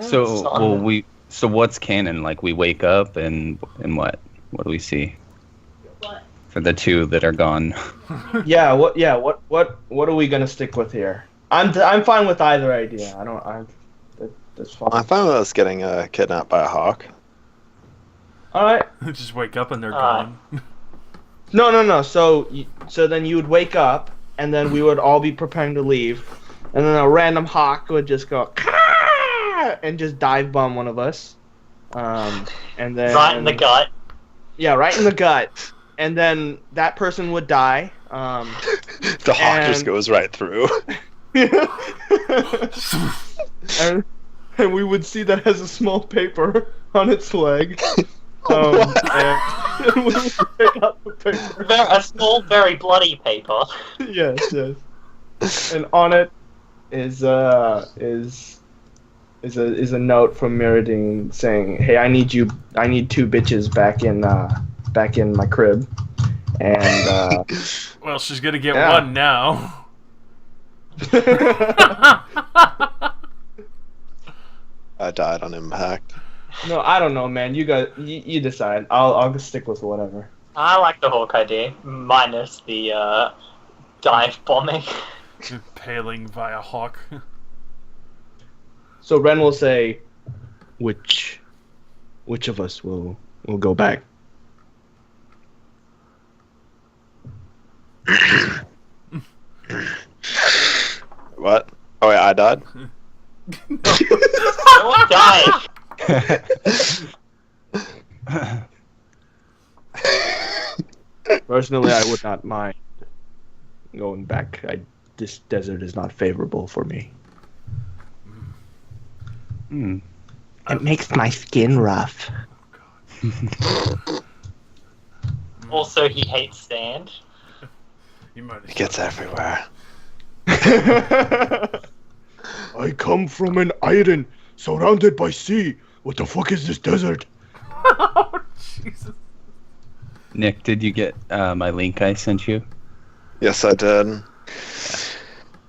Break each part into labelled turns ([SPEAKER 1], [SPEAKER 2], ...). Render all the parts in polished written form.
[SPEAKER 1] So, so what's canon? Like, we wake up and what? What do we see?
[SPEAKER 2] What?
[SPEAKER 1] For the two that are gone.
[SPEAKER 3] Yeah. What are we gonna stick with here? I'm fine with either idea. That's fine.
[SPEAKER 4] I'm fine with us getting kidnapped by a hawk.
[SPEAKER 3] All right.
[SPEAKER 5] Just wake up and they're gone.
[SPEAKER 3] No. So then you would wake up, and then we would all be preparing to leave, and then a random hawk would just go "Caw!" and just dive bomb one of us, and then
[SPEAKER 2] Right in the gut.
[SPEAKER 3] Yeah, right in the gut, and then that person would die.
[SPEAKER 4] The hawk just goes right through.
[SPEAKER 3] and we would see that has a small paper on its leg. And we would pick up the paper.
[SPEAKER 2] A small, very bloody paper.
[SPEAKER 3] Yes. And on it is a note from Mirrodin saying, "Hey, I need 2 bitches back in my crib." And
[SPEAKER 5] well, she's gonna get one now.
[SPEAKER 4] I died on impact.
[SPEAKER 3] No, I don't know, man. You decide. I'll just stick with whatever.
[SPEAKER 2] I like the hawk idea, minus the dive bombing.
[SPEAKER 5] Impaling via hawk.
[SPEAKER 3] So Ren will say, which of us will go back?
[SPEAKER 4] What? Oh wait, I died?
[SPEAKER 2] No one died.
[SPEAKER 3] Personally, I would not mind going back. This desert is not favorable for me. It makes my skin rough.
[SPEAKER 2] Also, he hates sand.
[SPEAKER 4] It gets everywhere.
[SPEAKER 3] I come from an island surrounded by sea. What the fuck is this desert?
[SPEAKER 5] Oh, Jesus.
[SPEAKER 1] Nick, did you get my link I sent you?
[SPEAKER 4] Yes, I did.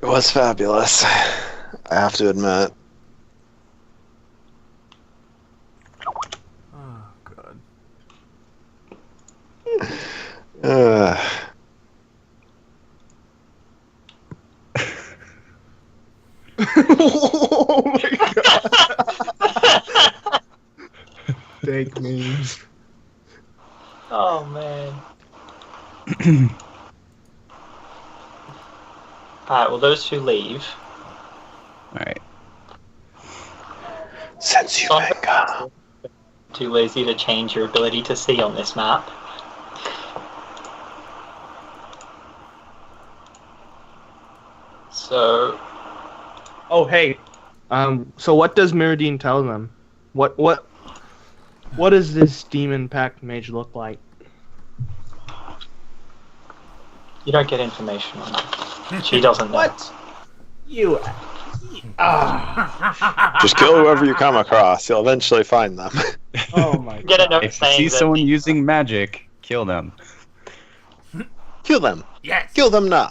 [SPEAKER 4] It was fabulous. I have to admit.
[SPEAKER 5] Oh, God.
[SPEAKER 3] Oh my god. Fake memes.
[SPEAKER 2] Oh man. Alright, well those two leave.
[SPEAKER 1] Alright.
[SPEAKER 4] Since you make
[SPEAKER 2] Too lazy to change your ability to see on this map. So
[SPEAKER 3] Oh hey. So what does Mirrodin tell them? What does this demon pact mage look like?
[SPEAKER 2] you don't get information on that. She doesn't know.
[SPEAKER 3] What? You
[SPEAKER 4] just kill whoever you come across. You'll eventually find them.
[SPEAKER 3] Oh my
[SPEAKER 2] Get a note
[SPEAKER 1] If you
[SPEAKER 2] saying
[SPEAKER 1] see
[SPEAKER 2] that
[SPEAKER 1] someone using magic, kill them.
[SPEAKER 4] Kill them.
[SPEAKER 5] Yes.
[SPEAKER 4] Kill them now.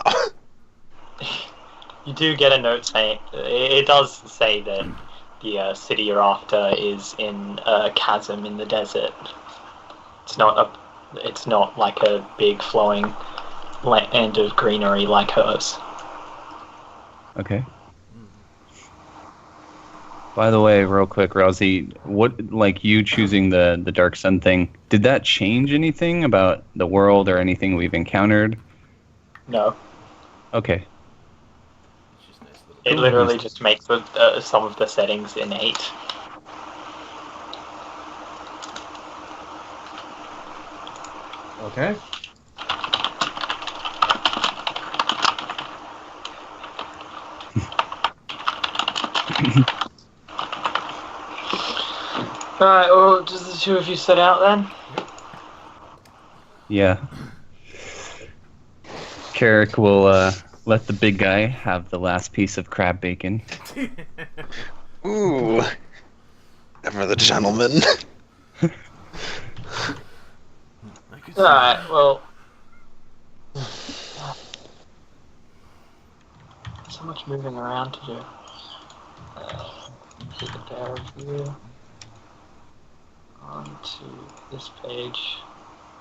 [SPEAKER 2] you do get a note saying it does say that the city you're after is in a chasm in the desert. It's not like a big flowing land of greenery like hers.
[SPEAKER 1] Okay. By the way, real quick, Rousey, what, like you choosing the Dark Sun thing, did that change anything about the world or anything we've encountered?
[SPEAKER 2] No.
[SPEAKER 1] Okay.
[SPEAKER 2] It literally just makes some of the settings innate.
[SPEAKER 3] Okay.
[SPEAKER 2] Alright, well, just the two of you set out then?
[SPEAKER 1] Yeah. Carrick will let the big guy have the last piece of crab bacon.
[SPEAKER 4] Ooh. Ever the gentleman.
[SPEAKER 2] Alright, well... So much moving around to do. copy the bear review onto this page.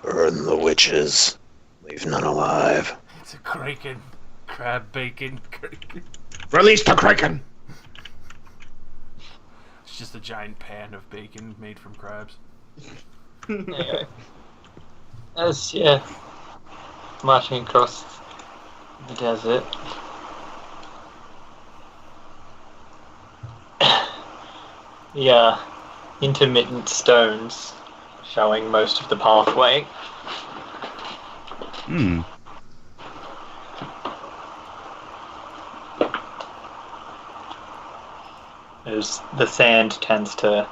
[SPEAKER 4] Burn the witches. Leave none alive.
[SPEAKER 5] It's a kraken. Crab bacon kraken.
[SPEAKER 3] Release the kraken.
[SPEAKER 5] It's just a giant pan of bacon made from crabs.
[SPEAKER 2] Anyway, as marching across the desert. The intermittent stones showing most of the pathway.
[SPEAKER 1] Hmm.
[SPEAKER 2] The sand tends to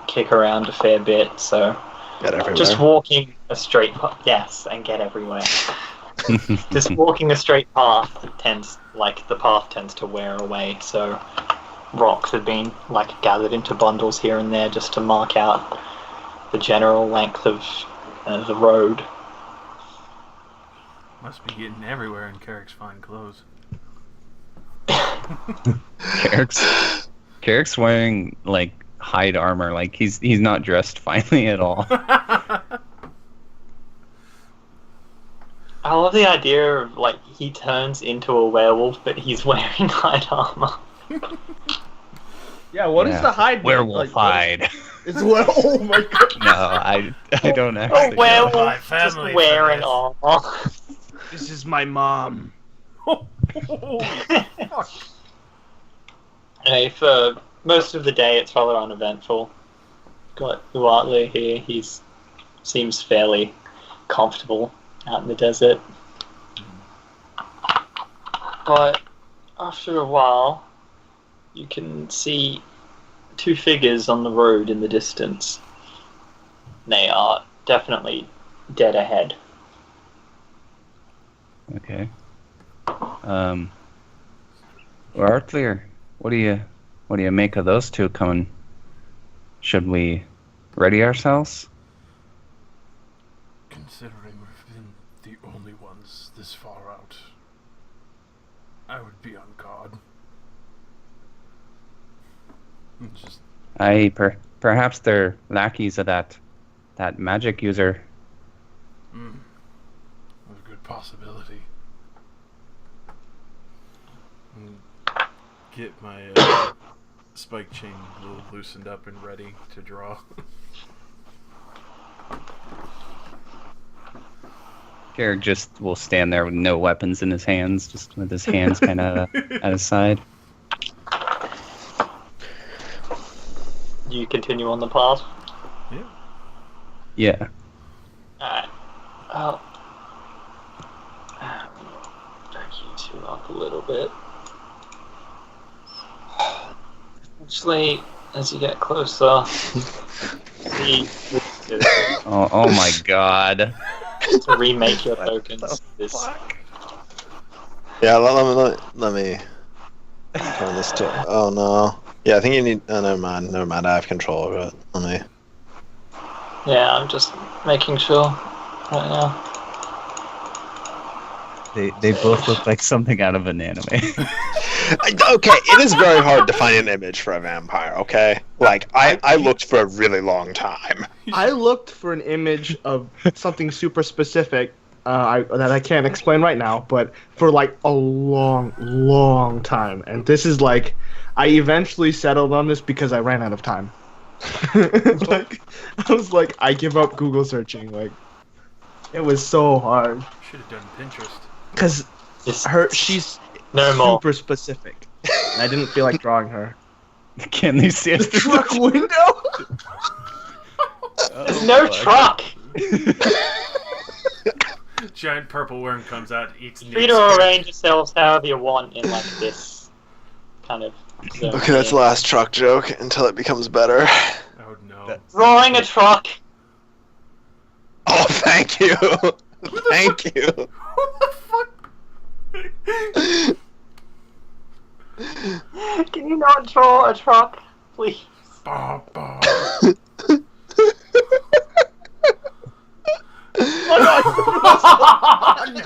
[SPEAKER 2] kick around a fair bit, so
[SPEAKER 4] Get everywhere.
[SPEAKER 2] just walking a straight path, yes, and get everywhere. Just walking a straight path the path tends to wear away, so rocks have been gathered into bundles here and there just to mark out the general length of the road.
[SPEAKER 5] Must be getting everywhere in Carrick's fine clothes.
[SPEAKER 1] Carrick's wearing hide armor, he's not dressed finely at all.
[SPEAKER 2] I love the idea of he turns into a werewolf, but he's wearing hide armor.
[SPEAKER 3] Yeah, what is the hide?
[SPEAKER 1] Werewolf hide.
[SPEAKER 3] It's oh my god.
[SPEAKER 1] No, I don't actually.
[SPEAKER 2] A werewolf
[SPEAKER 5] My
[SPEAKER 2] just
[SPEAKER 5] family
[SPEAKER 2] wearing
[SPEAKER 5] says.
[SPEAKER 2] armor.
[SPEAKER 3] This is my mom.
[SPEAKER 2] Hey, for most of the day, it's rather uneventful. Got Uatle here. He seems fairly comfortable out in the desert. But after a while, you can see two figures on the road in the distance. They are definitely dead ahead.
[SPEAKER 1] Okay. Artlier, what do you make of those two coming? Should we ready ourselves?
[SPEAKER 5] Considering we've been the only ones this far out, I would be on guard. Just
[SPEAKER 1] Perhaps they're lackeys of that magic user.
[SPEAKER 5] a good possibility. Get my spike chain a little loosened up and ready to draw.
[SPEAKER 1] Carrick just will stand there with no weapons in his hands, just with his hands kind of at his side.
[SPEAKER 2] You continue on the path.
[SPEAKER 1] Yeah.
[SPEAKER 2] Alright. Well, back you two up a little bit. Actually, as you get closer, see
[SPEAKER 1] Oh my god.
[SPEAKER 2] to remake your tokens.
[SPEAKER 4] Yeah, let me turn this to. Oh no. Yeah, I think you need. Oh, never mind. I have control of it. Let me.
[SPEAKER 2] Yeah, I'm just making sure right now.
[SPEAKER 1] They both look like something out of an anime.
[SPEAKER 4] Okay, it is very hard to find an image for a vampire. Okay, I looked for a really long time.
[SPEAKER 3] I looked for an image of something super specific that I can't explain right now, but for a long time. And this is I eventually settled on this because I ran out of time. I was I give up Google searching. It was so hard.
[SPEAKER 5] Should have done Pinterest.
[SPEAKER 3] Because she's
[SPEAKER 2] No more.
[SPEAKER 3] super specific. And I didn't feel like drawing her.
[SPEAKER 1] Can they see us?
[SPEAKER 3] The truck window?
[SPEAKER 2] There's no truck!
[SPEAKER 5] Giant purple worm comes out, eats
[SPEAKER 2] Free to arrange yourselves however you want in this kind of zone.
[SPEAKER 4] Okay, that's the last truck joke until it becomes better.
[SPEAKER 5] Oh no.
[SPEAKER 2] Drawing a truck!
[SPEAKER 4] Oh, thank you. Thank you.
[SPEAKER 5] What the fuck?
[SPEAKER 2] Can you not draw a truck, please?
[SPEAKER 5] Bah, bah.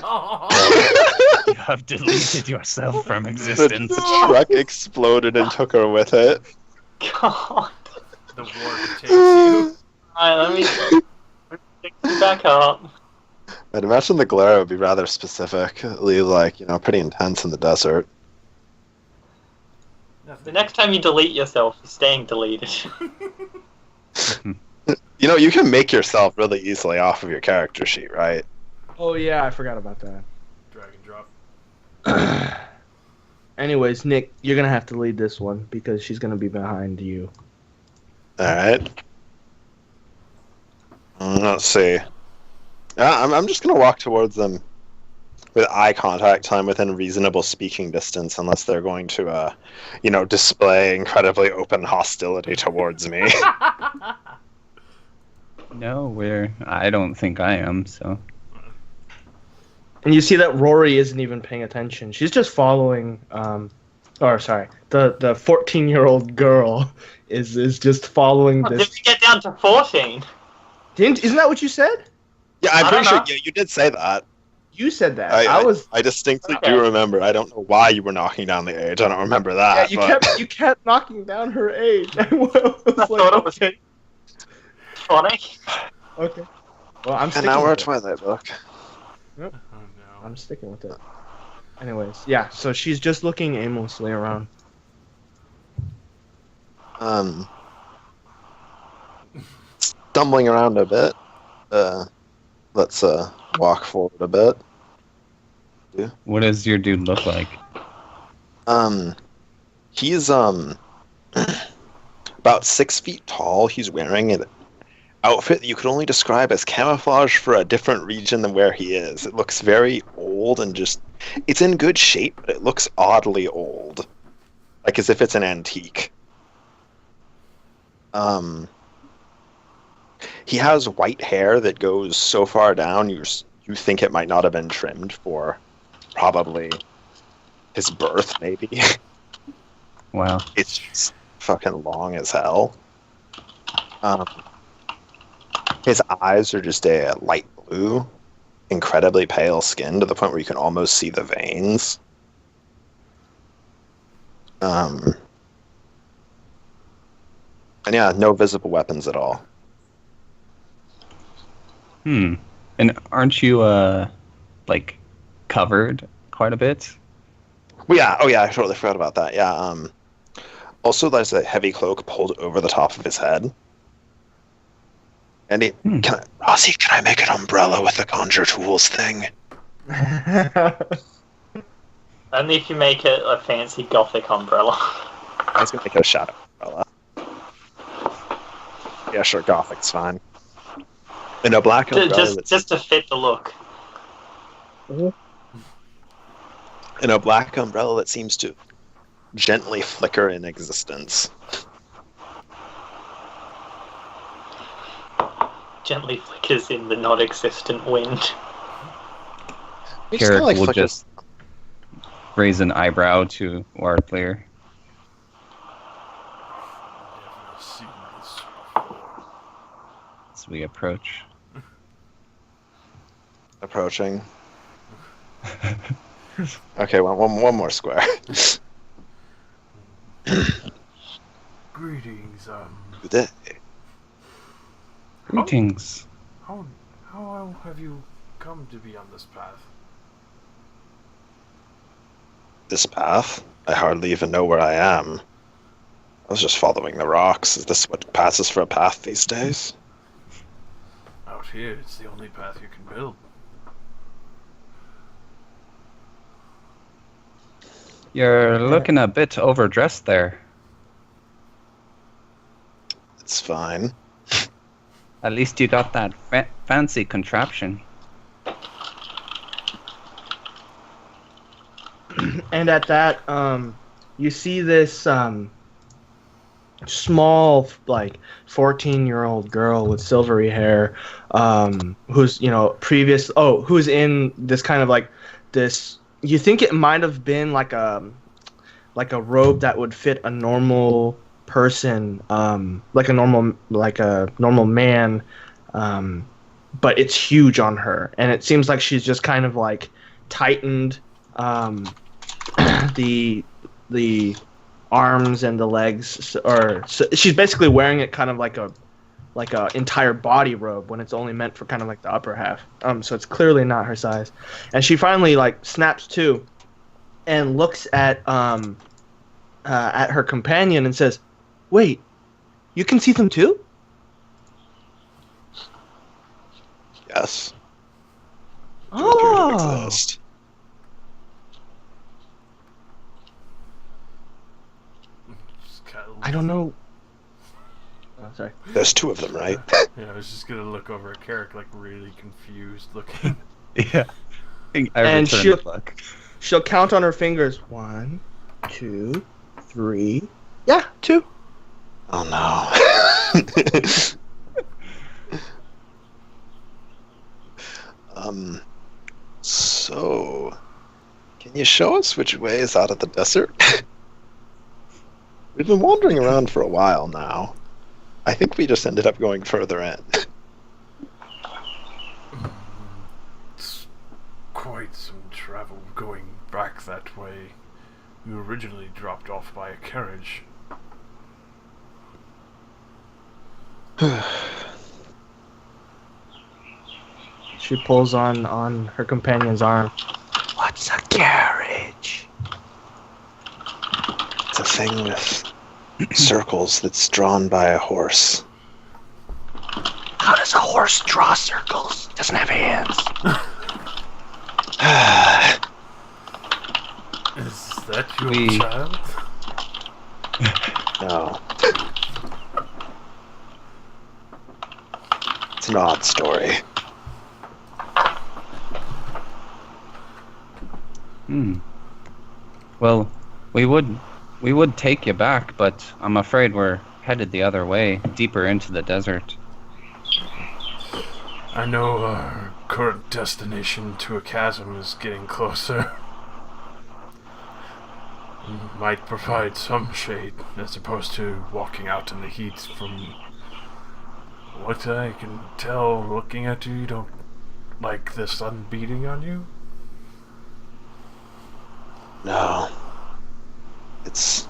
[SPEAKER 5] No.
[SPEAKER 1] You have deleted yourself from
[SPEAKER 4] The
[SPEAKER 1] existence.
[SPEAKER 4] truck exploded and took her with it.
[SPEAKER 2] God.
[SPEAKER 5] The warp takes you.
[SPEAKER 2] Alright, let me pick you back up.
[SPEAKER 4] I'd imagine the glare would be rather specifically, like, pretty intense in the desert.
[SPEAKER 2] The next time you delete yourself, you're staying deleted.
[SPEAKER 4] You can make yourself really easily off of your character sheet, right?
[SPEAKER 3] Oh yeah, I forgot about that.
[SPEAKER 5] Drag and drop.
[SPEAKER 3] Anyways, Nick, you're gonna have to lead this one because she's gonna be behind you.
[SPEAKER 4] Alright. Let's see. Yeah, I'm just gonna walk towards them with eye contact time within reasonable speaking distance, unless they're going to, display incredibly open hostility towards me.
[SPEAKER 1] No, I don't think I am, so.
[SPEAKER 3] And you see that Rory isn't even paying attention. She's just following. The 14-year-old girl is just following
[SPEAKER 2] Did
[SPEAKER 3] this.
[SPEAKER 2] we get down to 14?
[SPEAKER 3] Isn't that what you said?
[SPEAKER 4] Yeah, I'm
[SPEAKER 2] I
[SPEAKER 4] pretty
[SPEAKER 2] don't
[SPEAKER 4] sure you did say that.
[SPEAKER 3] You said that.
[SPEAKER 4] I distinctly
[SPEAKER 2] Okay.
[SPEAKER 4] do remember. I don't know why you were knocking down the age. I don't remember that.
[SPEAKER 3] Yeah, you kept knocking down her age. I was
[SPEAKER 2] I thought it was
[SPEAKER 3] okay.
[SPEAKER 2] funny.
[SPEAKER 3] Okay. Well, I'm
[SPEAKER 4] And
[SPEAKER 3] sticking
[SPEAKER 4] now we're a
[SPEAKER 3] with it.
[SPEAKER 4] Twilight book.
[SPEAKER 5] Oh no.
[SPEAKER 3] I'm sticking with it. Anyways, yeah. So she's just looking aimlessly around.
[SPEAKER 4] Stumbling around a bit. Let's walk forward a bit.
[SPEAKER 1] What does your dude look like?
[SPEAKER 4] He's about 6 feet tall. He's wearing an outfit that you could only describe as camouflage for a different region than where he is. It looks very old and it's in good shape, but it looks oddly old. Like as if it's an antique. He has white hair that goes so far down you think it might not have been trimmed for probably his birth, maybe.
[SPEAKER 1] Wow.
[SPEAKER 4] It's just fucking long as hell. His eyes are just a light blue, incredibly pale skin to the point where you can almost see the veins. And yeah, no visible weapons at all.
[SPEAKER 1] And aren't you, covered quite a bit?
[SPEAKER 4] Well, yeah, I totally forgot about that. Yeah, also there's a heavy cloak pulled over the top of his head. And Rossi, can I make an umbrella with the conjure tools thing?
[SPEAKER 2] Only if you make it a fancy gothic umbrella.
[SPEAKER 4] I was gonna make it a shadow umbrella. Yeah, sure, gothic's fine. And a black umbrella
[SPEAKER 2] just to fit the look.
[SPEAKER 4] and a black umbrella that seems to gently flicker in existence.
[SPEAKER 2] Gently flickers in the non-existent wind.
[SPEAKER 1] Carrick will just raise an eyebrow to Wartleer. As we approach.
[SPEAKER 4] Approaching. Okay, one more square.
[SPEAKER 5] Greetings,
[SPEAKER 4] Good day.
[SPEAKER 1] Greetings.
[SPEAKER 5] how have you come to be on this path?
[SPEAKER 4] This path? I hardly even know where I am. I was just following the rocks. Is this what passes for a path these days?
[SPEAKER 5] Out here, it's the only path you can build.
[SPEAKER 1] You're looking a bit overdressed there.
[SPEAKER 4] It's fine.
[SPEAKER 1] At least you got that fancy contraption.
[SPEAKER 3] And at that, you see this small, 14-year-old girl with silvery hair, who's who's in this kind of this. You think it might have been like a robe that would fit a normal person, like a normal man, but it's huge on her, and it seems like she's just kind of tightened the arms and the legs, or so she's basically wearing it kind of like a entire body robe when it's only meant for kind of like the upper half. So it's clearly not her size. And she finally like snaps to, and looks at her companion and says, "Wait, you can see them too?"
[SPEAKER 4] Yes. Do appear to
[SPEAKER 3] Oh,
[SPEAKER 4] exist.
[SPEAKER 5] Just kinda
[SPEAKER 3] I don't know. Oh, sorry.
[SPEAKER 4] There's two of them, right?
[SPEAKER 5] Yeah, I was just gonna look over at Carrick, like really confused looking.
[SPEAKER 1] Yeah. I
[SPEAKER 3] And
[SPEAKER 1] return
[SPEAKER 3] she'll-
[SPEAKER 1] the book.
[SPEAKER 3] She'll count on her fingers. 1, 2, 3. Yeah, 2.
[SPEAKER 4] Oh no. So, can you show us which way is out of the desert? We've been wandering around for a while now. I think we just ended up going further in.
[SPEAKER 5] It's quite some travel going back that way. We were originally dropped off by a carriage.
[SPEAKER 3] She pulls on her companion's arm. What's a carriage?
[SPEAKER 4] It's a thing with circles that's drawn by a horse.
[SPEAKER 3] How does a horse draw circles? Doesn't have hands.
[SPEAKER 5] Is that your
[SPEAKER 1] We-
[SPEAKER 5] child?
[SPEAKER 4] No. It's an odd story.
[SPEAKER 1] Well, we would take you back, but I'm afraid we're headed the other way, deeper into the desert.
[SPEAKER 5] I know our current destination to a chasm is getting closer. Might provide some shade as opposed to walking out in the heat. From what I can tell looking at you, you don't like the sun beating on you?
[SPEAKER 4] No. It's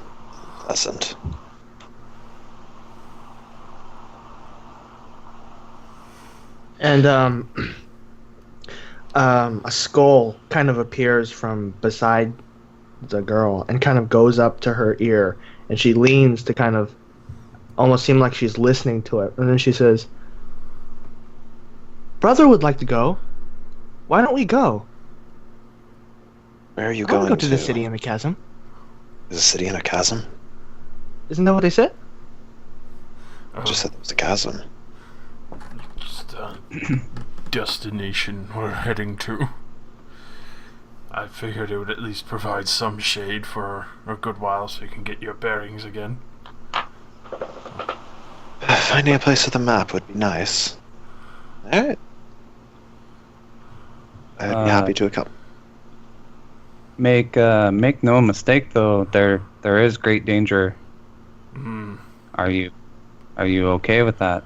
[SPEAKER 4] pleasant.
[SPEAKER 3] And a skull kind of appears from beside the girl and kind of goes up to her ear, and she leans to kind of almost seem like she's listening to it. And then she says, "Brother would like to go. Why don't we go?
[SPEAKER 4] Where are you
[SPEAKER 3] I want
[SPEAKER 4] going
[SPEAKER 3] to go to the city in the chasm."
[SPEAKER 4] Is a city in a chasm?
[SPEAKER 3] Isn't that what they said?
[SPEAKER 4] I just said there was a chasm.
[SPEAKER 5] Just a destination we're heading to. I figured it would at least provide some shade for a good while so you can get your bearings again.
[SPEAKER 4] Finding a place with a map would be nice. Alright. I'd be happy to accompany.
[SPEAKER 1] Make no mistake though, there is great danger. Are you okay with that?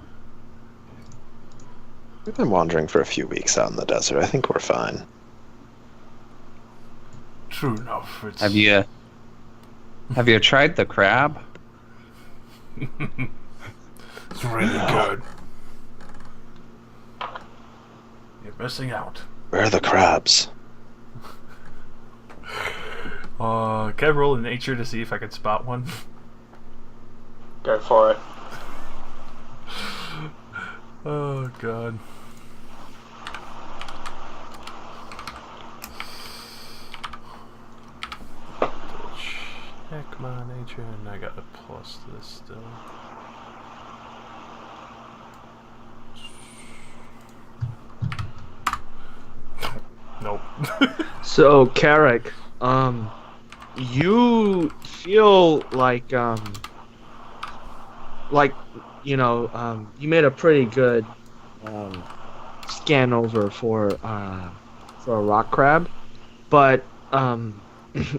[SPEAKER 4] We've been wandering for a few weeks out in the desert. I think we're fine.
[SPEAKER 5] True enough. It's...
[SPEAKER 1] Have you tried the crab?
[SPEAKER 5] It's really good. You're missing out.
[SPEAKER 4] Where are the crabs?
[SPEAKER 5] Can I roll in nature to see if I can spot one?
[SPEAKER 2] Go for it.
[SPEAKER 5] Oh god. Check my nature, and I got a plus to this still. Nope.
[SPEAKER 3] So, Carrick, you feel like you made a pretty good scan over for a rock crab, but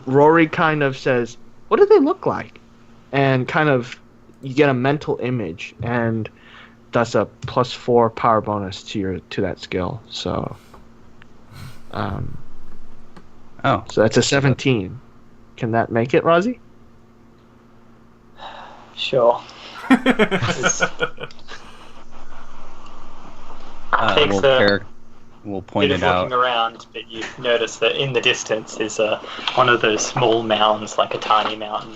[SPEAKER 3] Rory kind of says, "What do they look like?" And kind of you get a mental image, and that's a +4 power bonus to that skill. So.
[SPEAKER 1] Oh,
[SPEAKER 3] So that's a 17. Can that make it, Rozzy?
[SPEAKER 2] Sure. Takes
[SPEAKER 1] we'll
[SPEAKER 2] bit
[SPEAKER 1] point
[SPEAKER 2] of
[SPEAKER 1] it out.
[SPEAKER 2] looking around, but you notice that in the distance is one of those small mounds, like a tiny mountain.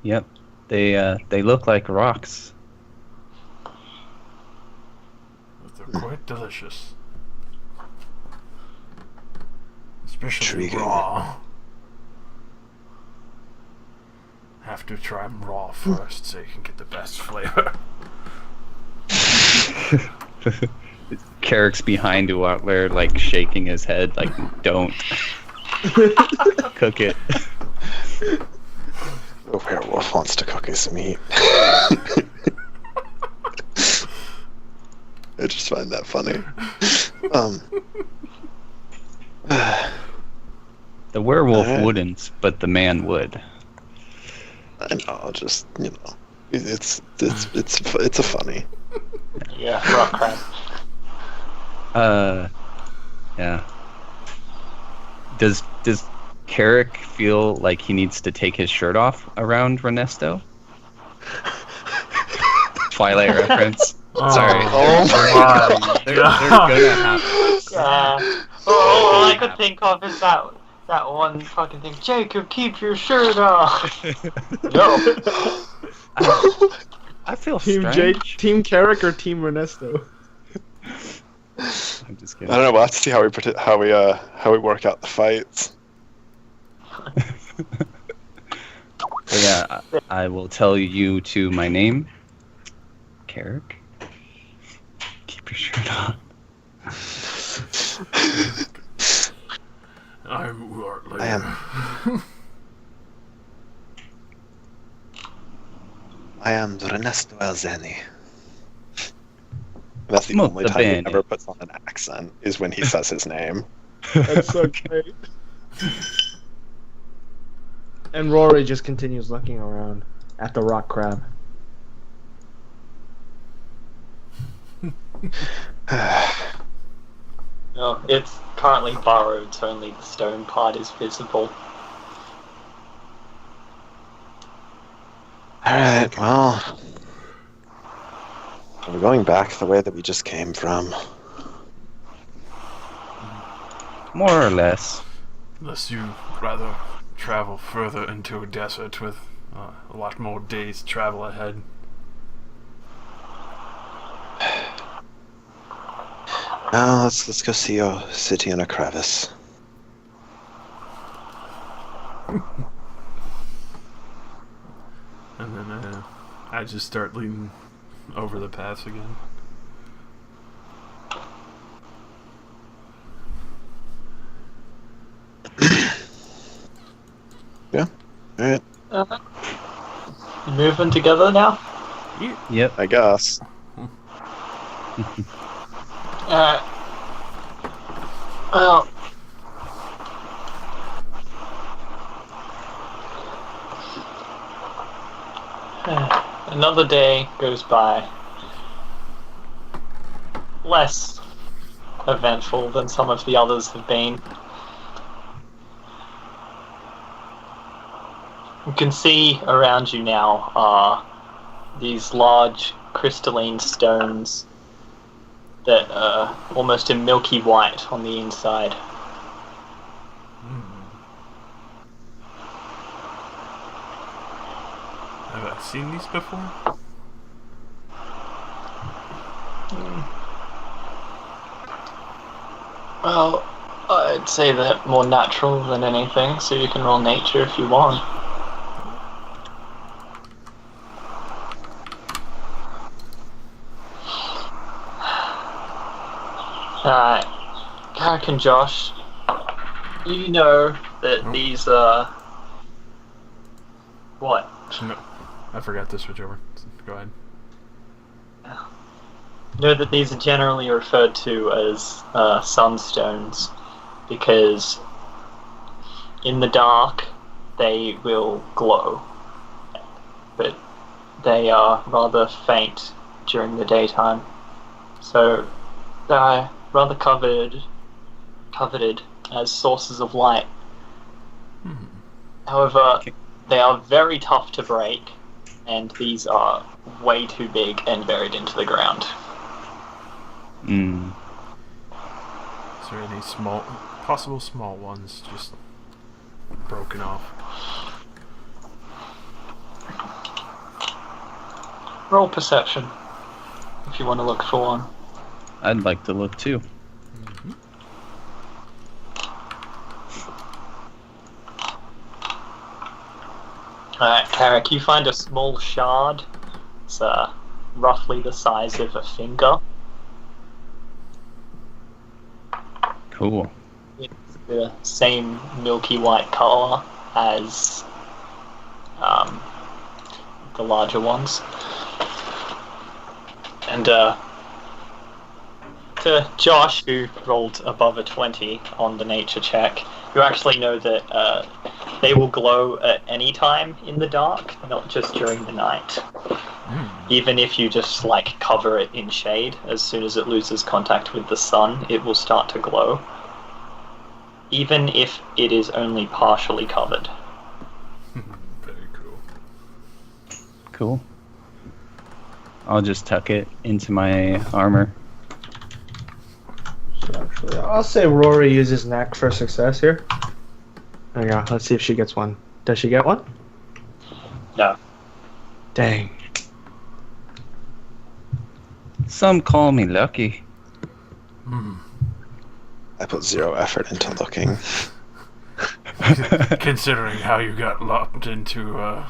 [SPEAKER 1] Yep, they look like rocks.
[SPEAKER 5] They're quite delicious. Especially
[SPEAKER 4] Intriguing.
[SPEAKER 5] raw. Have to try them raw first so you can get the best flavor.
[SPEAKER 1] Carrick's behind Watler, like shaking his head, like don't cook it.
[SPEAKER 4] The werewolf wants to cook his meat. I just find that funny.
[SPEAKER 1] The werewolf
[SPEAKER 4] Alright.
[SPEAKER 1] wouldn't, but the man would.
[SPEAKER 4] I know, just it's a funny.
[SPEAKER 2] Yeah, rock crab.
[SPEAKER 1] Yeah. Does Carrick feel like he needs to take his shirt off around Ernesto? Twilight reference. Sorry.
[SPEAKER 5] Oh my
[SPEAKER 1] They're
[SPEAKER 5] god.
[SPEAKER 1] gonna happen.
[SPEAKER 2] Yeah. All I could think of is that one fucking thing. Jacob, keep your shirt off. No.
[SPEAKER 1] I feel
[SPEAKER 3] Team
[SPEAKER 1] strange.
[SPEAKER 3] Team Carrick or Team Ernesto?
[SPEAKER 1] I'm just
[SPEAKER 4] I
[SPEAKER 1] kidding.
[SPEAKER 4] don't know. We'll have to see how we work out the fights.
[SPEAKER 1] But yeah, I will tell you to my name, Carrick. Keep your shirt on.
[SPEAKER 5] I'm Wartley.
[SPEAKER 4] I am. I am Ernesto Elzeni. That's the
[SPEAKER 1] Molto
[SPEAKER 4] only time he
[SPEAKER 1] bene.
[SPEAKER 4] ever puts on an accent, is when he says his name.
[SPEAKER 3] That's so great. And Rory just continues looking around at the rock crab.
[SPEAKER 2] No, it's currently burrowed, so only the stone part is visible.
[SPEAKER 4] Alright, well. We're going back the way that we just came from.
[SPEAKER 1] More or less.
[SPEAKER 5] Unless you rather travel further into a desert with a lot more days travel ahead.
[SPEAKER 4] Now let's go see your city in a crevice.
[SPEAKER 5] And then I just start leading over the paths again.
[SPEAKER 4] Yeah. Alright,
[SPEAKER 2] You moving together now?
[SPEAKER 1] Yep.
[SPEAKER 4] I guess.
[SPEAKER 2] Well, another day goes by. Less eventful than some of the others have been. You can see around you now are these large crystalline stones that are almost in milky white on the inside.
[SPEAKER 5] Have I seen these before?
[SPEAKER 2] Well, I'd say they're more natural than anything, so you can roll nature if you want. Alright, Carrick and Josh, you know that these what?
[SPEAKER 5] No. I forgot to switch over. Go ahead.
[SPEAKER 2] You know that these are generally referred to as sunstones because in the dark they will glow, but they are rather faint during the daytime. So they're rather coveted as sources of light. However, they are very tough to break, and these are way too big and buried into the ground.
[SPEAKER 1] Mm.
[SPEAKER 5] Is there any possible small ones just broken off?
[SPEAKER 2] Roll perception, if you want to look for one.
[SPEAKER 1] I'd like to look too.
[SPEAKER 2] Alright, Carrick, you find a small shard. It's roughly the size of a finger.
[SPEAKER 1] Cool.
[SPEAKER 2] It's the same milky white color as the larger ones. And to Josh, who rolled above a 20 on the nature check, you actually know that they will glow at any time in the dark, not just during the night. Even if you just like cover it in shade, as soon as it loses contact with the sun, it will start to glow. Even if it is only partially covered.
[SPEAKER 5] Very cool.
[SPEAKER 1] Cool. I'll just tuck it into my armor.
[SPEAKER 3] Actually, I'll say Rory uses knack for success here. There you go. Let's see if she gets one. Does she get one?
[SPEAKER 2] No.
[SPEAKER 3] Dang.
[SPEAKER 1] Some call me lucky.
[SPEAKER 4] I put 0 effort into looking.
[SPEAKER 5] Considering how you got locked into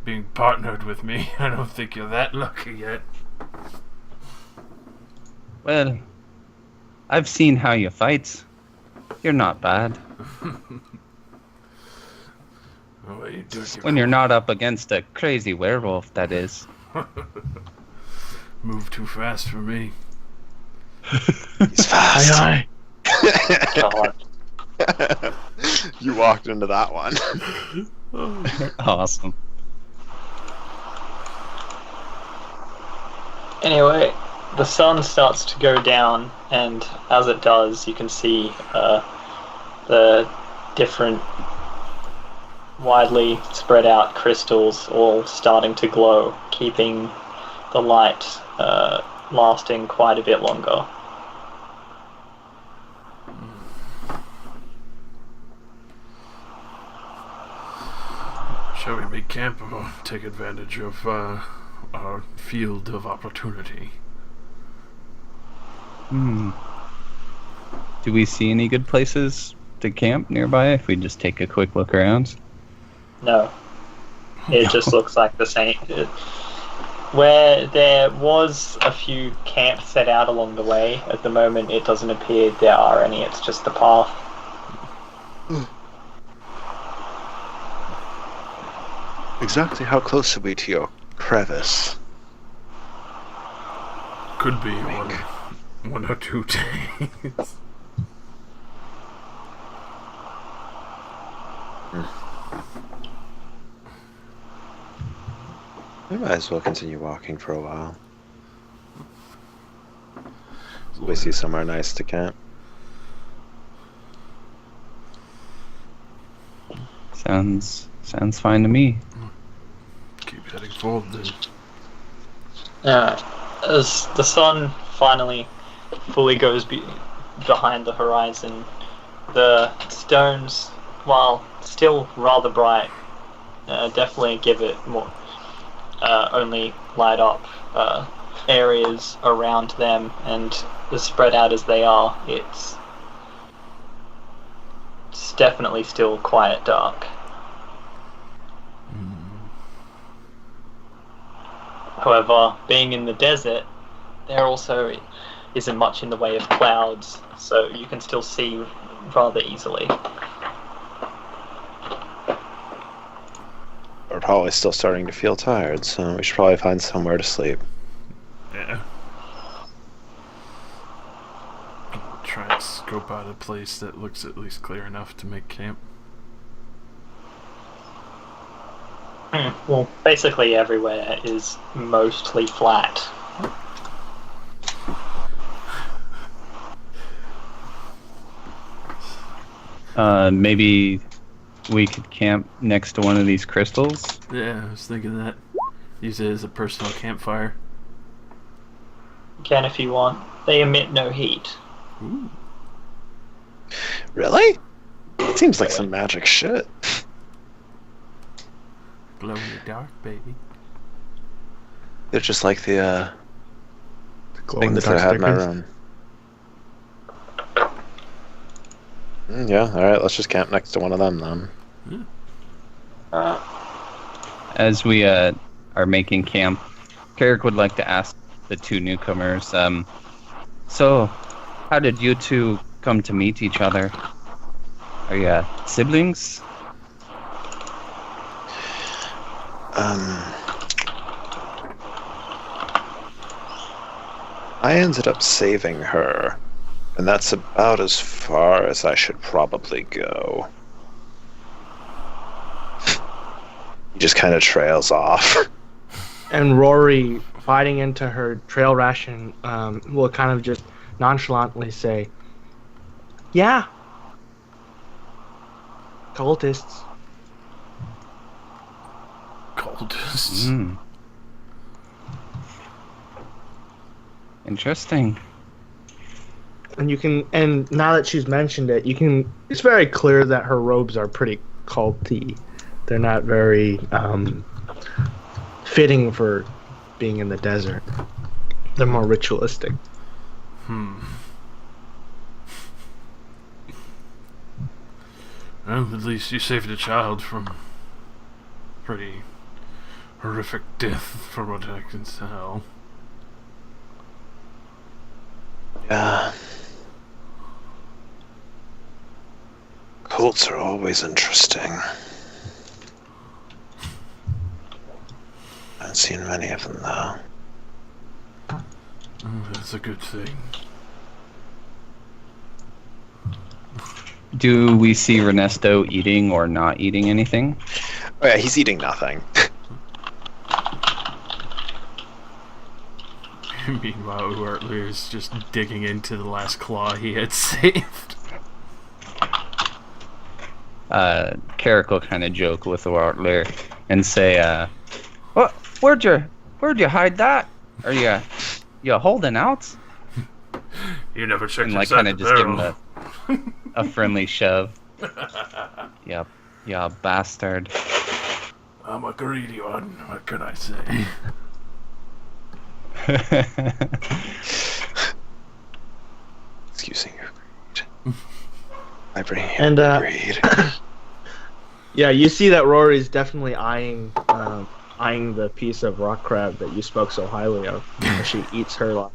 [SPEAKER 5] being partnered with me, I don't think you're that lucky yet.
[SPEAKER 1] Well, I've seen how you fight. You're not bad.
[SPEAKER 5] Well, you do
[SPEAKER 1] When you're not up against a crazy werewolf, that is.
[SPEAKER 5] Move too fast for me.
[SPEAKER 4] He's fast.
[SPEAKER 3] Aye,
[SPEAKER 2] God.
[SPEAKER 4] You walked into that one.
[SPEAKER 1] Awesome.
[SPEAKER 2] Anyway, the sun starts to go down, and as it does, you can see the different widely spread out crystals all starting to glow, keeping the light lasting quite a bit longer.
[SPEAKER 5] Shall we make camp or take advantage of our field of opportunity?
[SPEAKER 1] Do we see any good places to camp nearby if we just take a quick look around?
[SPEAKER 2] No. It just looks like the same. Where there was a few camps set out along the way, at the moment it doesn't appear there are any, it's just the path.
[SPEAKER 4] Exactly how close are we to your crevice?
[SPEAKER 5] Could be one or 2 days.
[SPEAKER 4] We might as well continue walking for a while. We see somewhere nice to camp.
[SPEAKER 1] Sounds fine to me.
[SPEAKER 5] Keep heading forward then.
[SPEAKER 2] As the sun finally fully goes behind the horizon, the stones, while still rather bright, definitely give it more, only light up areas around them, and as spread out as they are, it's definitely still quite dark. However, being in the desert, there also isn't much in the way of clouds, so you can still see rather easily.
[SPEAKER 4] We're probably still starting to feel tired, so we should probably find somewhere to sleep.
[SPEAKER 5] Yeah. Try and scope out a place that looks at least clear enough to make camp.
[SPEAKER 2] Well, basically everywhere is mostly flat.
[SPEAKER 1] Maybe we could camp next to one of these crystals.
[SPEAKER 5] Yeah, I was thinking that. Use it as a personal campfire.
[SPEAKER 2] You can if you want. They emit no heat.
[SPEAKER 5] Ooh.
[SPEAKER 4] Really? It seems like some magic shit.
[SPEAKER 5] Glow in the dark, baby.
[SPEAKER 4] They're just like the
[SPEAKER 3] Glow in the
[SPEAKER 4] things that I
[SPEAKER 3] dark
[SPEAKER 4] had in my
[SPEAKER 3] stickers.
[SPEAKER 4] room. Yeah, alright, let's just camp next to one of them then.
[SPEAKER 1] As we are making camp, Carrick would like to ask the two newcomers, so, how did you two come to meet each other? Are you siblings?
[SPEAKER 4] I ended up saving her, and that's about as far as I should probably go. He just kind of trails off.
[SPEAKER 3] And Rory, biting into her trail ration, will kind of just nonchalantly say, "Yeah, cultists."
[SPEAKER 5] Cultists.
[SPEAKER 1] Interesting.
[SPEAKER 3] And now that she's mentioned it, it's very clear that her robes are pretty culty. They're not very fitting for being in the desert. They're more ritualistic.
[SPEAKER 5] Well, at least you saved a child from pretty horrific death, from what I can tell.
[SPEAKER 4] Yeah. Cults are always interesting. I haven't seen many of them though.
[SPEAKER 5] Oh, that's a good thing.
[SPEAKER 1] Do we see Ernesto eating or not eating anything?
[SPEAKER 4] Oh yeah, he's eating nothing.
[SPEAKER 5] Meanwhile, Uartler is just digging into the last claw he had saved.
[SPEAKER 1] Carrick will kind of joke with Uartler and say, "What? Where'd you hide that? Are you holding out?"
[SPEAKER 5] You never checked
[SPEAKER 1] And like
[SPEAKER 5] inside
[SPEAKER 1] kind of
[SPEAKER 5] the
[SPEAKER 1] just give him
[SPEAKER 5] barrel.
[SPEAKER 1] a friendly shove. Yep, yeah, bastard.
[SPEAKER 5] I'm a greedy one. What can I say?
[SPEAKER 4] Excusing your greed. I bring you
[SPEAKER 3] And,
[SPEAKER 4] greed.
[SPEAKER 3] Yeah, you see that Rory's definitely eyeing the piece of rock crab that you spoke so highly of as she eats her like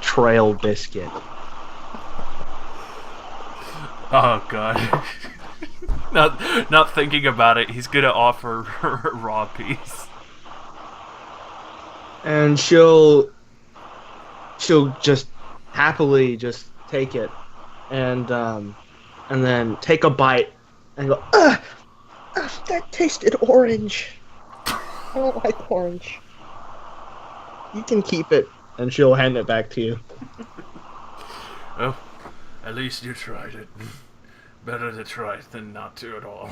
[SPEAKER 3] trail biscuit.
[SPEAKER 5] Oh god. Not thinking about it, he's gonna offer her a raw piece.
[SPEAKER 3] And she'll just happily just take it and then take a bite and go, ugh, that tasted orange. I don't like orange. You can keep it. And she'll hand it back to you.
[SPEAKER 5] Well, at least you tried it. Better to try it than not to at all.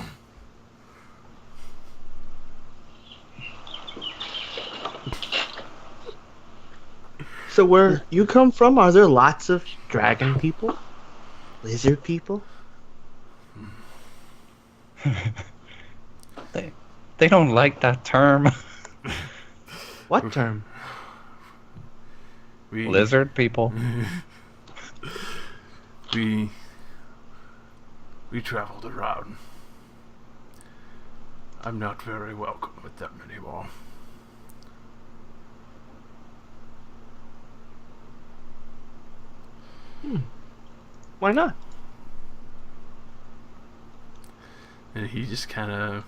[SPEAKER 3] So where you come from, are there lots of dragon people? Lizard people?
[SPEAKER 1] They don't like that term.
[SPEAKER 3] What term?
[SPEAKER 1] Lizard people.
[SPEAKER 5] We traveled around. I'm not very welcome with them anymore.
[SPEAKER 3] Why not?
[SPEAKER 5] And he just kind of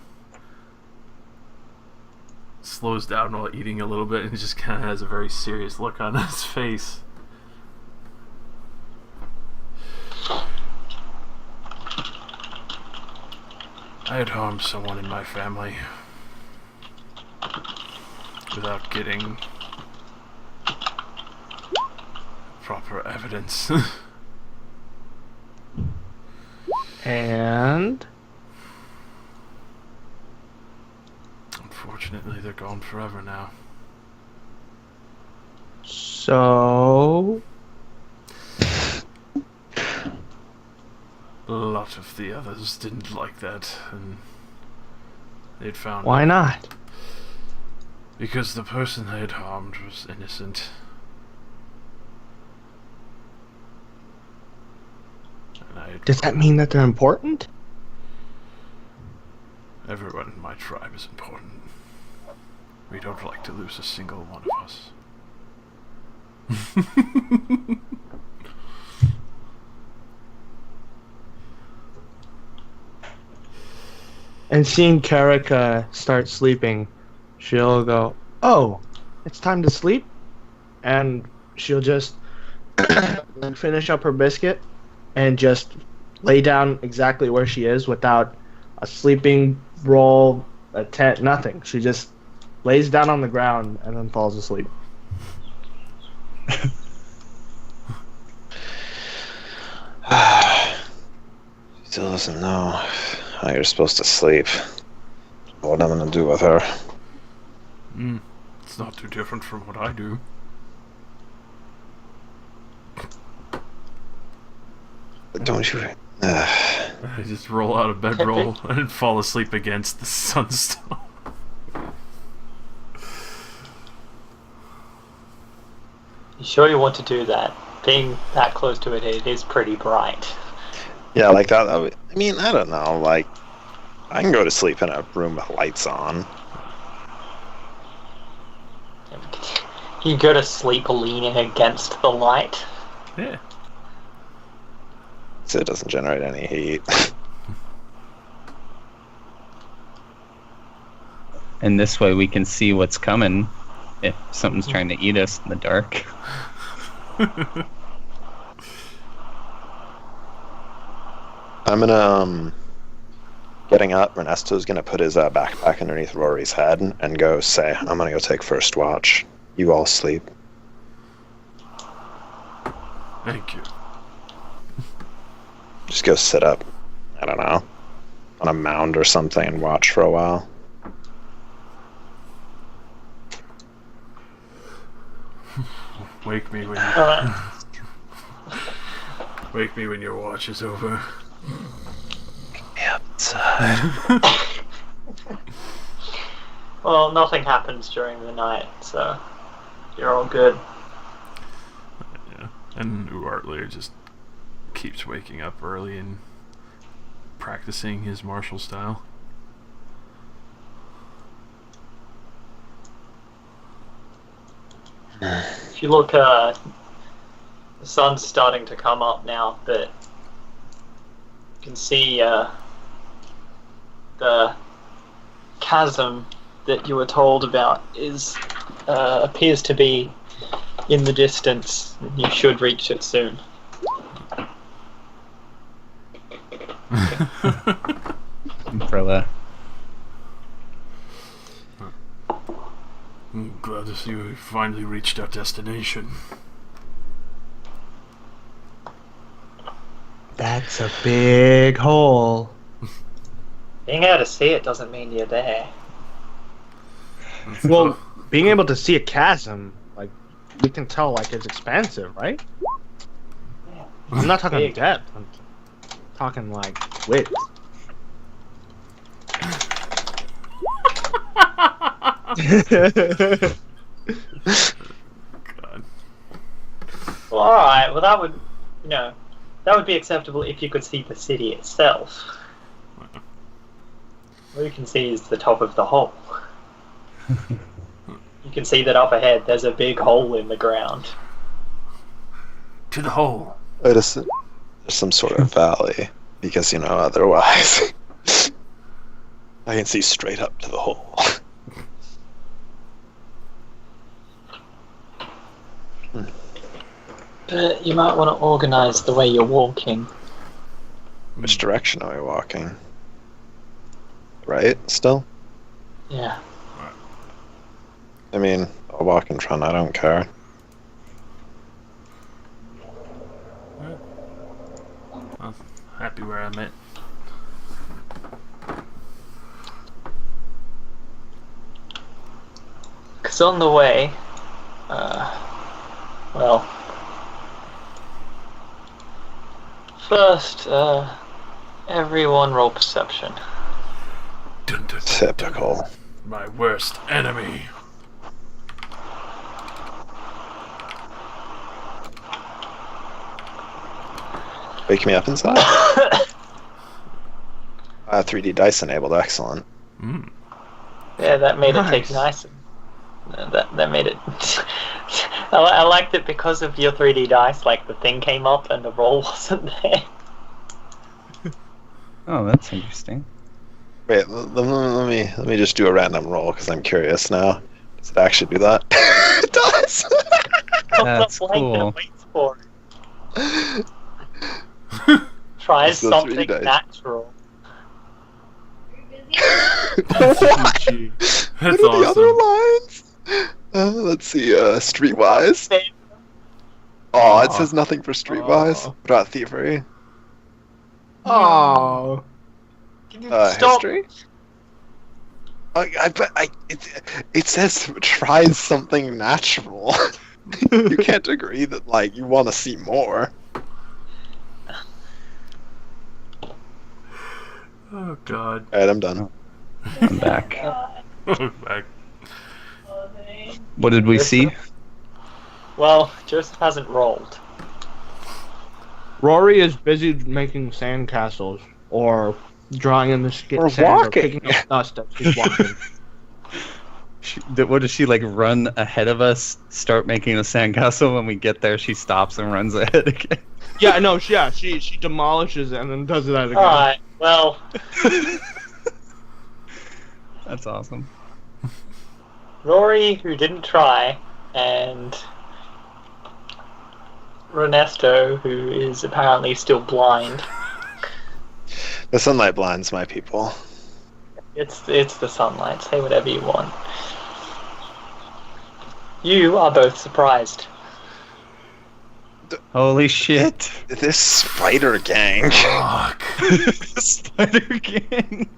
[SPEAKER 5] slows down while eating a little bit and just kind of has a very serious look on his face. I had harmed someone in my family without getting proper evidence.
[SPEAKER 3] And
[SPEAKER 5] Unfortunately, they're gone forever now.
[SPEAKER 3] so
[SPEAKER 5] A lot of the others didn't like that, and they'd found
[SPEAKER 3] why
[SPEAKER 5] out
[SPEAKER 3] not?
[SPEAKER 5] because the person they had harmed was innocent. And I had
[SPEAKER 3] Does that mean that they're important?
[SPEAKER 5] everyone in my tribe is important. We don't like to lose a single one of us.
[SPEAKER 3] And seeing Karika start sleeping, she'll go, "Oh, it's time to sleep," and she'll just finish up her biscuit and just lay down exactly where she is without a sleeping roll, a tent, nothing. She just lays down on the ground and then falls asleep.
[SPEAKER 4] Still doesn't know how you're supposed to sleep. What I'm gonna do with her.
[SPEAKER 5] It's not too different from what I do.
[SPEAKER 4] Don't you?
[SPEAKER 5] I just roll out of bedroll and fall asleep against the sunstone.
[SPEAKER 2] You sure you want to do that? Being that close to it, it is pretty bright.
[SPEAKER 4] Yeah, like that. I mean, I don't know. Like, I can go to sleep in a room with lights on.
[SPEAKER 2] You go to sleep leaning against the light.
[SPEAKER 5] Yeah.
[SPEAKER 4] So it doesn't generate any heat.
[SPEAKER 1] And this way we can see what's coming if something's trying to eat us in the dark.
[SPEAKER 4] I'm gonna, getting up, Ernesto's gonna put his backpack underneath Rory's head and go say, I'm gonna go take first watch. You all sleep.
[SPEAKER 5] Thank you.
[SPEAKER 4] Just go sit up, I don't know, on a mound or something and watch for a while.
[SPEAKER 5] Wake me when wake me when your watch is over.
[SPEAKER 4] Outside.
[SPEAKER 2] Well, nothing happens during the night, so you're all good.
[SPEAKER 5] Yeah. And Uartler just keeps waking up early and practicing his martial style.
[SPEAKER 2] If you look, the sun's starting to come up now, but you can see the chasm that you were told about appears to be in the distance. You should reach it soon.
[SPEAKER 1] Umbrella.
[SPEAKER 5] I'm glad to see we finally reached our destination.
[SPEAKER 3] That's a big hole.
[SPEAKER 2] Being able to see it doesn't mean you're there.
[SPEAKER 3] Well, being able to see a chasm, like, we can tell, like, it's expansive, right? I'm not talking
[SPEAKER 2] Big.
[SPEAKER 3] depth. I'm talking, like, width.
[SPEAKER 5] God.
[SPEAKER 2] Well, alright, well that would, that would be acceptable if you could see the city itself. All you can see is the top of the hole. You can see that up ahead there's a big hole in the ground.
[SPEAKER 5] To the hole.
[SPEAKER 4] There's some sort of valley, because, otherwise I can see straight up to the hole.
[SPEAKER 2] But you might want to organize the way you're walking.
[SPEAKER 4] Which direction are we walking? Right, still?
[SPEAKER 2] Yeah.
[SPEAKER 4] I mean, I'll walk in front, I don't care.
[SPEAKER 5] Well, happy where I'm at.
[SPEAKER 2] It's on the way. Well, first, everyone roll perception.
[SPEAKER 5] Dun, dun, dun,
[SPEAKER 4] Typical.
[SPEAKER 5] my worst enemy.
[SPEAKER 4] Wake me up inside. 3D dice enabled. Excellent.
[SPEAKER 5] Mm.
[SPEAKER 2] Yeah, that made it take
[SPEAKER 3] Nice.
[SPEAKER 2] nice. That made it. I liked it because of your 3D dice. Like the thing came up and the roll wasn't there.
[SPEAKER 1] Oh, that's interesting.
[SPEAKER 4] Wait, let me just do a random roll because I'm curious now. Does it actually do that? It does.
[SPEAKER 1] That's
[SPEAKER 2] Blank and
[SPEAKER 1] cool.
[SPEAKER 2] it waits for it. Try
[SPEAKER 4] Let's go 3D
[SPEAKER 2] something
[SPEAKER 4] dice.
[SPEAKER 2] natural.
[SPEAKER 4] What?
[SPEAKER 5] That's
[SPEAKER 4] What are the other
[SPEAKER 5] awesome.
[SPEAKER 4] lines? Let's see. Streetwise. Oh, it says nothing for Streetwise.
[SPEAKER 3] Aw.
[SPEAKER 4] What about thievery?
[SPEAKER 3] Oh.
[SPEAKER 2] Can you stop?
[SPEAKER 4] History. It says try something natural. You can't agree that like you want to see more.
[SPEAKER 5] Oh god.
[SPEAKER 4] Alright, I'm done.
[SPEAKER 1] I'm back.
[SPEAKER 5] Back.
[SPEAKER 1] What did we see?
[SPEAKER 2] Well, Joseph hasn't rolled.
[SPEAKER 3] Rory is busy making sand castles or drawing in the
[SPEAKER 4] Or
[SPEAKER 3] sand
[SPEAKER 4] walking.
[SPEAKER 3] or picking up dust as she's walking.
[SPEAKER 1] What does she like run ahead of us, start making a sandcastle? When we get there, she stops and runs ahead again.
[SPEAKER 3] Yeah, no, she demolishes it and then does that again.
[SPEAKER 2] Alright, well,
[SPEAKER 1] That's awesome.
[SPEAKER 2] Rory, who didn't try, and Ernesto, who is apparently still blind.
[SPEAKER 4] The sunlight blinds my people.
[SPEAKER 2] It's the sunlight. Say whatever you want. You are both surprised.
[SPEAKER 1] Holy shit!
[SPEAKER 4] This spider gang.
[SPEAKER 5] Fuck.
[SPEAKER 1] Spider Gang.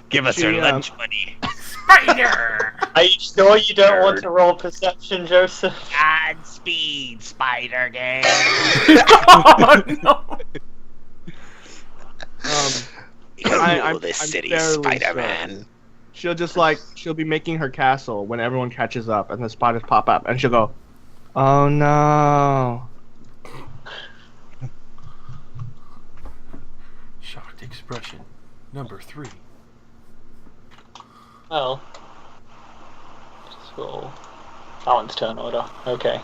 [SPEAKER 1] Give us
[SPEAKER 3] She,
[SPEAKER 1] our lunch money.
[SPEAKER 5] Spider!
[SPEAKER 2] Are you sure you don't want
[SPEAKER 4] Nerd.
[SPEAKER 2] to roll perception, Joseph?
[SPEAKER 1] Godspeed, Spider Gang.
[SPEAKER 5] Oh, no.
[SPEAKER 3] I'm
[SPEAKER 4] this
[SPEAKER 3] I'm
[SPEAKER 4] city,
[SPEAKER 3] fairly
[SPEAKER 4] Spider-Man.
[SPEAKER 3] she'll be making her castle when everyone catches up and the spiders pop up and she'll go, "Oh no."
[SPEAKER 5] Shocked expression. Number 3.
[SPEAKER 2] Well, just roll. That one's turn order. Okay.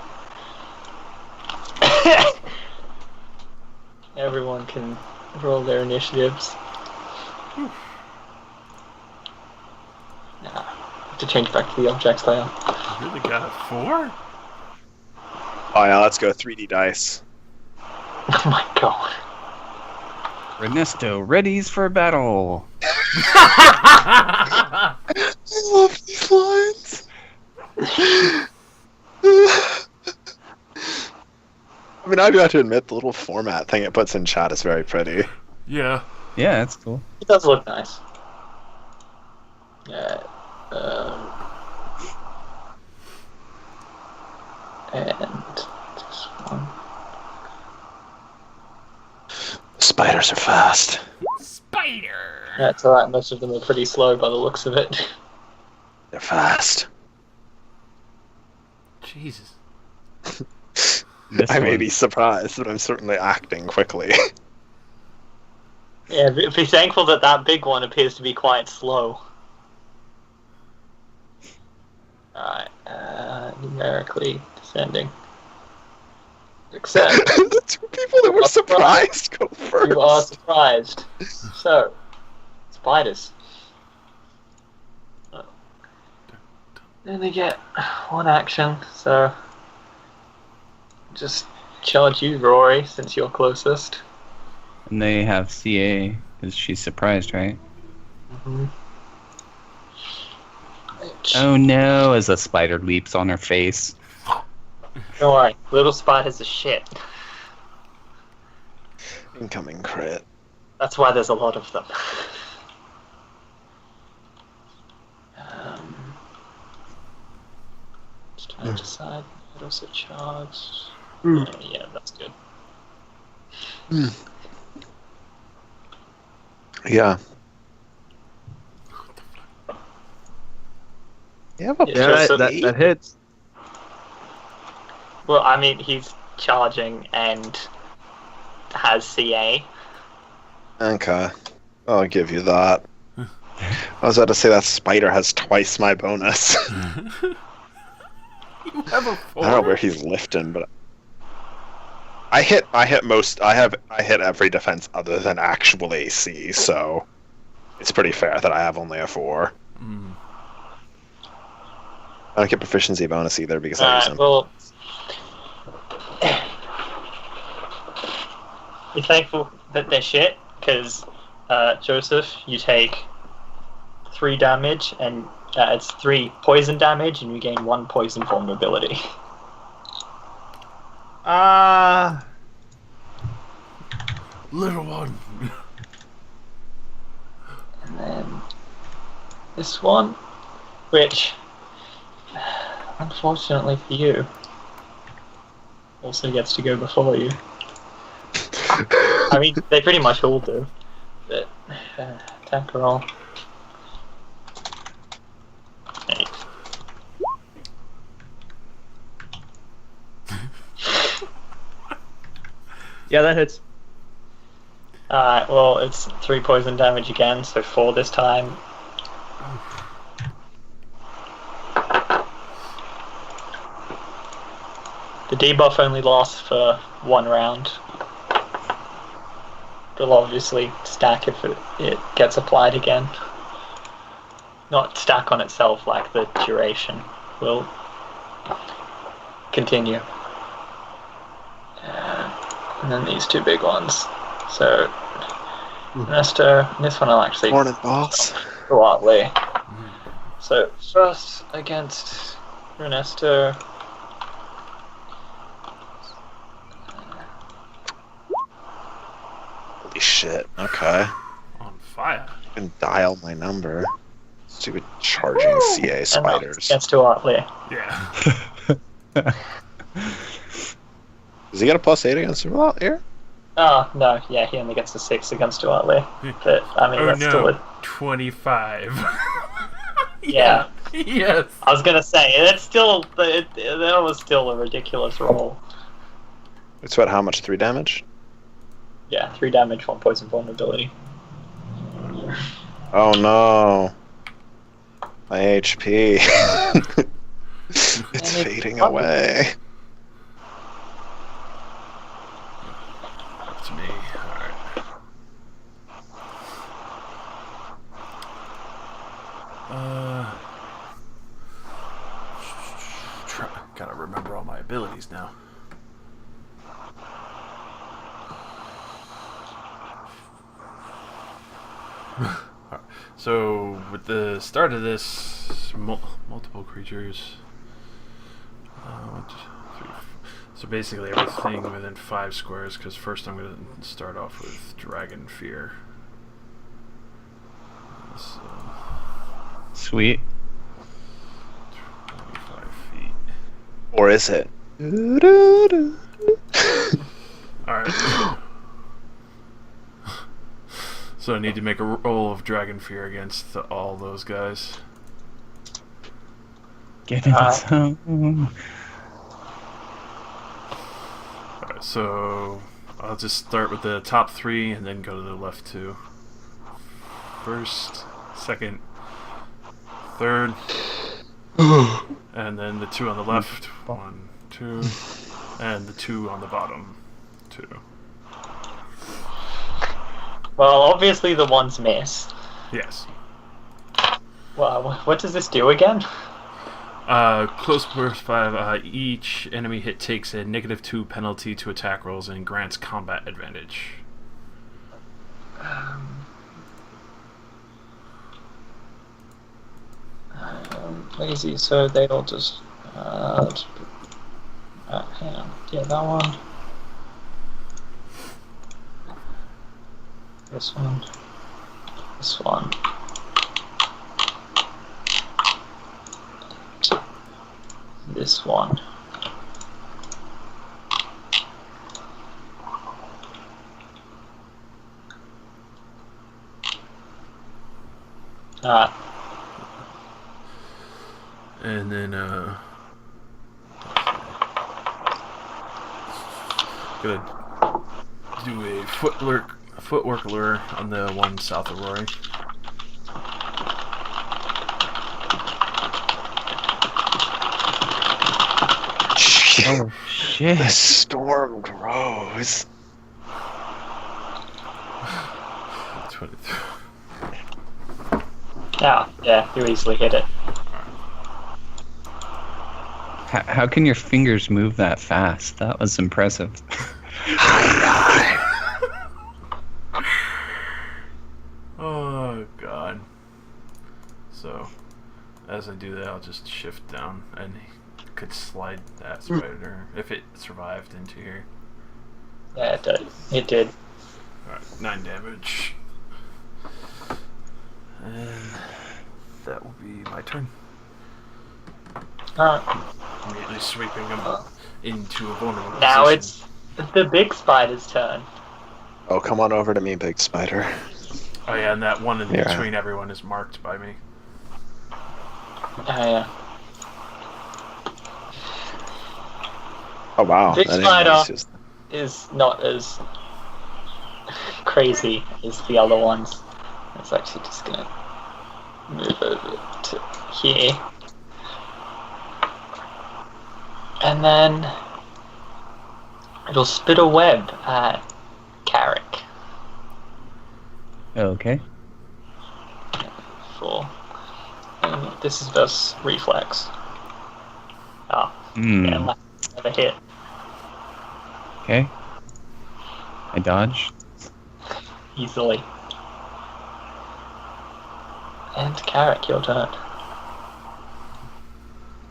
[SPEAKER 2] Everyone can roll their initiatives. Nah, have to change back to the objects layer.
[SPEAKER 5] You really got a 4?
[SPEAKER 4] Oh yeah, let's go 3D dice.
[SPEAKER 2] Oh my god.
[SPEAKER 1] Ernesto readies for battle.
[SPEAKER 4] I love these lines. I mean, I've got to admit, the little format thing it puts in chat is very pretty.
[SPEAKER 5] Yeah.
[SPEAKER 1] Yeah, that's cool.
[SPEAKER 2] It does look nice. Yeah. And this one.
[SPEAKER 4] Spiders are fast.
[SPEAKER 5] Spider!
[SPEAKER 2] That's alright, most of them are pretty slow by the looks of it.
[SPEAKER 4] They're fast.
[SPEAKER 5] Jesus.
[SPEAKER 1] This
[SPEAKER 4] I may
[SPEAKER 1] one.
[SPEAKER 4] be surprised, but I'm certainly acting quickly.
[SPEAKER 2] Yeah, be thankful that that big one appears to be quite slow. Alright, numerically descending. Except
[SPEAKER 4] The 2 people that were surprised go first.
[SPEAKER 2] you are surprised. So, spiders. Then they get one action, so just charge you, Rory, since you're closest.
[SPEAKER 1] And they have CA because she's surprised, right?
[SPEAKER 2] Mm-hmm.
[SPEAKER 1] Oh no! As a spider leaps on her face.
[SPEAKER 2] Don't worry, little spiders are shit.
[SPEAKER 4] Incoming crit.
[SPEAKER 2] That's why there's a lot of them. Damage aside, it also charged. Yeah, that's good.
[SPEAKER 4] Yeah. You have a
[SPEAKER 2] Yeah,
[SPEAKER 3] Yeah,
[SPEAKER 2] so-
[SPEAKER 3] that hits.
[SPEAKER 2] Well, I mean, he's charging and has CA.
[SPEAKER 4] Okay. I'll give you that. I was about to say that spider has twice my bonus.
[SPEAKER 5] You have a
[SPEAKER 4] I
[SPEAKER 5] 4.
[SPEAKER 4] don't know where he's lifting, but I hit every defense other than actual AC, so it's pretty fair that I have only a 4.
[SPEAKER 5] Mm.
[SPEAKER 4] I don't get proficiency bonus either because I use them.
[SPEAKER 2] Well, be thankful that they're shit, because Joseph, you take 3 damage, and it's 3 poison damage, and you gain 1 poison vulnerability.
[SPEAKER 5] Little one.
[SPEAKER 2] And then this one, which, unfortunately for you, also gets to go before you. I mean, they pretty much all do. But, attack roll. 8.
[SPEAKER 3] Yeah, that hits.
[SPEAKER 2] Alright, well, it's 3 poison damage again, so 4 this time. The debuff only lasts for 1 round. It'll obviously stack if it gets applied again. Not stack on itself like the duration will continue. And then these 2 big ones. So, Ernesto, this one I'll actually
[SPEAKER 4] Morning, boss.
[SPEAKER 2] go out way. So, first against Ernesto.
[SPEAKER 4] Holy shit. Okay.
[SPEAKER 5] On fire.
[SPEAKER 4] I can dial my number. Stupid charging CA spiders.
[SPEAKER 2] Against Uatley.
[SPEAKER 5] Yeah.
[SPEAKER 4] Does he get a +8 against him out here?
[SPEAKER 2] Oh, no, yeah, he only gets a 6 against Uatley. But, I mean,
[SPEAKER 5] Oh
[SPEAKER 2] that's still
[SPEAKER 5] no.
[SPEAKER 2] a...
[SPEAKER 5] 25.
[SPEAKER 2] Yeah.
[SPEAKER 5] Yes.
[SPEAKER 2] I was gonna say, that's still... that was still a ridiculous roll.
[SPEAKER 4] It's what, how much? 3 damage?
[SPEAKER 2] Yeah, 3 damage, 1 poison vulnerability.
[SPEAKER 4] Oh no. My HP. It's fading away.
[SPEAKER 5] That's me. Alright. Gotta remember all my abilities now. So, with the start of this, multiple creatures. 1, 2, 3, 4. So basically everything within 5 squares, because first I'm going to start off with Dragon Fear. So,
[SPEAKER 1] Sweet.
[SPEAKER 5] 25 feet.
[SPEAKER 4] Or is it?
[SPEAKER 5] Alright. So I need to make a roll of Dragon Fear against all those guys.
[SPEAKER 1] Get in zone.
[SPEAKER 5] Alright, so I'll just start with the top 3 and then go to the left 2. First, second, third, and then the 2 on the left. 1, 2, and the 2 on the bottom. 2.
[SPEAKER 2] Well, obviously the ones miss.
[SPEAKER 5] Yes.
[SPEAKER 2] Well, what does this do again?
[SPEAKER 5] Close burst 5. Each enemy hit takes a -2 penalty to attack rolls and grants combat advantage.
[SPEAKER 2] Lazy, so they all just... hang on. Yeah, that one. This one. This one. This this one. Alright.
[SPEAKER 5] And then, gonna do a footwork lure on the one south of Rory.
[SPEAKER 1] Oh shit!
[SPEAKER 4] The storm grows.
[SPEAKER 5] 23.
[SPEAKER 2] Yeah, you easily hit it.
[SPEAKER 1] How can your fingers move that fast? That was impressive.
[SPEAKER 5] Oh god. So, as I do that, I'll just shift down and could slide that spider if it survived into here.
[SPEAKER 2] Yeah, it did. It did.
[SPEAKER 5] Alright, 9 damage. And that will be my turn.
[SPEAKER 2] Alright.
[SPEAKER 5] Immediately sweeping him into a vulnerable
[SPEAKER 2] Now
[SPEAKER 5] position.
[SPEAKER 2] it's the big spider's turn.
[SPEAKER 4] Oh, come on over to me, big spider.
[SPEAKER 5] Oh yeah, and that one in
[SPEAKER 4] Yeah.
[SPEAKER 5] between everyone is marked by me.
[SPEAKER 2] Oh, yeah.
[SPEAKER 4] Oh wow.
[SPEAKER 2] Big
[SPEAKER 4] I didn't
[SPEAKER 2] spider.
[SPEAKER 4] notice this.
[SPEAKER 2] Is not as crazy as the other ones. It's actually just gonna move over to here. And then it'll spit a web at Carrick
[SPEAKER 1] Okay.
[SPEAKER 2] for. And this is versus reflex. Oh,
[SPEAKER 1] Hmm.
[SPEAKER 2] yeah, never hit.
[SPEAKER 1] Okay. I dodge.
[SPEAKER 2] Easily. And Carrick, your turn.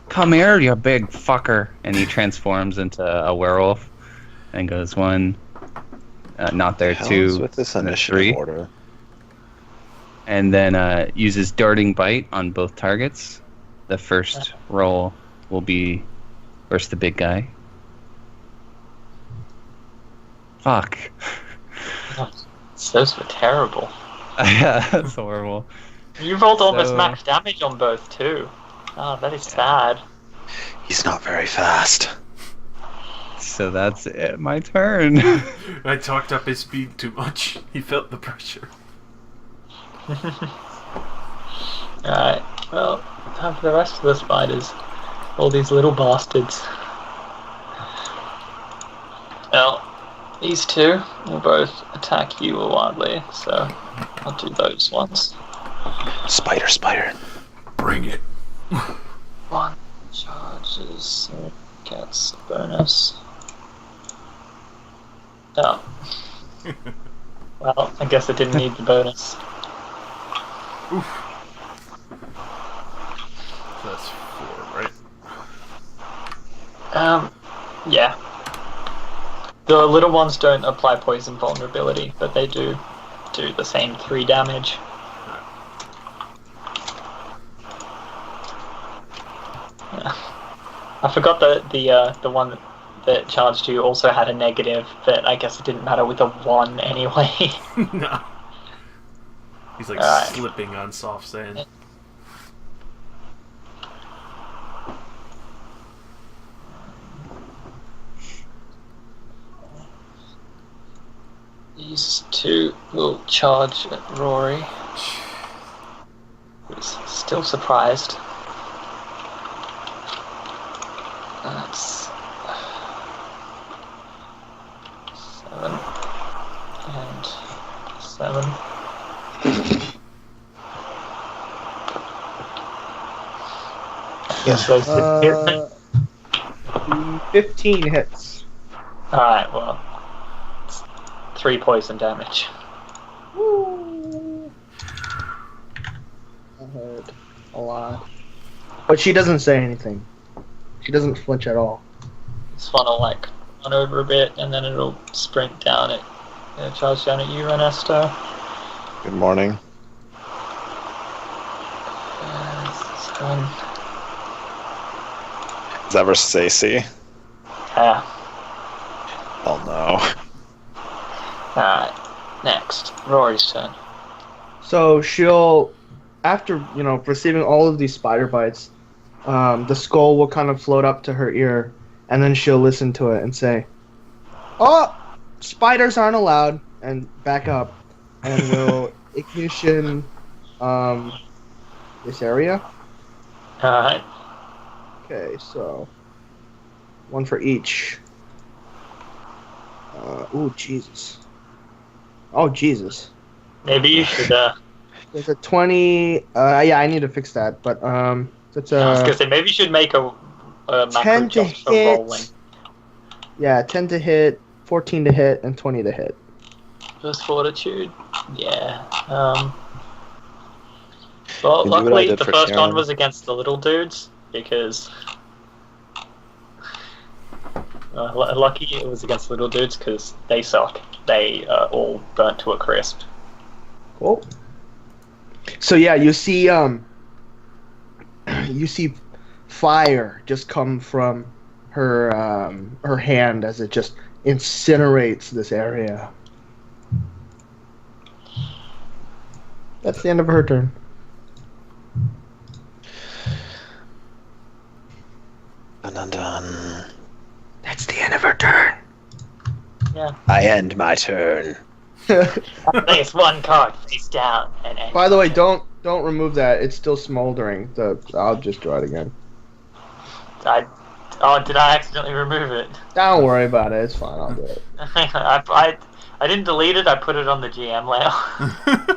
[SPEAKER 1] Come here, you big fucker! And he transforms into a werewolf, and goes 1. Not there.
[SPEAKER 4] Hell
[SPEAKER 1] 2.
[SPEAKER 4] is with this
[SPEAKER 1] and a
[SPEAKER 4] initiative
[SPEAKER 1] 3.
[SPEAKER 4] order.
[SPEAKER 1] And then uses darting bite on both targets. The first roll will be versus the big guy. Fuck.
[SPEAKER 2] Those were terrible.
[SPEAKER 1] Yeah, that's horrible.
[SPEAKER 2] You rolled almost
[SPEAKER 1] So-
[SPEAKER 2] max damage on both too. Oh, that is sad.
[SPEAKER 4] He's not very fast.
[SPEAKER 1] So that's it. My turn.
[SPEAKER 5] I talked up his speed too much. He felt the pressure.
[SPEAKER 2] Alright, well, time for the rest of the spiders. All these little bastards. Well, these two will both attack you wildly, so I'll do those ones.
[SPEAKER 4] Spider.
[SPEAKER 5] Bring it.
[SPEAKER 2] One charges, so gets a bonus. Oh. Well, I guess I didn't need the bonus.
[SPEAKER 5] Oof. So that's 4, right?
[SPEAKER 2] Yeah. The little ones don't apply poison vulnerability, but they do the same 3 damage. Yeah. I forgot that the one that charged you also had a negative, but I guess it didn't matter with a 1 anyway.
[SPEAKER 5] No. He's like
[SPEAKER 2] Alright.
[SPEAKER 5] slipping on soft sand.
[SPEAKER 2] These two will charge at Rory, who's still surprised. That's 7 and 7. Yes, those hit.
[SPEAKER 3] 15 hits.
[SPEAKER 2] Alright, well, it's 3 poison damage.
[SPEAKER 3] Woo. I heard a lot. But she doesn't say anything. She doesn't flinch at all.
[SPEAKER 2] This one will like run over a bit and then it'll sprint down it. It'll charge down at you, Ernesto.
[SPEAKER 4] Good morning.
[SPEAKER 2] 7.
[SPEAKER 4] Is that versus AC?
[SPEAKER 2] Yeah.
[SPEAKER 4] Oh no.
[SPEAKER 2] Alright. Next. Rory's turn.
[SPEAKER 3] So she'll, after receiving all of these spider bites, the skull will kind of float up to her ear, and then she'll listen to it and say, "Oh, spiders aren't allowed," and back up, and will ignition this area.
[SPEAKER 2] Alright.
[SPEAKER 3] Okay, so one for each. Ooh, Jesus. Oh, Jesus.
[SPEAKER 2] Maybe you should,
[SPEAKER 3] There's a 20. Yeah, I need to fix that, but that's
[SPEAKER 2] I was gonna say, maybe you should make a macro
[SPEAKER 3] 10 to
[SPEAKER 2] just for
[SPEAKER 3] hit.
[SPEAKER 2] rolling.
[SPEAKER 3] Yeah, 10 to hit, 14 to hit, and 20 to hit.
[SPEAKER 2] Plus fortitude. Yeah. Well,
[SPEAKER 4] You do what I
[SPEAKER 2] luckily
[SPEAKER 4] did
[SPEAKER 2] the
[SPEAKER 4] for
[SPEAKER 2] first one
[SPEAKER 4] Karen.
[SPEAKER 2] was against the little dudes, because... lucky it was against little dudes, because they suck. They all burnt to a crisp.
[SPEAKER 3] Cool. So yeah, you see fire just come from her hand as it just incinerates this area. That's the end of her turn.
[SPEAKER 4] Dun.
[SPEAKER 3] That's the end of her turn.
[SPEAKER 2] Yeah.
[SPEAKER 4] I end my turn.
[SPEAKER 2] Place one card face down and end.
[SPEAKER 3] By the way, don't remove that. It's still smoldering. I'll just draw it again.
[SPEAKER 2] Did I accidentally remove it?
[SPEAKER 3] Don't worry about it. It's fine. I'll do it.
[SPEAKER 2] I didn't delete it. I put it on the GM layer.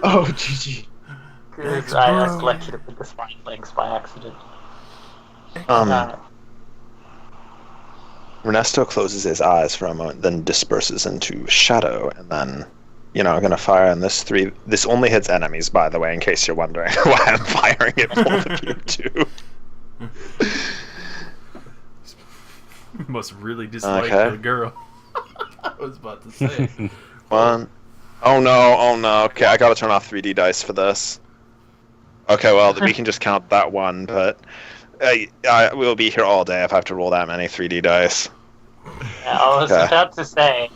[SPEAKER 3] Oh, GG.
[SPEAKER 2] Because I selected it with the spine links by accident.
[SPEAKER 4] Ernesto closes his eyes for a moment, then disperses into shadow, and then, gonna fire on this 3. This only hits enemies, by the way, in case you're wondering why I'm firing at both of you too.
[SPEAKER 5] Must really dislike
[SPEAKER 4] Okay.
[SPEAKER 5] the girl. I was about to say.
[SPEAKER 4] 1. Oh no. Okay, I gotta turn off 3D dice for this. Okay, well, we can just count that one, but we'll be here all day if I have to roll that many 3D dice.
[SPEAKER 2] Yeah, I was
[SPEAKER 4] Okay.
[SPEAKER 2] about to say,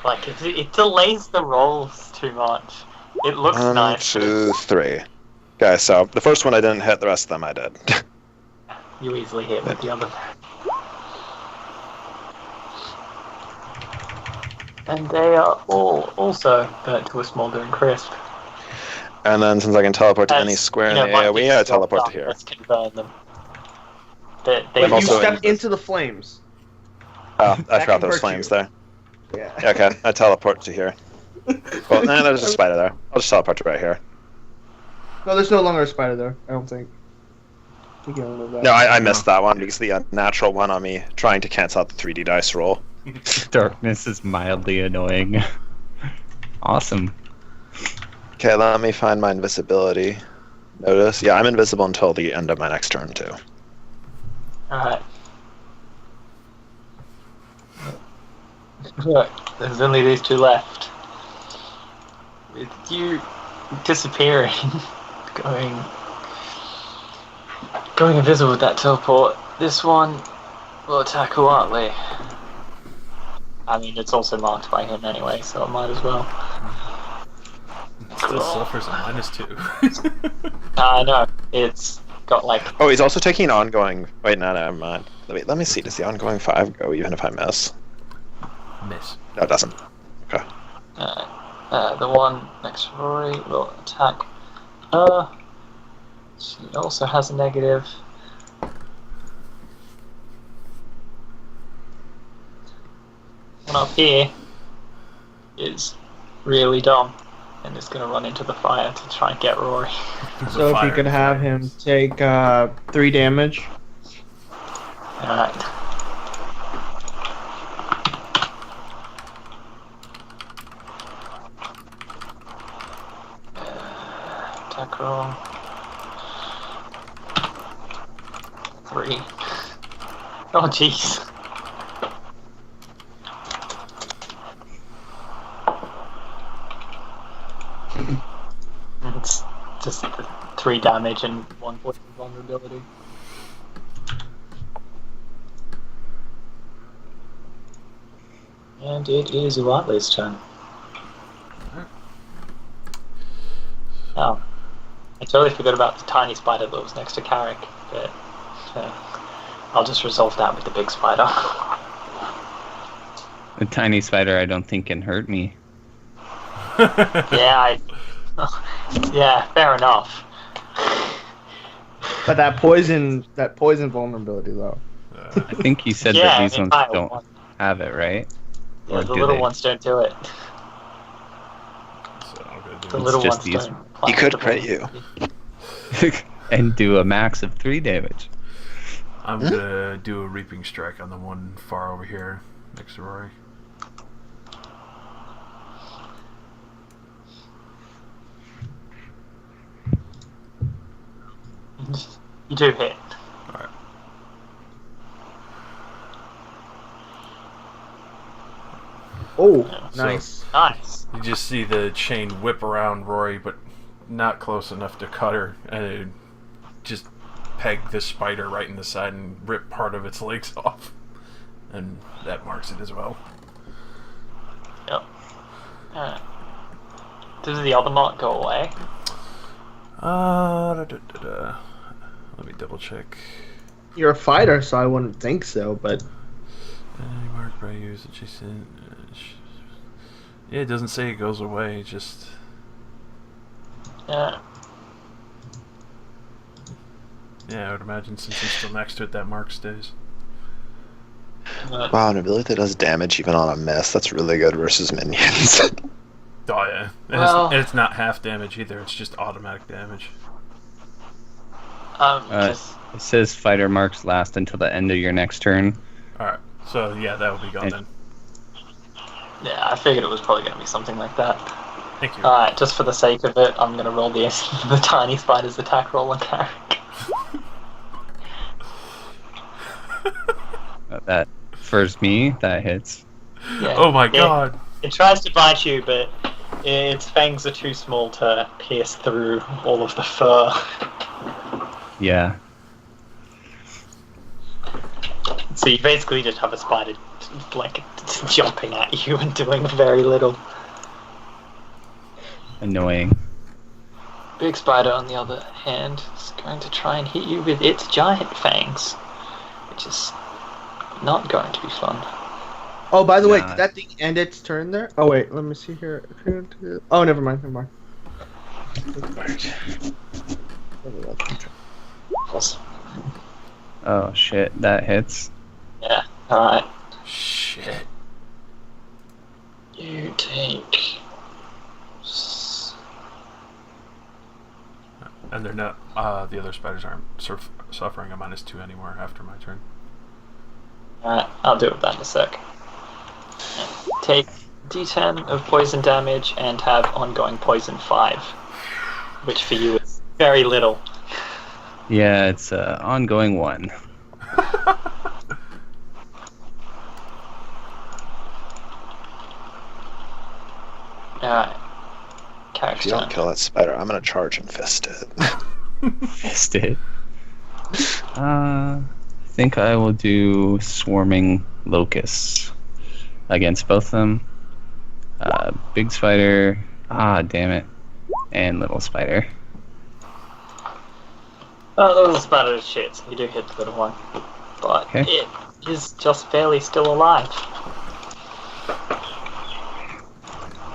[SPEAKER 2] like, it delays the rolls too much. It looks
[SPEAKER 4] 1,
[SPEAKER 2] nice.
[SPEAKER 4] 2, 3. Okay, so the first one I didn't hit, the rest of them I did.
[SPEAKER 2] You easily hit with the other. And they are all also burnt to a smouldering crisp.
[SPEAKER 4] And then since I can teleport to any
[SPEAKER 2] As,
[SPEAKER 4] square
[SPEAKER 2] you
[SPEAKER 4] in
[SPEAKER 2] know,
[SPEAKER 4] the AoE, I teleport to here.
[SPEAKER 2] Let's convert them. They
[SPEAKER 3] But you
[SPEAKER 4] also
[SPEAKER 3] step into the flames.
[SPEAKER 4] Oh, I
[SPEAKER 3] That
[SPEAKER 4] forgot
[SPEAKER 3] can
[SPEAKER 4] those
[SPEAKER 3] hurt
[SPEAKER 4] flames
[SPEAKER 3] you.
[SPEAKER 4] there.
[SPEAKER 3] Yeah.
[SPEAKER 4] Yeah, okay, I teleport to here. Well, there's a spider there. I'll just teleport to right here.
[SPEAKER 3] No, there's no longer a spider there. I don't think. We can remove that.
[SPEAKER 4] No, I missed that one because the unnatural one on me trying to cancel out the 3D dice roll.
[SPEAKER 1] Darkness is mildly annoying. Awesome.
[SPEAKER 4] Okay, let me find my invisibility. Notice? Yeah, I'm invisible until the end of my next turn, too.
[SPEAKER 2] Alright. Look, there's only these 2 left. With you disappearing, going invisible with that teleport, this one will attack Huatley. I mean, it's also marked by him anyway, so I might as well.
[SPEAKER 5] It still suffers a -2.
[SPEAKER 2] I know, it's got like...
[SPEAKER 4] Oh, he's also taking an ongoing... Wait, no, never mind. Let me see. Does the ongoing 5 go even if I miss?
[SPEAKER 5] Miss.
[SPEAKER 4] No, it doesn't. Okay.
[SPEAKER 2] The one next to Rory will attack. She also has a negative. One up here is really dumb and is going to run into the fire to try and get Rory.
[SPEAKER 3] So if you could have him take 3 damage.
[SPEAKER 2] Alright. Attack roll. 3. Oh jeez. It's just 3 damage and 1 point of vulnerability. And it is Watley's turn. Oh, I totally forgot about the tiny spider that was next to Carrick, but I'll just resolve that with the big spider.
[SPEAKER 1] The tiny spider I don't think can hurt me.
[SPEAKER 2] Yeah, yeah, fair enough.
[SPEAKER 3] But that poison vulnerability though.
[SPEAKER 1] I think you said
[SPEAKER 2] Yeah,
[SPEAKER 1] that these
[SPEAKER 2] the
[SPEAKER 1] ones
[SPEAKER 2] entire
[SPEAKER 1] don't
[SPEAKER 2] one.
[SPEAKER 1] have it, right?
[SPEAKER 2] Yeah,
[SPEAKER 1] Or
[SPEAKER 2] the
[SPEAKER 1] do
[SPEAKER 2] little
[SPEAKER 1] they?
[SPEAKER 2] ones don't do it.
[SPEAKER 5] So I'm gonna do
[SPEAKER 2] The
[SPEAKER 1] It's
[SPEAKER 2] little
[SPEAKER 1] just
[SPEAKER 2] ones
[SPEAKER 1] these-
[SPEAKER 2] don't.
[SPEAKER 4] He could crit you.
[SPEAKER 1] And do a max of 3 damage.
[SPEAKER 5] I'm gonna do a reaping strike on the one far over here next to Rory.
[SPEAKER 2] You do hit.
[SPEAKER 5] Alright.
[SPEAKER 3] Oh,
[SPEAKER 5] So-
[SPEAKER 3] nice.
[SPEAKER 2] Nice.
[SPEAKER 5] You just see the chain whip around Rory, but not close enough to cut her, and it just peg the spider right in the side and rip part of its legs off. And that marks it as well.
[SPEAKER 2] Yep. Does the other mark go away?
[SPEAKER 5] Let me double check.
[SPEAKER 3] You're a fighter, so I wouldn't think so. But
[SPEAKER 5] Any mark by use adjacent. Yeah, it doesn't say it goes away. Just
[SPEAKER 2] Yeah.
[SPEAKER 5] I would imagine since he's still next to it, that mark stays.
[SPEAKER 4] Wow, an ability that does damage even on a miss. That's really good versus minions.
[SPEAKER 5] Oh yeah, and
[SPEAKER 2] Well-
[SPEAKER 5] it's not half damage either. It's just automatic damage.
[SPEAKER 2] Just
[SPEAKER 1] It says fighter marks last until the end of your next turn.
[SPEAKER 5] All right, so yeah, that will be gone
[SPEAKER 1] And-
[SPEAKER 5] then.
[SPEAKER 2] yeah, I figured it was probably going to be something like that.
[SPEAKER 5] Thank you.
[SPEAKER 2] Alright, just for the sake of it, I'm going to roll the the tiny spider's attack roll on Carrick.
[SPEAKER 1] That first me, that hits.
[SPEAKER 2] Yeah,
[SPEAKER 5] Oh my
[SPEAKER 2] it-
[SPEAKER 5] god!
[SPEAKER 2] It tries to bite you, but its fangs are too small to pierce through all of the fur.
[SPEAKER 1] Yeah.
[SPEAKER 2] So you basically just have a spider like jumping at you and doing very little.
[SPEAKER 1] Annoying.
[SPEAKER 2] Big spider, on the other hand, is going to try and hit you with its giant fangs, which is not going to be fun.
[SPEAKER 3] oh, by the way,
[SPEAKER 1] Nah.
[SPEAKER 3] did that thing end its turn there? Oh wait, let me see here. Oh, never mind.
[SPEAKER 1] Oh shit, that hits.
[SPEAKER 2] Yeah, alright.
[SPEAKER 5] Shit.
[SPEAKER 2] You take...
[SPEAKER 5] And they're not. The other spiders aren't suffering a -2 anymore after my turn.
[SPEAKER 2] Alright, I'll do it that in a sec. Take D10 of poison damage and have ongoing poison 5, which for you is very little.
[SPEAKER 1] Yeah, it's ongoing 1.
[SPEAKER 2] Alright.
[SPEAKER 4] If
[SPEAKER 2] Carrick's
[SPEAKER 4] you don't
[SPEAKER 2] turn.
[SPEAKER 4] kill that spider, I'm gonna charge and fist it.
[SPEAKER 1] Fist it. I think I will do swarming locusts against both of them. Big spider. Ah, damn it. And little spider.
[SPEAKER 2] Oh, the little spider is shit, so you do hit the little one. But
[SPEAKER 1] Okay.
[SPEAKER 2] it is just barely still alive.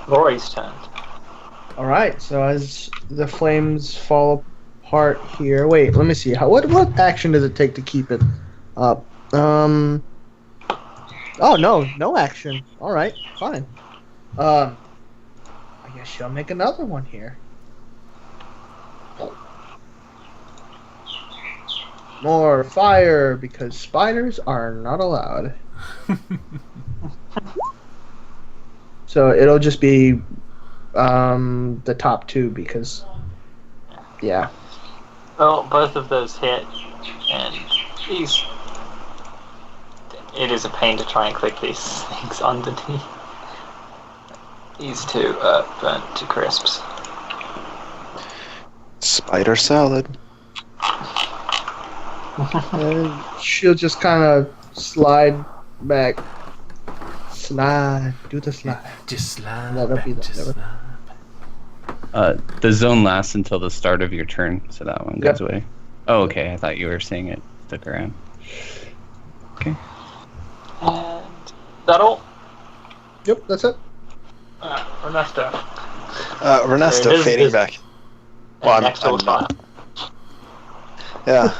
[SPEAKER 2] Rory's turn.
[SPEAKER 3] All right. So as the flames fall apart here, wait. Let me see. What action does it take to keep it up? Oh no action. All right, fine. I guess she'll make another one here. More fire because spiders are not allowed. So it'll just be the top two because yeah.
[SPEAKER 2] Well, both of those hit, and it is a pain to try and click these things underneath. These two are burnt to crisps.
[SPEAKER 4] Spider salad.
[SPEAKER 3] And she'll just kind of slide back slide. Do the slide.
[SPEAKER 5] Just slide
[SPEAKER 3] That'll
[SPEAKER 5] back,
[SPEAKER 3] be the-
[SPEAKER 5] just
[SPEAKER 3] that'll-
[SPEAKER 5] slide.
[SPEAKER 1] The zone lasts until the start of your turn, so that one goes
[SPEAKER 3] Yep.
[SPEAKER 1] away. Oh, okay. I thought you were saying it stuck around. Okay.
[SPEAKER 2] And that all?
[SPEAKER 3] Yep, that's it.
[SPEAKER 2] Ernesto.
[SPEAKER 4] Ernesto
[SPEAKER 2] There it is,
[SPEAKER 4] fading
[SPEAKER 2] this-
[SPEAKER 4] back.
[SPEAKER 2] And
[SPEAKER 4] Well,
[SPEAKER 2] next to
[SPEAKER 4] I'm
[SPEAKER 2] a fire.
[SPEAKER 4] Yeah.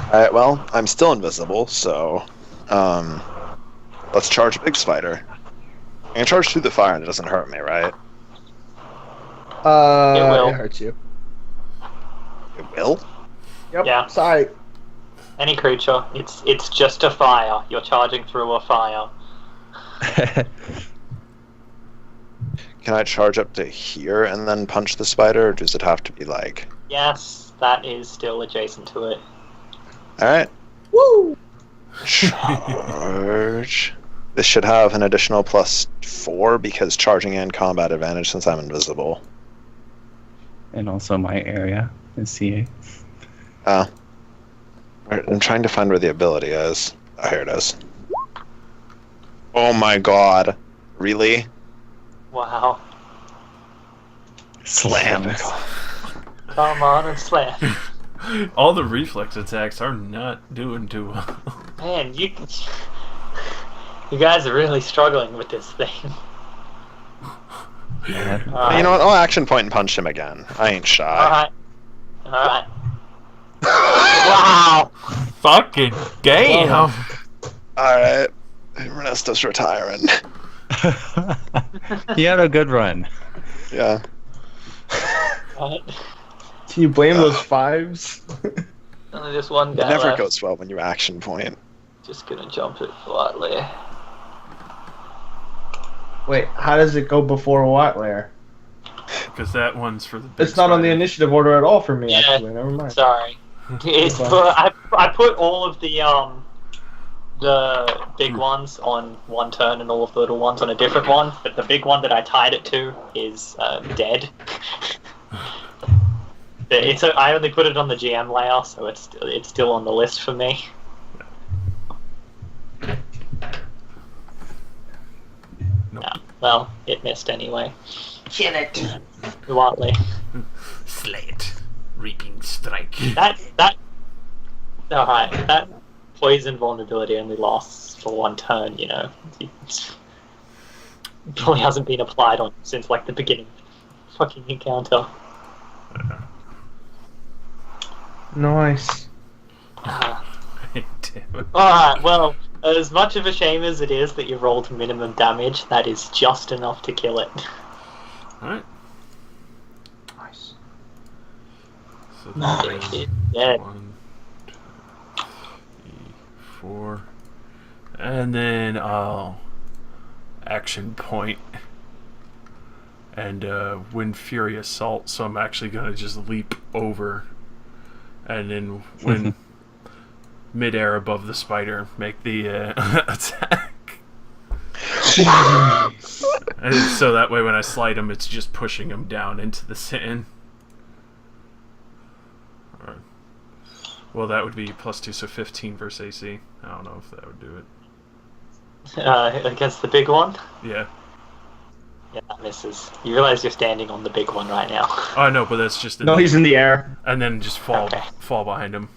[SPEAKER 4] Alright, well, I'm still invisible, so let's charge a big spider. I can charge through the fire and it doesn't hurt me, right?
[SPEAKER 2] It will.
[SPEAKER 3] It hurts you.
[SPEAKER 4] It will?
[SPEAKER 3] Yep.
[SPEAKER 2] Yeah.
[SPEAKER 3] Sorry.
[SPEAKER 2] Any creature. It's just a fire. You're charging through a fire.
[SPEAKER 4] Can I charge up to here and then punch the spider, or does it have to be like...
[SPEAKER 2] Yes, that is still adjacent to it.
[SPEAKER 4] Alright.
[SPEAKER 3] Woo!
[SPEAKER 4] Charge. This should have an additional +4 because charging and combat advantage since I'm invisible.
[SPEAKER 1] And also my area is CA.
[SPEAKER 4] I'm trying to find where the ability is. Oh, here it is. Oh my god. Really?
[SPEAKER 2] Wow.
[SPEAKER 1] Slam.
[SPEAKER 2] Come on and slam.
[SPEAKER 5] All the reflex attacks are not doing too well.
[SPEAKER 2] Man, you guys are really struggling with this thing.
[SPEAKER 1] Yeah.
[SPEAKER 4] You know what? I'll action point and punch him again. I ain't shy.
[SPEAKER 2] Alright. Wow!
[SPEAKER 5] Fucking damn!
[SPEAKER 4] Alright. Ernesto's retiring.
[SPEAKER 1] He had a good run.
[SPEAKER 4] Yeah.
[SPEAKER 2] Right.
[SPEAKER 3] Can you blame those fives?
[SPEAKER 2] Only just one
[SPEAKER 4] It
[SPEAKER 2] guy
[SPEAKER 4] never
[SPEAKER 2] left.
[SPEAKER 4] goes well when you action point.
[SPEAKER 2] Just gonna jump it politely.
[SPEAKER 3] Wait, how does it go before what layer?
[SPEAKER 5] Because that one's for the big
[SPEAKER 3] It's not on the
[SPEAKER 5] spider.
[SPEAKER 3] initiative order at all for me,
[SPEAKER 2] Yeah.
[SPEAKER 3] actually. Never mind.
[SPEAKER 2] Sorry. It's
[SPEAKER 3] fine.
[SPEAKER 2] I put all of the big ones on one turn and all of the little ones on a different one, but the big one that I tied it to is dead. I only put it on the GM layer, so it's still on the list for me.
[SPEAKER 5] Nope.
[SPEAKER 2] No, well, it missed anyway.
[SPEAKER 3] Kill it!
[SPEAKER 2] Politely.
[SPEAKER 5] Slate. Reaping strike.
[SPEAKER 2] That alright, that poison vulnerability only lasts for one turn, you know. It probably hasn't been applied on since like the beginning of the fucking encounter.
[SPEAKER 3] Nice.
[SPEAKER 2] Ah.
[SPEAKER 5] Damn it.
[SPEAKER 2] Alright, well, as much of a shame as it is that you rolled minimum damage, that is just enough to kill it.
[SPEAKER 5] Alright.
[SPEAKER 3] Nice.
[SPEAKER 5] So
[SPEAKER 2] It's
[SPEAKER 5] there's
[SPEAKER 2] dead.
[SPEAKER 5] 1, 2, 3, 4. And then I'll action point and Wind Fury Assault, so I'm actually gonna just leap over and then when midair above the spider make the attack. And so that way when I slide him it's just pushing him down into the sand. Alright. Well, that would be +2, so 15 versus AC. I don't know if that would do it.
[SPEAKER 2] Against the big one?
[SPEAKER 5] Yeah.
[SPEAKER 2] Yeah, that misses. You realize you're standing on the big one right now.
[SPEAKER 5] Oh, no, but that's just...
[SPEAKER 3] No, he's in the air.
[SPEAKER 5] And then just fall
[SPEAKER 2] Okay.
[SPEAKER 5] fall behind him.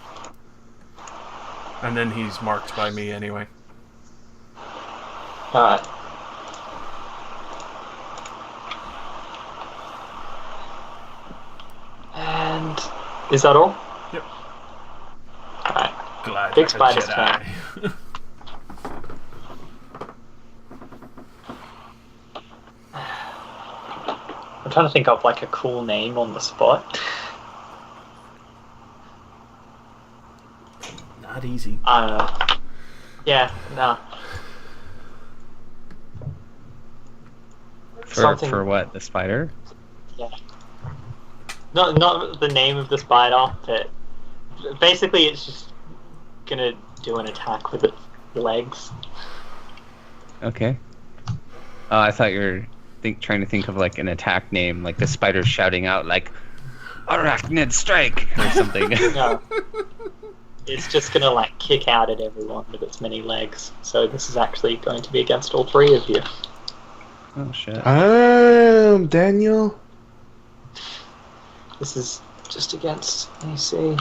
[SPEAKER 5] And then he's marked by me anyway.
[SPEAKER 2] Alright. And is that all?
[SPEAKER 5] Yep.
[SPEAKER 2] Alright.
[SPEAKER 5] Glide
[SPEAKER 2] Big
[SPEAKER 5] like a
[SPEAKER 2] spider's
[SPEAKER 5] Jedi.
[SPEAKER 2] I'm trying to think of like a cool name on the spot.
[SPEAKER 5] Not easy.
[SPEAKER 2] I don't know. Yeah, no. Something-
[SPEAKER 1] For what? The spider?
[SPEAKER 2] Yeah. Not the name of the spider, but basically it's just gonna do an attack with its legs.
[SPEAKER 1] Okay. I thought you were trying to think of like an attack name, like the spider shouting out like "Arachnid strike" or something.
[SPEAKER 2] No. it's just gonna like kick out at everyone with its many legs. So this is actually going to be against all three of you.
[SPEAKER 1] Oh shit.
[SPEAKER 3] Daniel.
[SPEAKER 2] This is just against. Let me see.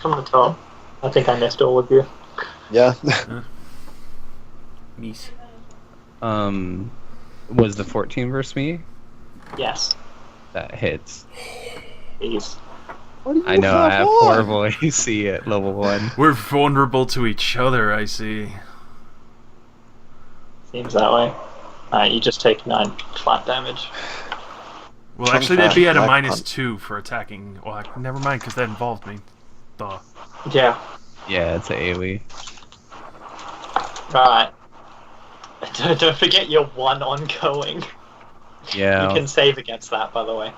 [SPEAKER 2] From the top. I think I missed all of you.
[SPEAKER 4] Yeah.
[SPEAKER 5] Meese.
[SPEAKER 1] Was the 14 versus me?
[SPEAKER 2] Yes.
[SPEAKER 1] That hits.
[SPEAKER 2] Please.
[SPEAKER 1] I know, I have horrible AC at level 1.
[SPEAKER 5] We're vulnerable to each other, I see.
[SPEAKER 2] Seems that way. Alright, you just take 9 flat damage.
[SPEAKER 5] Well, actually, that'd be at a
[SPEAKER 4] Fun fact,
[SPEAKER 5] -2 for attacking. Well, never mind, because that involved me. Duh.
[SPEAKER 2] Yeah.
[SPEAKER 1] Yeah, it's a AoE.
[SPEAKER 2] Right. Don't forget your 1 ongoing.
[SPEAKER 1] Yeah,
[SPEAKER 2] You
[SPEAKER 1] I'll
[SPEAKER 2] can save against that, by the way.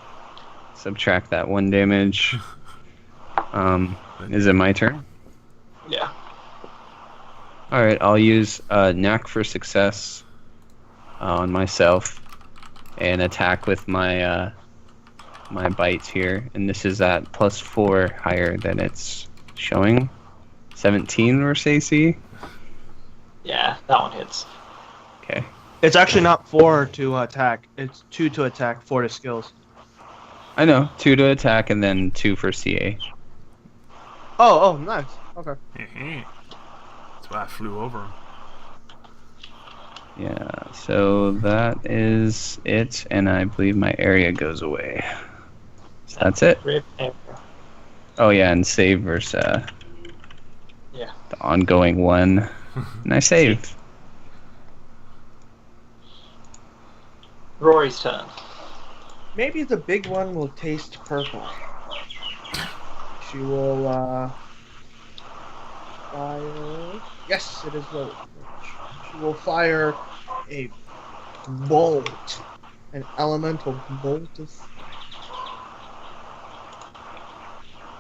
[SPEAKER 1] subtract that 1 damage. Is it my turn?
[SPEAKER 2] Yeah.
[SPEAKER 1] Alright, I'll use Knack for Success on myself and attack with my my bites here. And this is at +4 higher than it's showing. 17 versus AC?
[SPEAKER 2] Yeah, that one hits.
[SPEAKER 1] Okay.
[SPEAKER 3] It's actually not 4 to attack. It's 2 to attack, 4 to skills.
[SPEAKER 1] I know, 2 to attack and then 2 for CA.
[SPEAKER 3] Oh, nice. Okay.
[SPEAKER 5] That's why I flew over him.
[SPEAKER 1] Yeah, so that is it, and I believe my area goes away. So that's it.
[SPEAKER 2] Rip area.
[SPEAKER 1] Oh yeah, and save versus
[SPEAKER 2] Yeah.
[SPEAKER 1] the ongoing one. And I saved.
[SPEAKER 2] Rory's turn.
[SPEAKER 3] Maybe the big one will taste purple. She will, fire... Yes, it is low. She will fire a bolt. An elemental bolt of...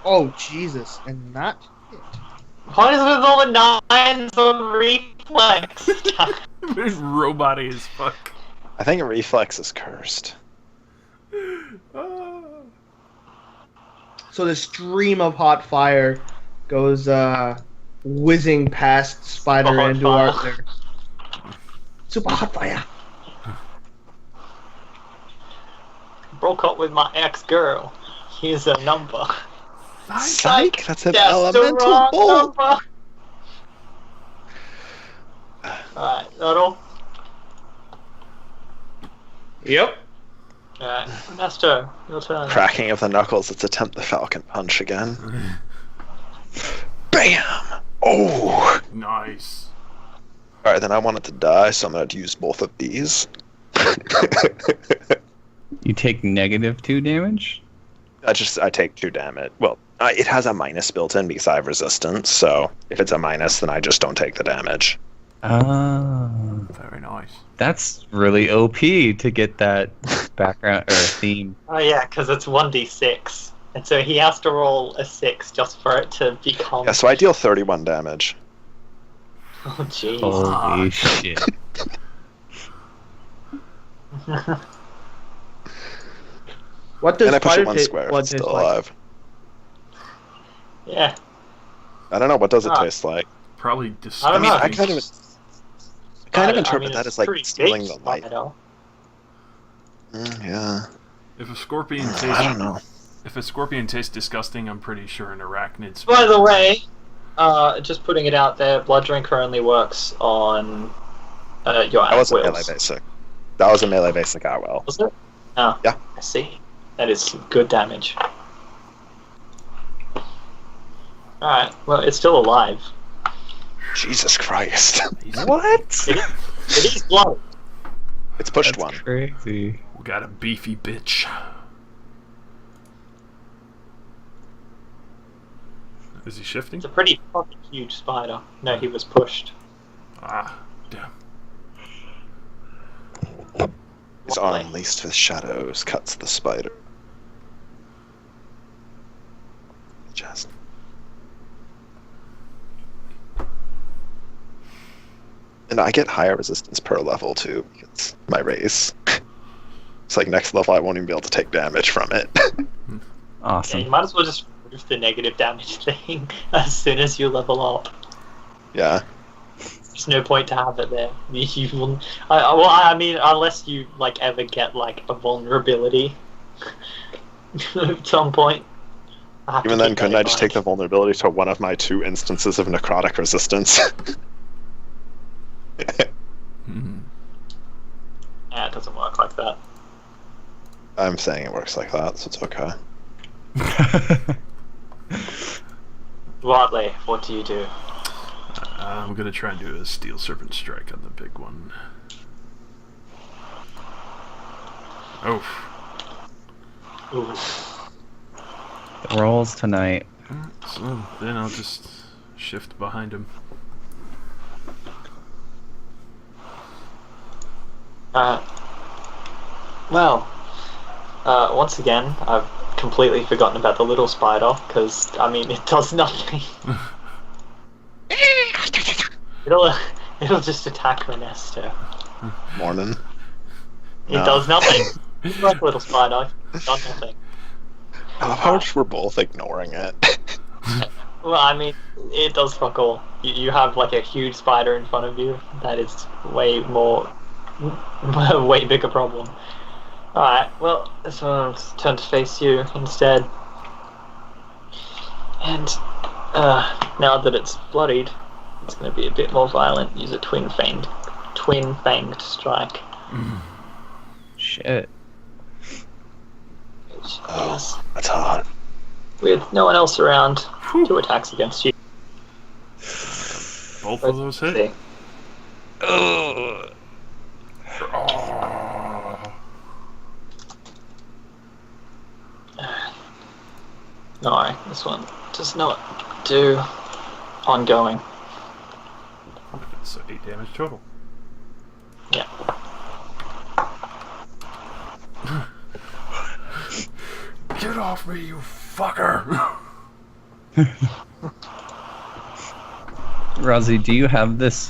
[SPEAKER 3] Oh, Jesus. And not hit.
[SPEAKER 2] What is with all the 9s on reflex?
[SPEAKER 5] Robot-y as fuck.
[SPEAKER 4] I think reflex is cursed.
[SPEAKER 3] So the stream of hot fire goes whizzing past Spider
[SPEAKER 2] Hot
[SPEAKER 3] into
[SPEAKER 2] fire.
[SPEAKER 3] Arthur. Super hot fire.
[SPEAKER 2] Broke up with my ex-girl. Here's a number.
[SPEAKER 4] Psych! That's an
[SPEAKER 2] That's the
[SPEAKER 4] elemental
[SPEAKER 2] wrong
[SPEAKER 4] bolt!
[SPEAKER 2] number. Alright, that all?
[SPEAKER 3] Yep.
[SPEAKER 2] Alright, Master, your turn.
[SPEAKER 4] Cracking of the knuckles, let's attempt the Falcon Punch again. Bam! Oh!
[SPEAKER 5] Nice.
[SPEAKER 4] Alright, then I want it to die, so I'm gonna use both of these.
[SPEAKER 1] You take -2 damage?
[SPEAKER 4] I take 2 damage. Well, it has a minus built in because I have resistance, so if it's a minus, then I just don't take the damage.
[SPEAKER 1] Oh.
[SPEAKER 5] Very nice.
[SPEAKER 1] That's really OP to get that background or theme.
[SPEAKER 2] Oh yeah, because it's 1d6. And so he has to roll a 6 just for it to become...
[SPEAKER 4] Yeah, so I deal 31 damage.
[SPEAKER 2] Oh jeez.
[SPEAKER 1] Holy shit.
[SPEAKER 3] What does
[SPEAKER 4] And I push
[SPEAKER 3] fire
[SPEAKER 4] it 1 square if
[SPEAKER 3] blood
[SPEAKER 4] it's
[SPEAKER 3] taste
[SPEAKER 4] still
[SPEAKER 3] like?
[SPEAKER 4] alive.
[SPEAKER 2] Yeah.
[SPEAKER 4] I don't know, what does it
[SPEAKER 2] Ah.
[SPEAKER 4] taste like?
[SPEAKER 5] Probably
[SPEAKER 2] I don't
[SPEAKER 5] disgusting.
[SPEAKER 2] know.
[SPEAKER 4] I kind of interpret that
[SPEAKER 2] it's
[SPEAKER 4] as like
[SPEAKER 2] pretty
[SPEAKER 4] stealing
[SPEAKER 2] big
[SPEAKER 4] the light.
[SPEAKER 2] spider.
[SPEAKER 4] Yeah.
[SPEAKER 5] If a scorpion
[SPEAKER 4] I
[SPEAKER 5] tastes,
[SPEAKER 4] don't know.
[SPEAKER 5] if a scorpion tastes disgusting, I'm pretty sure an arachnid's.
[SPEAKER 2] By the way, just putting it out there, Blood Drinker only works on your
[SPEAKER 4] That was a melee
[SPEAKER 2] at-wills.
[SPEAKER 4] basic. That was a melee basic at will.
[SPEAKER 2] Was it? Oh,
[SPEAKER 4] Yeah.
[SPEAKER 2] I see. That is some good damage. Alright, well, it's still alive.
[SPEAKER 4] Jesus Christ.
[SPEAKER 1] What?
[SPEAKER 2] It is blood.
[SPEAKER 4] It's pushed
[SPEAKER 1] That's
[SPEAKER 4] 1.
[SPEAKER 1] crazy.
[SPEAKER 5] We got a beefy bitch. Is he shifting?
[SPEAKER 2] It's a pretty fucking huge spider. No, he was pushed.
[SPEAKER 5] Ah, damn.
[SPEAKER 4] His arm laced with shadows cuts the spider. Chest. And I get higher resistance per level too, because my race. It's like next level I won't even be able to take damage from it.
[SPEAKER 2] Yeah,
[SPEAKER 1] Awesome.
[SPEAKER 2] you might as well just remove the negative damage thing as soon as you level up.
[SPEAKER 4] Yeah.
[SPEAKER 2] There's no point to have it there. You will, I mean, unless you like ever get like a vulnerability at some point.
[SPEAKER 4] Even then, couldn't I just take the vulnerability to one of my 2 instances of necrotic resistance?
[SPEAKER 2] Yeah, it doesn't work like that.
[SPEAKER 4] I'm saying it works like that, so it's okay.
[SPEAKER 2] Watley, what do you do?
[SPEAKER 5] I'm gonna try and do a Steel Serpent Strike on the big one. Oof.
[SPEAKER 2] Ooh.
[SPEAKER 1] The rolls tonight.
[SPEAKER 5] So then I'll just shift behind him.
[SPEAKER 2] Once again, I've completely forgotten about the little spider, because, I mean, it does nothing. It'll just attack Ernesto.
[SPEAKER 4] Morning.
[SPEAKER 2] It does nothing. It's like little spider. It does nothing.
[SPEAKER 4] I love how much we're both ignoring it.
[SPEAKER 2] Well, I mean, it does fuck all. You have, like, a huge spider in front of you. That is way bigger problem. Alright, well, this one's turned to face you instead. And, now that it's bloodied, it's going to be a bit more violent. Use a twin-fanged strike.
[SPEAKER 1] Shit.
[SPEAKER 2] Which
[SPEAKER 4] Oh,
[SPEAKER 2] is,
[SPEAKER 4] that's hot.
[SPEAKER 2] with no one else around, 2 attacks against you.
[SPEAKER 5] Both of those hit?
[SPEAKER 2] See.
[SPEAKER 1] Oh.
[SPEAKER 2] No, this one does not do ongoing.
[SPEAKER 5] So 8 damage total.
[SPEAKER 2] Yeah.
[SPEAKER 5] Get off me, you fucker!
[SPEAKER 1] Rozzy, do you have this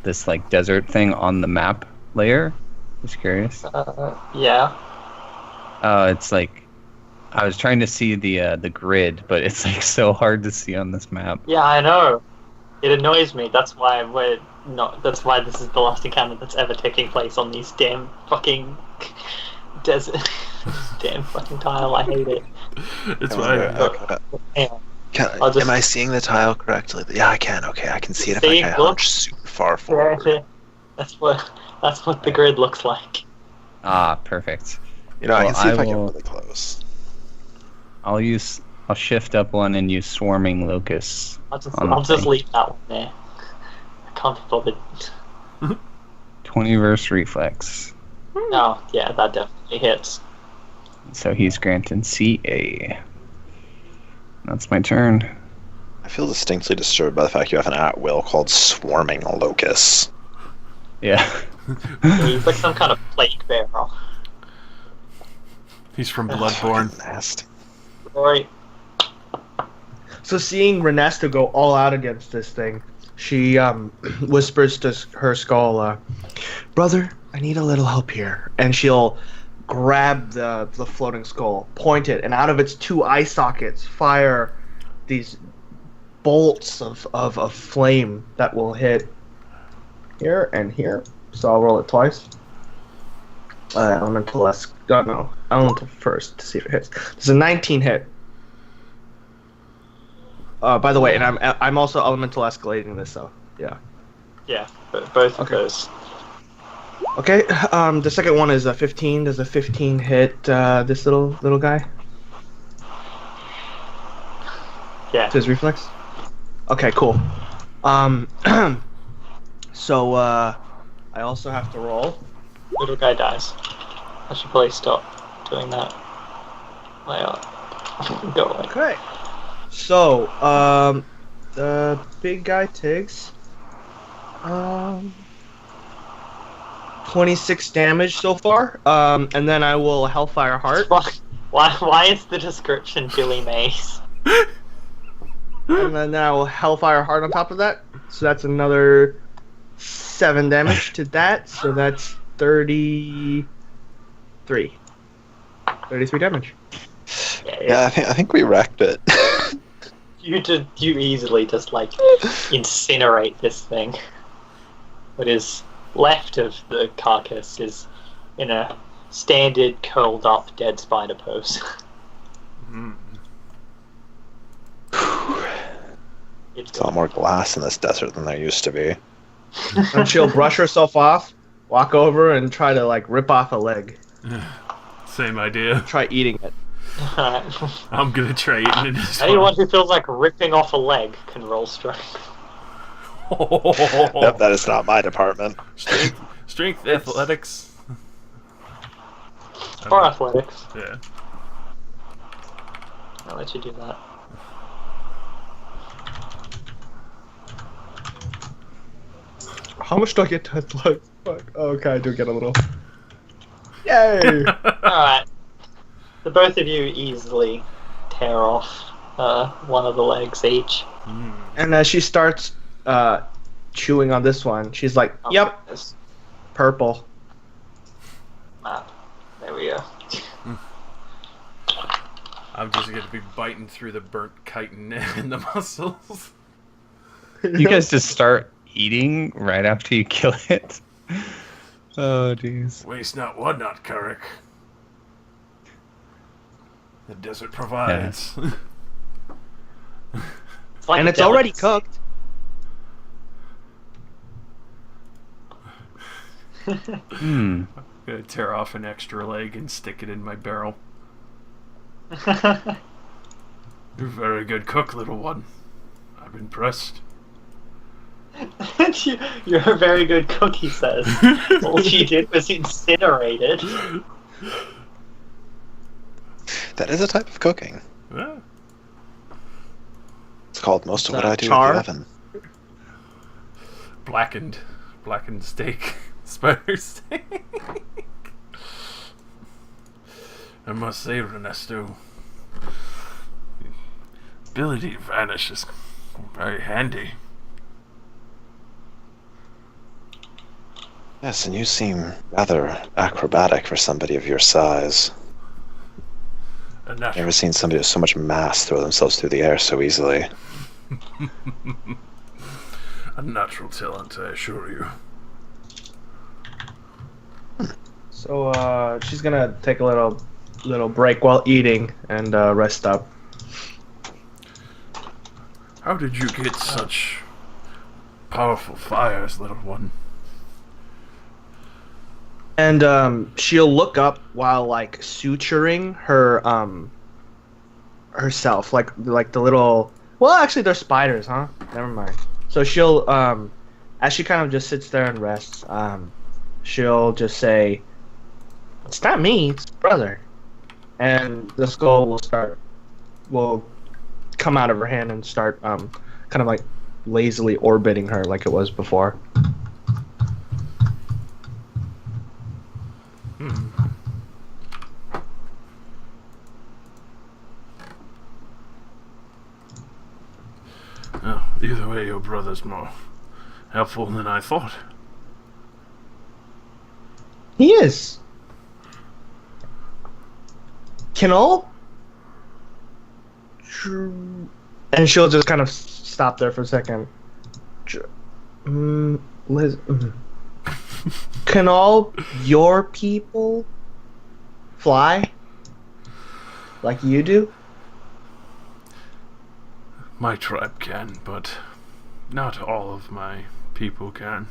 [SPEAKER 1] this like desert thing on the map layer? Just curious.
[SPEAKER 2] Yeah.
[SPEAKER 1] It's like I was trying to see the grid, but it's like so hard to see on this map.
[SPEAKER 2] Yeah, I know. It annoys me. That's why we're not. That's why this is the last encounter that's ever taking place on these damn fucking desert. Damn fucking tile. I hate it.
[SPEAKER 5] It's why.
[SPEAKER 4] Am I seeing the tile correctly? Yeah, I can. Okay, I can see it if
[SPEAKER 2] See,
[SPEAKER 4] I can
[SPEAKER 2] look.
[SPEAKER 4] hunch super far forward.
[SPEAKER 2] That's what the grid looks like.
[SPEAKER 1] Ah, perfect.
[SPEAKER 4] You know, I
[SPEAKER 1] Well,
[SPEAKER 4] can see if I get
[SPEAKER 1] will-
[SPEAKER 4] really close.
[SPEAKER 1] I'll shift up one and use swarming locusts.
[SPEAKER 2] I'll just
[SPEAKER 1] on the thing.
[SPEAKER 2] leave that one there. I can't be bothered.
[SPEAKER 1] 20 verse reflex.
[SPEAKER 2] No, yeah, that definitely hits.
[SPEAKER 1] So he's granted CA. That's my turn.
[SPEAKER 4] I feel distinctly disturbed by the fact you have an at-will called Swarming Locust.
[SPEAKER 1] Yeah.
[SPEAKER 2] He's like some kind of plague bearer.
[SPEAKER 5] He's from Bloodborne.
[SPEAKER 4] Fucking nasty.
[SPEAKER 2] Right.
[SPEAKER 3] So seeing Renesta go all out against this thing, she whispers to her skull, "Brother, I need a little help here." And she'll grab the floating skull, point it, and out of its 2 eye sockets fire these bolts of flame that will hit here and here. So I'll roll it twice. Elemental first to see if it hits. There's a 19 hit. By the way, and I'm also elemental escalating this, so yeah.
[SPEAKER 2] Yeah, both of
[SPEAKER 3] Okay.
[SPEAKER 2] those.
[SPEAKER 3] Okay. The second one is a 15. Does a 15 hit this little guy?
[SPEAKER 2] Yeah.
[SPEAKER 3] To his reflex? Okay, cool. So I also have to roll.
[SPEAKER 2] Little guy dies. I should probably stop doing that. Go away.
[SPEAKER 3] Okay. So, the big guy takes 26 damage so far. And then I will Hellfire Heart.
[SPEAKER 2] Why is the description Billy Mays?
[SPEAKER 3] And then I will Hellfire Heart on top of that. So that's another 7 damage to that. So that's 33. 33 damage.
[SPEAKER 4] Yeah, I think we wrecked it.
[SPEAKER 2] You easily just like incinerate this thing. What is left of the carcass is in a standard curled up dead spider pose.
[SPEAKER 4] It's a lot more glass in this desert than there used to be.
[SPEAKER 3] And she'll brush herself off, walk over, and try to like rip off a leg.
[SPEAKER 5] Same idea.
[SPEAKER 3] Try eating it.
[SPEAKER 5] I'm gonna try eating it as well.
[SPEAKER 2] Anyone who feels like ripping off a leg can roll strength.
[SPEAKER 4] Yep, that is not my department.
[SPEAKER 5] Strength, athletics.
[SPEAKER 2] Or athletics.
[SPEAKER 5] Yeah.
[SPEAKER 2] I'll let you do that.
[SPEAKER 3] How much do I get to athletics? Fuck. Oh, okay, I do get a little. Yay!
[SPEAKER 2] Alright. The both of you easily tear off one of the legs each.
[SPEAKER 3] And as she starts chewing on this one, she's like, "Yep,
[SPEAKER 2] This
[SPEAKER 3] purple."
[SPEAKER 2] map. There we go.
[SPEAKER 5] I'm just gonna be biting through the burnt chitin and the muscles.
[SPEAKER 1] You guys just start eating right after you kill it. Oh, jeez.
[SPEAKER 5] Waste not, want not, Carrick. The desert provides.
[SPEAKER 2] It's like
[SPEAKER 3] And
[SPEAKER 2] a
[SPEAKER 3] it's already
[SPEAKER 2] delicacy.
[SPEAKER 3] cooked.
[SPEAKER 5] I'm gonna tear off an extra leg and stick it in my barrel. You're a very good cook, little one. I'm impressed.
[SPEAKER 2] You're a very good cook, he says. All you did was incinerate it.
[SPEAKER 4] That is a type of cooking.
[SPEAKER 5] Yeah.
[SPEAKER 4] It's called most of what I do
[SPEAKER 3] char?
[SPEAKER 4] in the oven.
[SPEAKER 5] Blackened steak. Spider steak. I must say, Ernesto, the ability to vanish is very handy.
[SPEAKER 4] Yes, and you seem rather acrobatic for somebody of your size.
[SPEAKER 5] A
[SPEAKER 4] I've
[SPEAKER 5] natural,
[SPEAKER 4] never seen somebody with so much mass throw themselves through the air so easily.
[SPEAKER 5] a natural talent, I assure you.
[SPEAKER 3] So she's gonna take a little break while eating and rest up.
[SPEAKER 5] How did you get such powerful fires, little one?
[SPEAKER 3] And she'll look up while like suturing her herself, like the little. Well, actually, they're spiders, huh? Never mind. So she'll as she kind of just sits there and rests, she'll just say, "It's not me, it's brother," and the skull will come out of her hand and start kind of like lazily orbiting her like it was before.
[SPEAKER 5] Oh, either way, your brother's more helpful than I thought.
[SPEAKER 3] He is. Can all? And she'll just kind of stop there for a second. Liz, can all your people fly like you do?
[SPEAKER 5] My tribe can, but not all of my people can.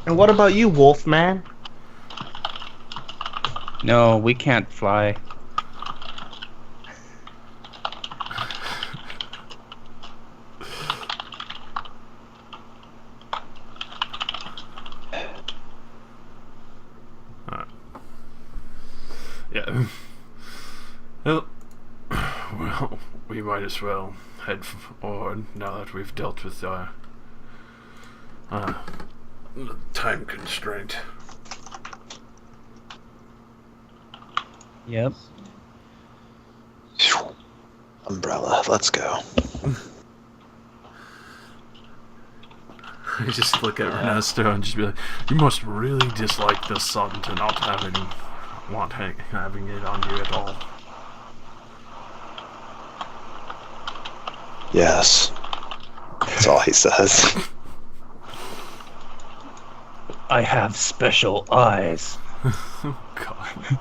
[SPEAKER 3] And what about you, Wolfman?
[SPEAKER 1] No, we can't fly.
[SPEAKER 5] Yeah. Well, we might as well head on now that we've dealt with our time constraint.
[SPEAKER 1] Yep.
[SPEAKER 4] Umbrella, let's go.
[SPEAKER 5] I just look at Ernesto and just be like, you must really dislike the sun to not having want having it on you at all.
[SPEAKER 4] Yes. That's all he says.
[SPEAKER 1] I have special eyes.
[SPEAKER 5] Oh god.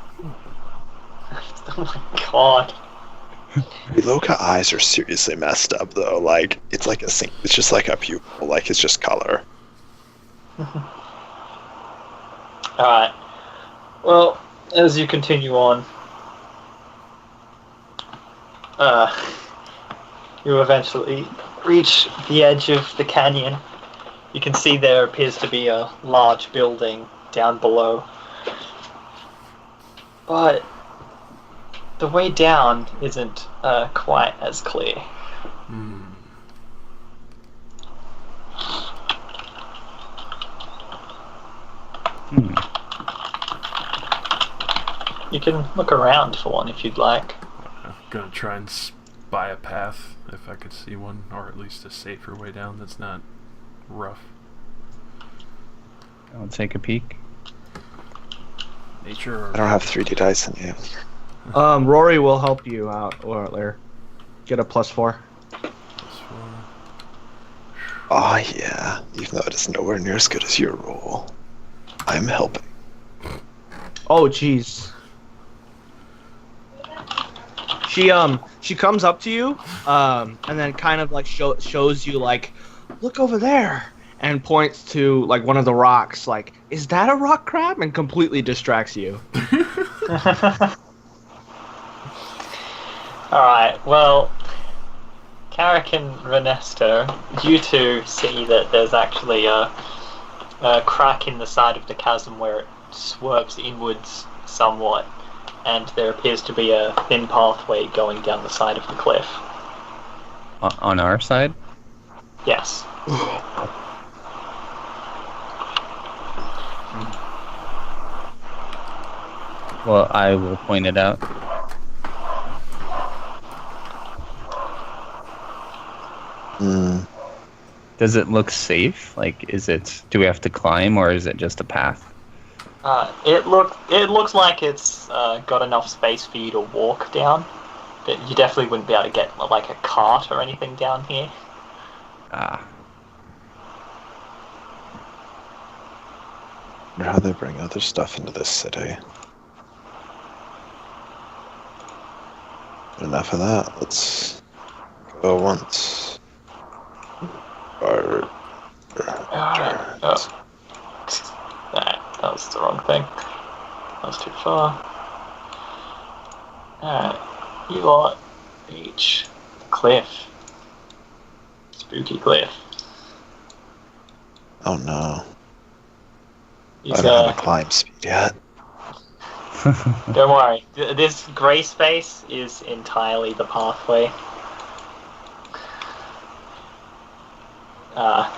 [SPEAKER 2] Oh my god.
[SPEAKER 4] Loka eyes are seriously messed up though. Like it's like it's just like a pupil. Like it's just color.
[SPEAKER 2] Alright. Well, as you continue on, you eventually reach the edge of the canyon. You can see there appears to be a large building down below. But the way down isn't quite as clear. You can look around for one if you'd like.
[SPEAKER 5] I'm gonna try and spy a path if I could see one, or at least a safer way down that's not rough.
[SPEAKER 1] I'll take a peek.
[SPEAKER 5] Nature or...
[SPEAKER 4] I don't have 3D dice in you.
[SPEAKER 3] Rory will help you out, or get a +4.
[SPEAKER 4] Oh yeah, even though it is nowhere near as good as your roll, I'm helping.
[SPEAKER 3] Oh jeez. She comes up to you, and then kind of like shows you like, look over there, and points to like one of the rocks. Like, is that a rock crab? And completely distracts you.
[SPEAKER 2] Alright, well, Carrick and Renesto, you two see that there's actually a crack in the side of the chasm where it swerves inwards somewhat, and there appears to be a thin pathway going down the side of the cliff.
[SPEAKER 1] On our side?
[SPEAKER 2] Yes.
[SPEAKER 1] Well, I will point it out. Does it look safe? Like, do we have to climb, or is it just a path?
[SPEAKER 2] It looks like it's got enough space for you to walk down, but you definitely wouldn't be able to get like a cart or anything down here.
[SPEAKER 1] Ah.
[SPEAKER 4] I wonder how they bring other stuff into this city. Enough of that. Let's go once.
[SPEAKER 2] That was the wrong thing. That was too far. Alright, you lot reach the cliff. Spooky cliff.
[SPEAKER 4] Oh no.
[SPEAKER 2] These,
[SPEAKER 4] I don't have a climb speed yet.
[SPEAKER 2] don't worry, this grey space is entirely the pathway.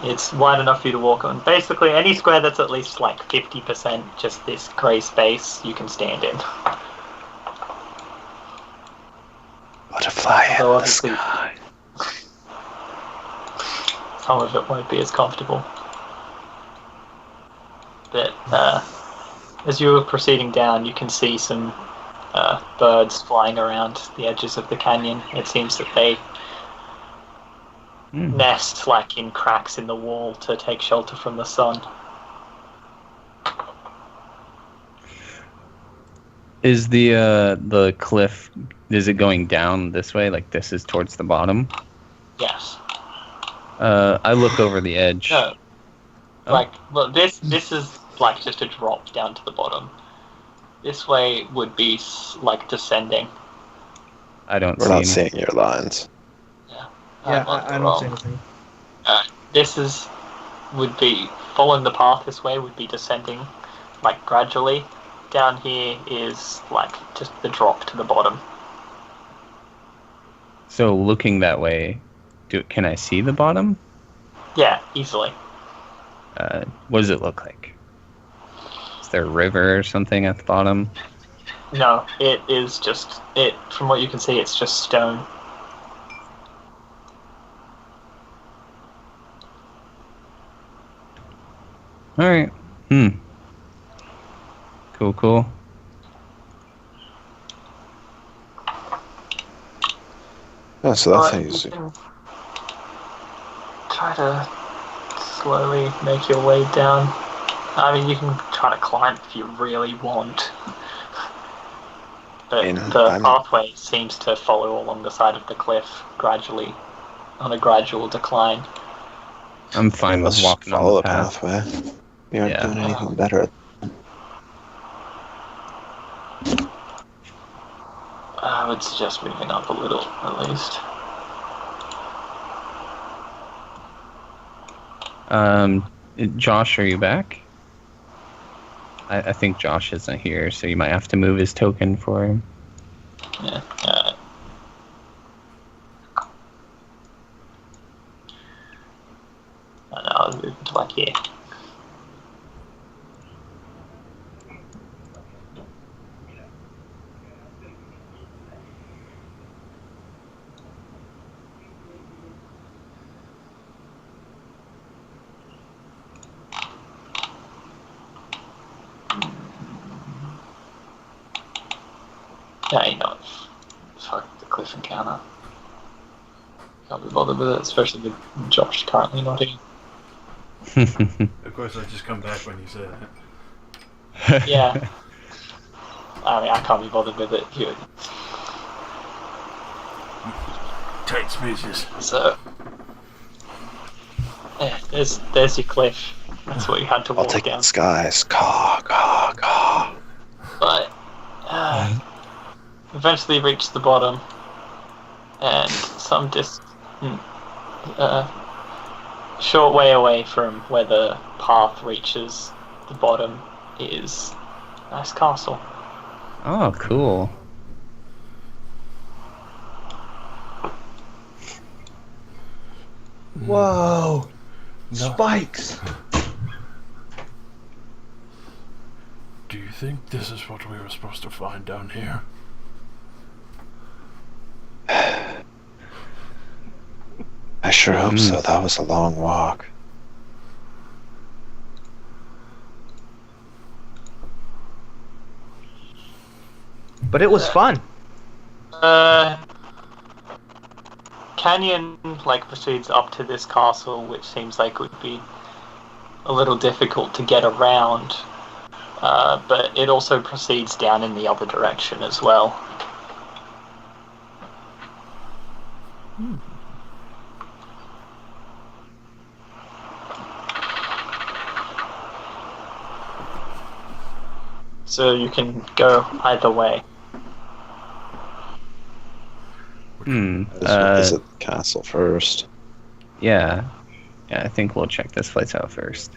[SPEAKER 2] It's wide enough for you to walk on. Basically, any square that's at least like 50% just this grey space, you can stand in.
[SPEAKER 4] Butterfly in
[SPEAKER 2] So
[SPEAKER 4] the
[SPEAKER 2] obviously,
[SPEAKER 4] sky.
[SPEAKER 2] some of it won't be as comfortable. But as you are proceeding down, you can see some birds flying around the edges of the canyon. It seems that they nest like in cracks in the wall to take shelter from the sun.
[SPEAKER 1] Is the cliff, is it going down this way? Like this is towards the bottom?
[SPEAKER 2] Yes.
[SPEAKER 1] I look over the edge.
[SPEAKER 2] No.
[SPEAKER 1] Oh.
[SPEAKER 2] Like, well, this is like just a drop down to the bottom. This way would be like descending.
[SPEAKER 1] I don't
[SPEAKER 4] We're
[SPEAKER 1] see
[SPEAKER 4] not
[SPEAKER 1] any.
[SPEAKER 4] seeing your lines.
[SPEAKER 3] Yeah, I don't see anything.
[SPEAKER 2] This would be following the path this way would be descending like gradually. Down here is like just the drop to the bottom.
[SPEAKER 1] So looking that way, can I see the bottom?
[SPEAKER 2] Yeah, easily.
[SPEAKER 1] What does it look like? Is there a river or something at the bottom?
[SPEAKER 2] No, it is just from what you can see, it's just stone.
[SPEAKER 1] All right. Cool.
[SPEAKER 4] Oh, so that's how
[SPEAKER 2] But
[SPEAKER 4] you
[SPEAKER 2] you
[SPEAKER 4] see.
[SPEAKER 2] can try to slowly make your way down. I mean, you can try to climb if you really want. But the pathway seems to follow along the side of the cliff gradually, on a gradual decline.
[SPEAKER 1] I'm fine with
[SPEAKER 4] Let's
[SPEAKER 1] walking on
[SPEAKER 4] follow
[SPEAKER 1] the
[SPEAKER 4] the
[SPEAKER 1] path.
[SPEAKER 4] pathway. We aren't
[SPEAKER 1] Yeah.
[SPEAKER 4] doing anything better.
[SPEAKER 2] I would suggest moving up a little, at least.
[SPEAKER 1] Josh, are you back? I think Josh isn't here, so you might have to move his token for him.
[SPEAKER 2] Yeah. I know, I'll move to like here. Yeah, you know, fuck the cliff encounter. Can't be bothered with it, especially with Josh currently not here.
[SPEAKER 5] Of course, I just come back when you said it.
[SPEAKER 2] Yeah. I mean, I can't be bothered with it.
[SPEAKER 5] Tight spaces.
[SPEAKER 2] So, yeah, there's your cliff. That's what you had to
[SPEAKER 4] I'll
[SPEAKER 2] walk
[SPEAKER 4] take
[SPEAKER 2] down.
[SPEAKER 4] the skies. Caw.
[SPEAKER 2] But eventually reached the bottom, and some short way away from where the path reaches the bottom is a nice castle.
[SPEAKER 1] Oh, cool.
[SPEAKER 3] Whoa!
[SPEAKER 5] No.
[SPEAKER 3] Spikes!
[SPEAKER 5] Do you think this is what we were supposed to find down here?
[SPEAKER 4] I sure hope so. That was a long walk.
[SPEAKER 3] But it was fun.
[SPEAKER 2] Canyon proceeds up to this castle, which seems like would be a little difficult to get around. But it also proceeds down in the other direction as well. So you can go either way.
[SPEAKER 4] Visit the castle first.
[SPEAKER 1] Yeah, I think we'll check this place out first.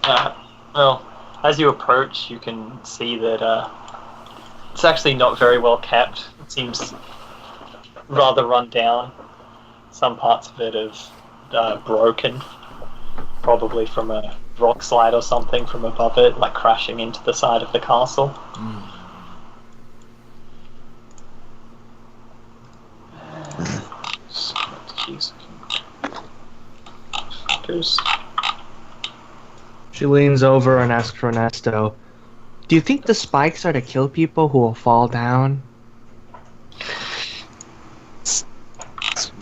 [SPEAKER 2] Well, as you approach, you can see that it's actually not very well kept. It seems rather run down. Some parts of it have broken, probably from a rock slide or something from above it, crashing into the side of the castle.
[SPEAKER 3] She leans over and asks Ernesto, "Do you think the spikes are to kill people who will fall down?"
[SPEAKER 4] It's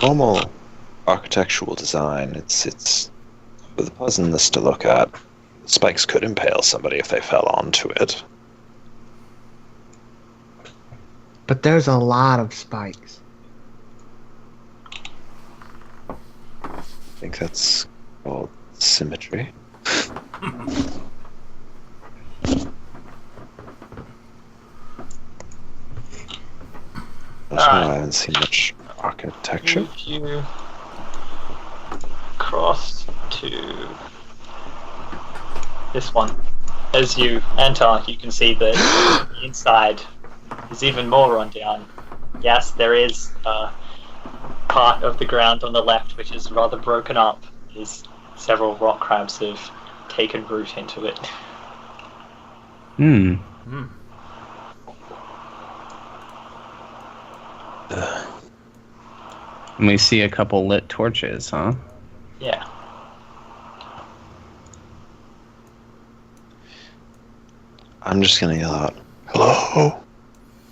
[SPEAKER 4] normal architectural design. It's with a pleasantness to look at. Spikes could impale somebody if they fell onto it.
[SPEAKER 3] But there's a lot of spikes.
[SPEAKER 4] I think that's called symmetry. I haven't seen much architecture.
[SPEAKER 2] If you cross to this one, as you enter, you can see that the inside is even more run down. Yes, there is a part of the ground on the left which is rather broken up. Several rock crabs have taken root into it.
[SPEAKER 1] Hmm. And we see a couple lit torches, huh?
[SPEAKER 2] Yeah.
[SPEAKER 4] I'm just gonna yell out, "Hello!"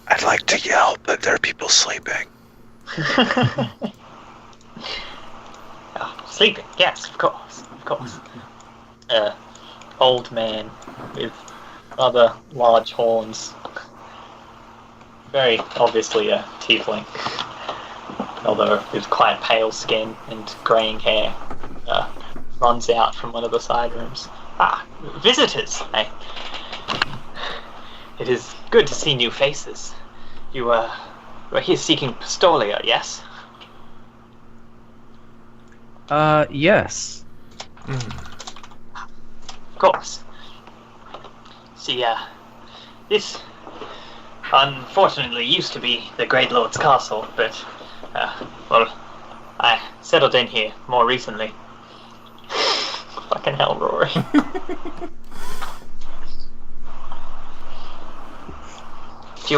[SPEAKER 4] I'd like to yell, but there are people sleeping.
[SPEAKER 2] Sleeping, yes, of course, of course. Old man with rather large horns. Very obviously a tiefling, although with quite pale skin and greying hair. Runs out from one of the side rooms. Visitors! It is good to see new faces. You were here seeking Pistolia, yes?
[SPEAKER 1] Yes.
[SPEAKER 2] Of course. See, this unfortunately used to be the Great Lord's castle, but, well, I settled in here more recently. Fucking hell, Rory. If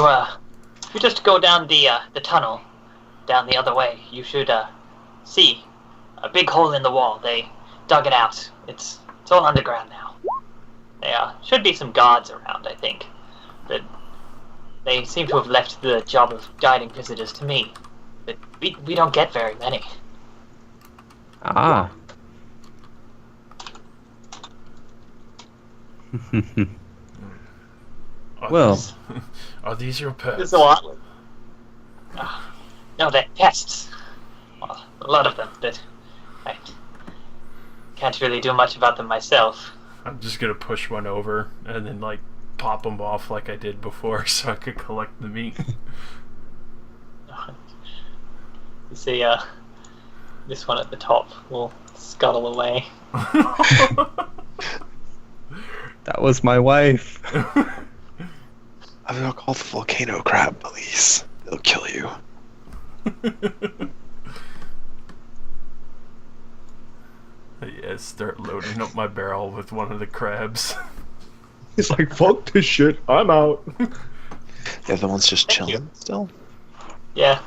[SPEAKER 2] you just go down the tunnel, down the other way, you should, see a big hole in the wall. They dug it out. It's all underground now. There should be some guards around, I think, but they seem to have left the job of guiding visitors to me. But we don't get very many.
[SPEAKER 1] Ah. Well,
[SPEAKER 5] Are these your pets?
[SPEAKER 2] There's a lot. No, they're pests. Well, a lot of them, but I can't really do much about them myself.
[SPEAKER 5] I'm just gonna push one over and then like pop them off like I did before, so I could collect the meat.
[SPEAKER 2] You see, this one at the top will scuttle away.
[SPEAKER 1] that was my wife.
[SPEAKER 4] I'm gonna call the volcano crab police. They'll kill you.
[SPEAKER 5] Yeah, start loading up my barrel with one of the crabs.
[SPEAKER 3] He's like, fuck this shit, I'm out.
[SPEAKER 4] The other one's just
[SPEAKER 2] Thank
[SPEAKER 4] chilling still.
[SPEAKER 2] Yeah.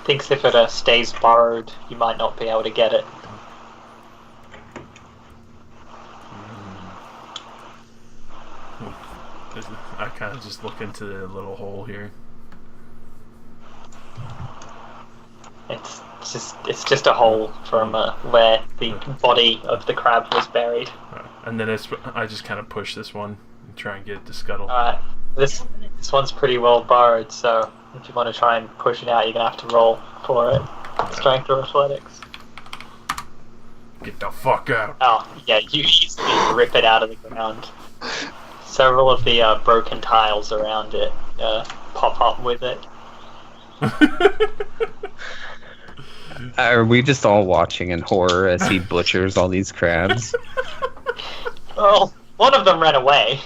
[SPEAKER 2] Thinks if it stays borrowed, you might not be able to get it.
[SPEAKER 5] I kind of just look into the little hole here.
[SPEAKER 2] It's just a hole from where the body of the crab was buried.
[SPEAKER 5] And then I just kind of push this one and try and get it to scuttle.
[SPEAKER 2] Alright, this one's pretty well borrowed, so if you want to try and push it out, you're gonna have to roll for it. Strength or athletics.
[SPEAKER 5] Get the fuck out.
[SPEAKER 2] Oh, yeah, you easily rip it out of the ground. Several of the broken tiles around it pop up with it.
[SPEAKER 1] Are we just all watching in horror as he butchers all these crabs?
[SPEAKER 2] Well, one of them ran away.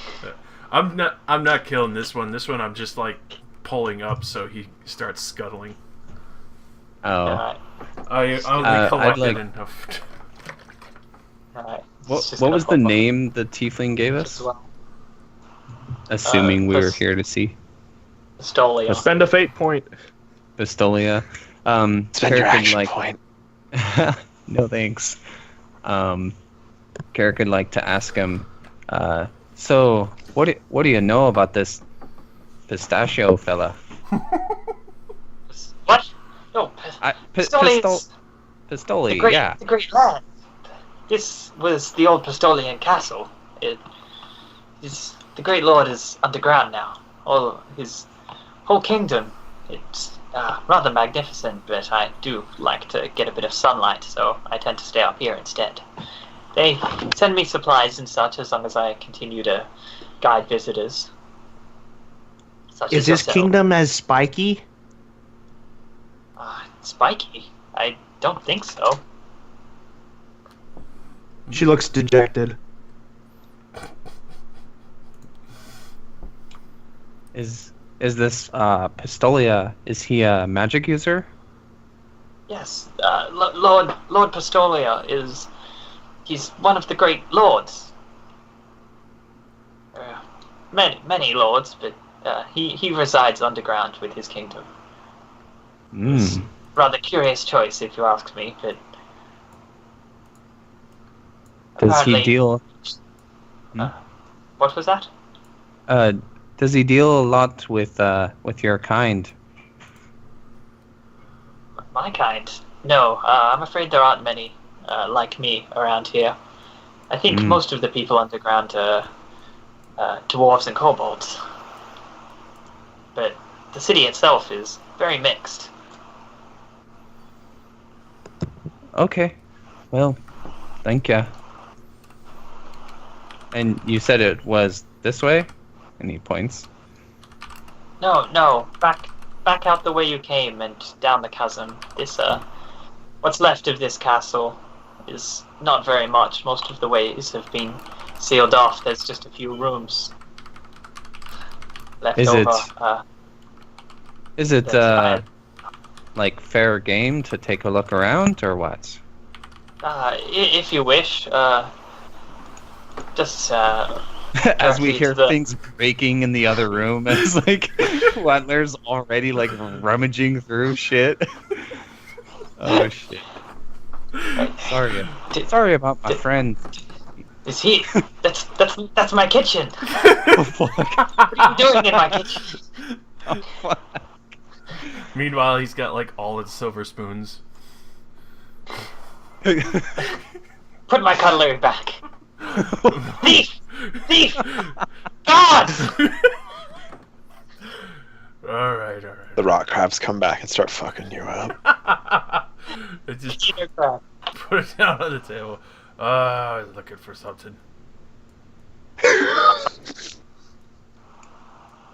[SPEAKER 5] I'm not killing this one. This one I'm just like pulling up so he starts scuttling.
[SPEAKER 1] Oh.
[SPEAKER 2] Alright.
[SPEAKER 5] I only collected
[SPEAKER 1] like-
[SPEAKER 5] enough.
[SPEAKER 2] Alright.
[SPEAKER 1] What was the name the tiefling gave us? Assuming we were here to see.
[SPEAKER 2] Pistolia.
[SPEAKER 3] Spend a fate point.
[SPEAKER 1] Pistolia.
[SPEAKER 4] Spend your
[SPEAKER 1] Carrick
[SPEAKER 4] action
[SPEAKER 1] would
[SPEAKER 4] point.
[SPEAKER 1] no thanks. Carrick would like to ask him, so what do you know about this pistachio fella?
[SPEAKER 2] What? No, Pistolia's
[SPEAKER 1] Pistoli,
[SPEAKER 2] the great,
[SPEAKER 1] yeah.
[SPEAKER 2] the great land. This was the old Pistolian castle. The Great Lord is underground now. All his whole kingdom. It's rather magnificent, but I do like to get a bit of sunlight, so I tend to stay up here instead. They send me supplies and such as long as I continue to guide visitors. Such
[SPEAKER 3] Is
[SPEAKER 2] as
[SPEAKER 3] his
[SPEAKER 2] yourself.
[SPEAKER 3] kingdom as spiky?
[SPEAKER 2] Spiky? I don't think so.
[SPEAKER 3] She looks dejected.
[SPEAKER 1] Is this Pistolia? Is he a magic user?
[SPEAKER 2] Yes, Lord Pistolia he's one of the great lords. Many lords, but he resides underground with his kingdom.
[SPEAKER 1] Mm.
[SPEAKER 2] Rather curious choice, if you ask me, but
[SPEAKER 1] Does he
[SPEAKER 2] apparently-
[SPEAKER 1] deal?
[SPEAKER 2] What was that?
[SPEAKER 1] Does he deal a lot with your kind?
[SPEAKER 2] My kind? No, I'm afraid there aren't many like me around here. I think most of the people underground are dwarves and kobolds. But the city itself is very mixed.
[SPEAKER 1] Okay. Well, thank ya. And you said it was this way? And he points.
[SPEAKER 2] No, back out the way you came and down the chasm. This, what's left of this castle is not very much. Most of the ways have been sealed off. There's just a few rooms left over.
[SPEAKER 1] Is it like fair game to take a look around, or what?
[SPEAKER 2] If you wish, just
[SPEAKER 1] as we hear things breaking in the other room, as like Wendler's already like rummaging through shit. Oh shit! Sorry about my friend.
[SPEAKER 2] Is he? That's my kitchen.
[SPEAKER 1] Oh, fuck.
[SPEAKER 2] What are you doing in my kitchen?
[SPEAKER 1] Oh, fuck.
[SPEAKER 5] Meanwhile, he's got like all his silver spoons.
[SPEAKER 2] Put my cutlery back. Thief! God!
[SPEAKER 5] Alright.
[SPEAKER 4] The rock crabs come back and start fucking you up.
[SPEAKER 5] Just put it down on the table. I was looking for something.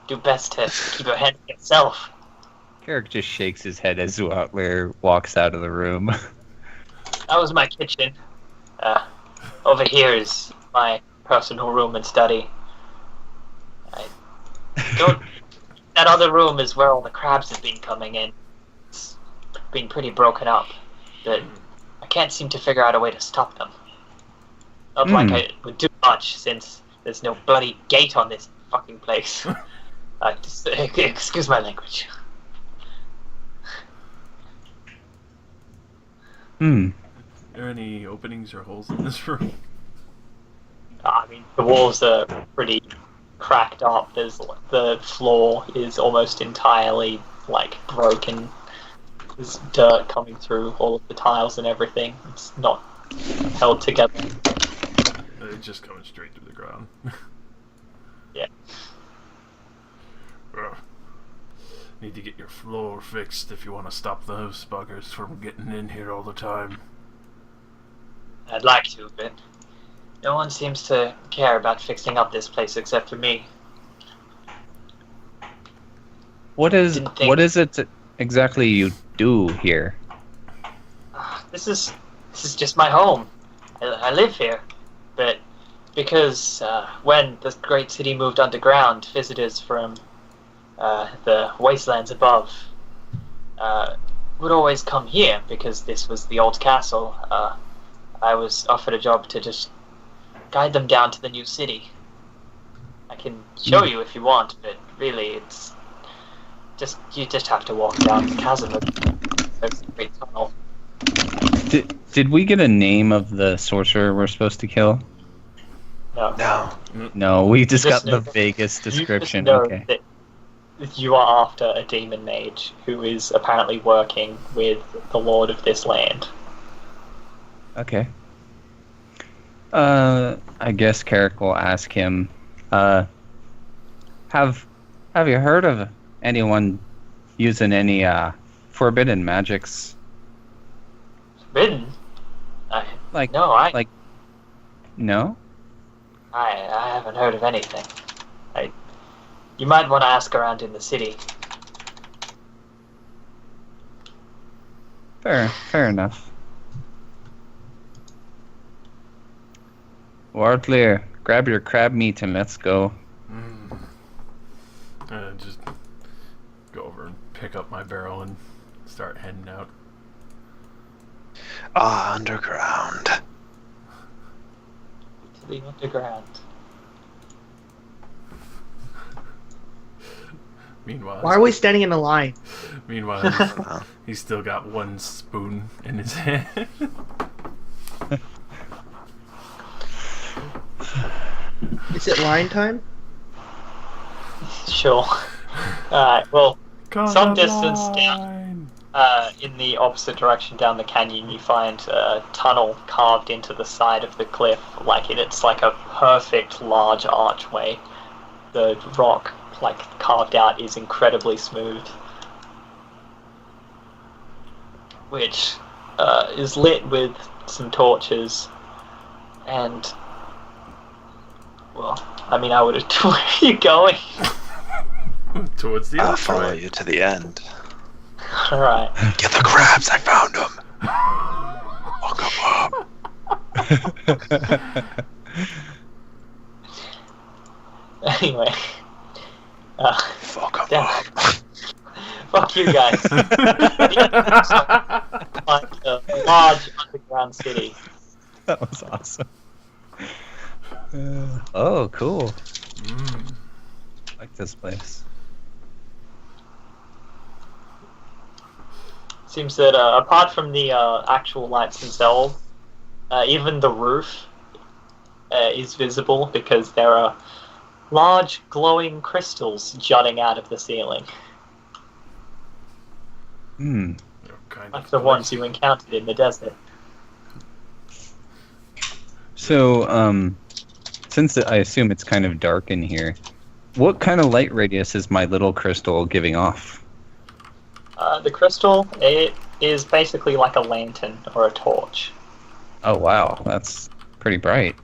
[SPEAKER 2] Do best to keep your hand to yourself.
[SPEAKER 1] Carrick just shakes his head as Wendler walks out of the room.
[SPEAKER 2] That was my kitchen. Over here is my personal room and study. That other room is where all the crabs have been coming in. It's been pretty broken up, but I can't seem to figure out a way to stop them. Not like I would do much, since there's no bloody gate on this fucking place. Excuse my language.
[SPEAKER 5] Are there any openings or holes in this room?
[SPEAKER 2] I mean, the walls are pretty cracked up. The floor is almost entirely like broken. There's dirt coming through all of the tiles and everything. It's not held together.
[SPEAKER 5] It's just coming straight to the ground.
[SPEAKER 2] Yeah.
[SPEAKER 5] Need to get your floor fixed if you want to stop those buggers from getting in here all the time.
[SPEAKER 2] I'd like to, but no one seems to care about fixing up this place except for me.
[SPEAKER 1] What is it exactly you do here?
[SPEAKER 2] This is just my home. I live here, but because when the great city moved underground, visitors from the wastelands above would always come here because this was the old castle. I was offered a job to just guide them down to the new city. I can show you if you want, but really it's you just have to walk down the chasm. There's a great tunnel.
[SPEAKER 1] Did we get a name of the sorcerer we're supposed to kill? No, we just got the vaguest description. Okay.
[SPEAKER 2] That you are after a demon mage who is apparently working with the lord of this land.
[SPEAKER 1] Okay. I guess Carrick will ask him, have you heard of anyone using any forbidden magics?
[SPEAKER 2] Forbidden?
[SPEAKER 1] No?
[SPEAKER 2] I haven't heard of anything. You might want to ask around in the city.
[SPEAKER 1] Fair enough. Wardlear, grab your crab meat and let's go.
[SPEAKER 5] Just go over and pick up my barrel and start heading out.
[SPEAKER 4] Underground.
[SPEAKER 2] To the underground.
[SPEAKER 5] Meanwhile,
[SPEAKER 3] Why are we standing in a line?
[SPEAKER 5] Meanwhile, he's still got one spoon in his hand.
[SPEAKER 3] Is it line time?
[SPEAKER 2] Sure. Alright, well, some distance down. in the opposite direction down the canyon, you find a tunnel carved into the side of the cliff. It's like a perfect large archway. The rock, carved out, is incredibly smooth, which is lit with some torches. And, well, I mean, I would have. Where are you going?
[SPEAKER 5] Towards the
[SPEAKER 4] I'll follow
[SPEAKER 5] archway.
[SPEAKER 4] you to the end.
[SPEAKER 2] Alright.
[SPEAKER 4] Get the crabs, I found them! Fuck 'em up.
[SPEAKER 2] Anyway.
[SPEAKER 4] Fuck 'em
[SPEAKER 2] Damn.
[SPEAKER 4] up.
[SPEAKER 2] Fuck you guys. Like a large underground city.
[SPEAKER 1] That was awesome. Oh, cool.
[SPEAKER 5] Mm.
[SPEAKER 1] I like this place.
[SPEAKER 2] Seems that apart from the actual lights themselves, even the roof is visible because there are large glowing crystals jutting out of the ceiling,
[SPEAKER 1] Hmm.
[SPEAKER 2] like the ones you encountered in the desert.
[SPEAKER 1] So, since I assume it's kind of dark in here, what kind of light radius is my little crystal giving off?
[SPEAKER 2] The crystal, it is basically like a lantern or a torch.
[SPEAKER 1] Oh, wow. That's pretty bright.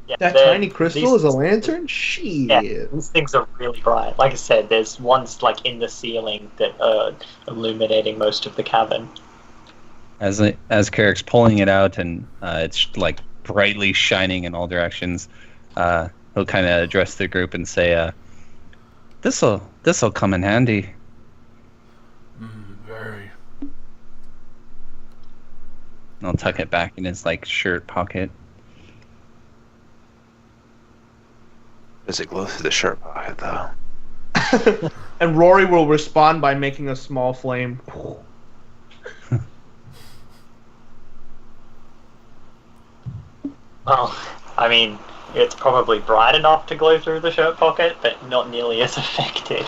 [SPEAKER 2] Yeah,
[SPEAKER 3] That tiny crystal is a lantern? Shit.
[SPEAKER 2] Yeah, these things are really bright. Like I said, there's ones in the ceiling that are illuminating most of the cavern.
[SPEAKER 1] As Carrick's pulling it out and it's brightly shining in all directions, he'll kind of address the group and say, "This'll come in handy."
[SPEAKER 5] Very.
[SPEAKER 1] And I'll tuck it back in his shirt pocket.
[SPEAKER 4] Does it glow through the shirt pocket, though?
[SPEAKER 3] And Rory will respond by making a small flame.
[SPEAKER 2] Well, I mean, it's probably bright enough to glow through the shirt pocket, but not nearly as effective.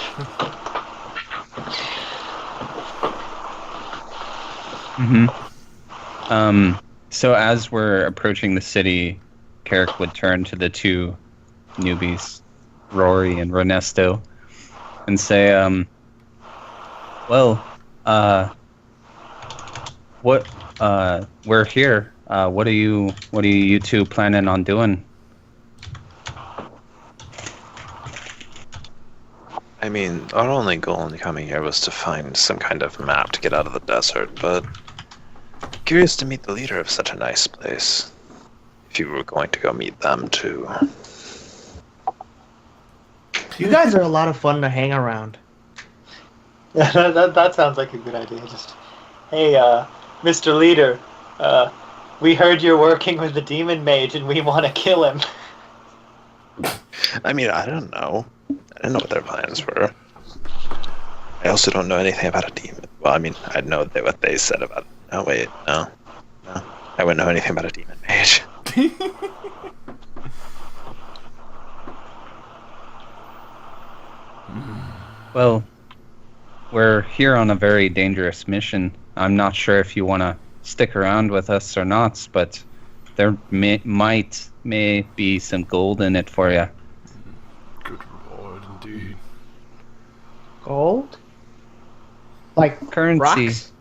[SPEAKER 1] Mm-hmm. So as we're approaching the city, Carrick would turn to the two newbies, Rory and Ernesto, and say, we're here. What are you two planning on doing?
[SPEAKER 4] I mean, our only goal in coming here was to find some kind of map to get out of the desert, but curious to meet the leader of such a nice place. If you were going to go meet them too.
[SPEAKER 3] You guys are a lot of fun to hang around.
[SPEAKER 2] Yeah, that sounds like a good idea. Just, hey, Mr. Leader, we heard you're working with the demon mage and we want to kill him.
[SPEAKER 4] I mean, I don't know. I didn't know what their plans were. I also don't know anything about a demon. Well, I mean, I know what they said about it. Oh, wait, no. I wouldn't know anything about a demon mage.
[SPEAKER 1] Well, we're here on a very dangerous mission. I'm not sure if you want to stick around with us or not, but there may be some gold in it for you.
[SPEAKER 5] Good reward indeed.
[SPEAKER 3] Gold? Like
[SPEAKER 1] Currency.
[SPEAKER 3] rocks?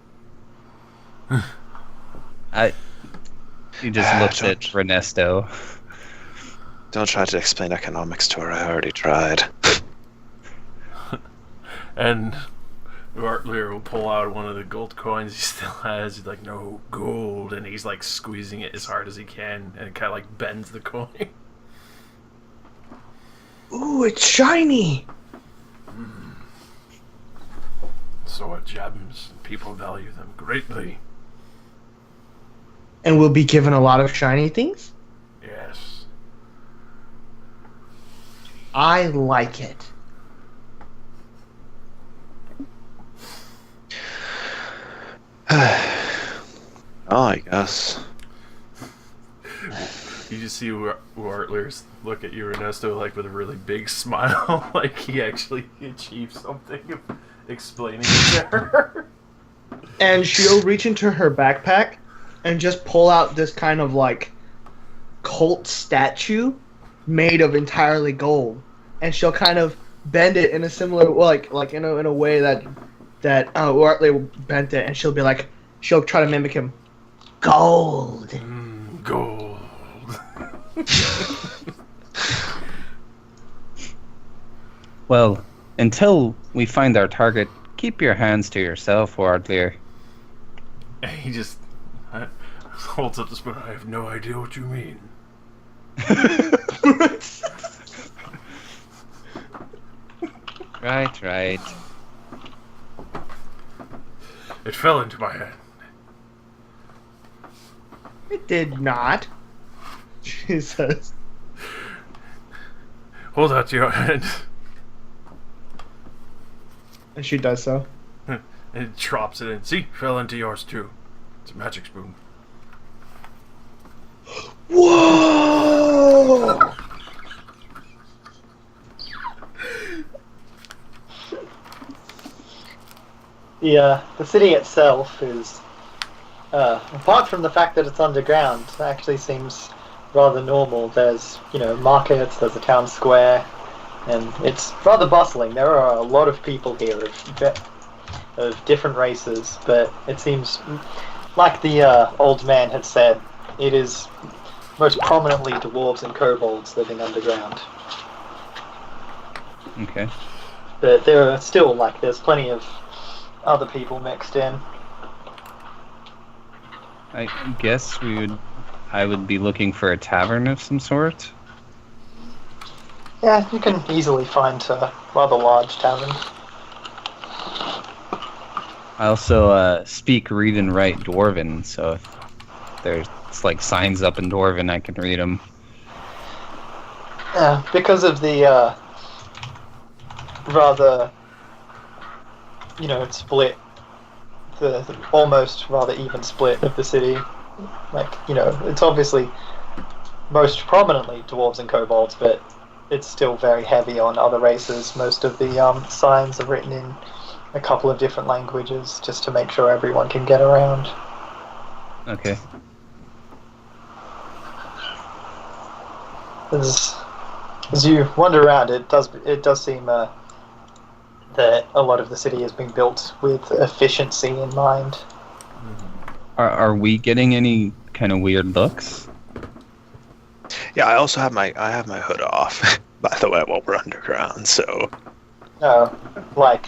[SPEAKER 1] He just looks at Ernesto.
[SPEAKER 4] Don't try to explain economics to her. I already tried.
[SPEAKER 5] And Artler will pull out one of the gold coins he still has. He's like, no, gold. And he's squeezing it as hard as he can. And it kind of bends the coin.
[SPEAKER 3] Ooh, it's shiny!
[SPEAKER 5] So are gems. People value them greatly.
[SPEAKER 3] And we'll be given a lot of shiny things?
[SPEAKER 5] Yes.
[SPEAKER 3] I like it.
[SPEAKER 4] Oh, I guess.
[SPEAKER 5] You just see Artler's look at you, Ernesto, with a really big smile. He actually achieved something of explaining it to her.
[SPEAKER 3] and she'll reach into her backpack and just pull out this kind of like cult statue made of entirely gold, and she'll kind of bend it in a similar like in a way that Wartley bent it, and she'll try to mimic him. Gold.
[SPEAKER 5] Gold.
[SPEAKER 1] Well, until we find our target, keep your hands to yourself, Wardlear.
[SPEAKER 5] He just holds up the spoon. I have no idea what you mean.
[SPEAKER 1] Right.
[SPEAKER 5] It fell into my hand.
[SPEAKER 3] It did not. She says.
[SPEAKER 5] Hold out your hand.
[SPEAKER 3] And she does so.
[SPEAKER 5] And it drops it in. See? Fell into yours too. It's a magic spoon.
[SPEAKER 3] Whoa!
[SPEAKER 2] The city itself is, apart from the fact that it's underground, actually seems rather normal. There's, markets, there's a town square, and it's rather bustling. There are a lot of people here of different races, but it seems, like the old man had said, it is most prominently dwarves and kobolds living underground.
[SPEAKER 1] Okay.
[SPEAKER 2] But there are still, there's plenty of other people mixed in.
[SPEAKER 1] I guess I would be looking for a tavern of some sort.
[SPEAKER 2] Yeah, you can easily find a rather large tavern.
[SPEAKER 1] I also speak, read, and write Dwarven, so if there's signs up in Dwarven, I can read them.
[SPEAKER 2] Yeah, because of the rather, split, the almost rather even split of the city. It's obviously most prominently dwarves and kobolds, but it's still very heavy on other races. Most of the signs are written in a couple of different languages just to make sure everyone can get around.
[SPEAKER 1] Okay.
[SPEAKER 2] As you wander around, it does seem that a lot of the city has been built with efficiency in mind.
[SPEAKER 1] Are we getting any kind of weird looks?
[SPEAKER 4] Yeah, I also have my hood off. By the way, while we're underground, so
[SPEAKER 2] No,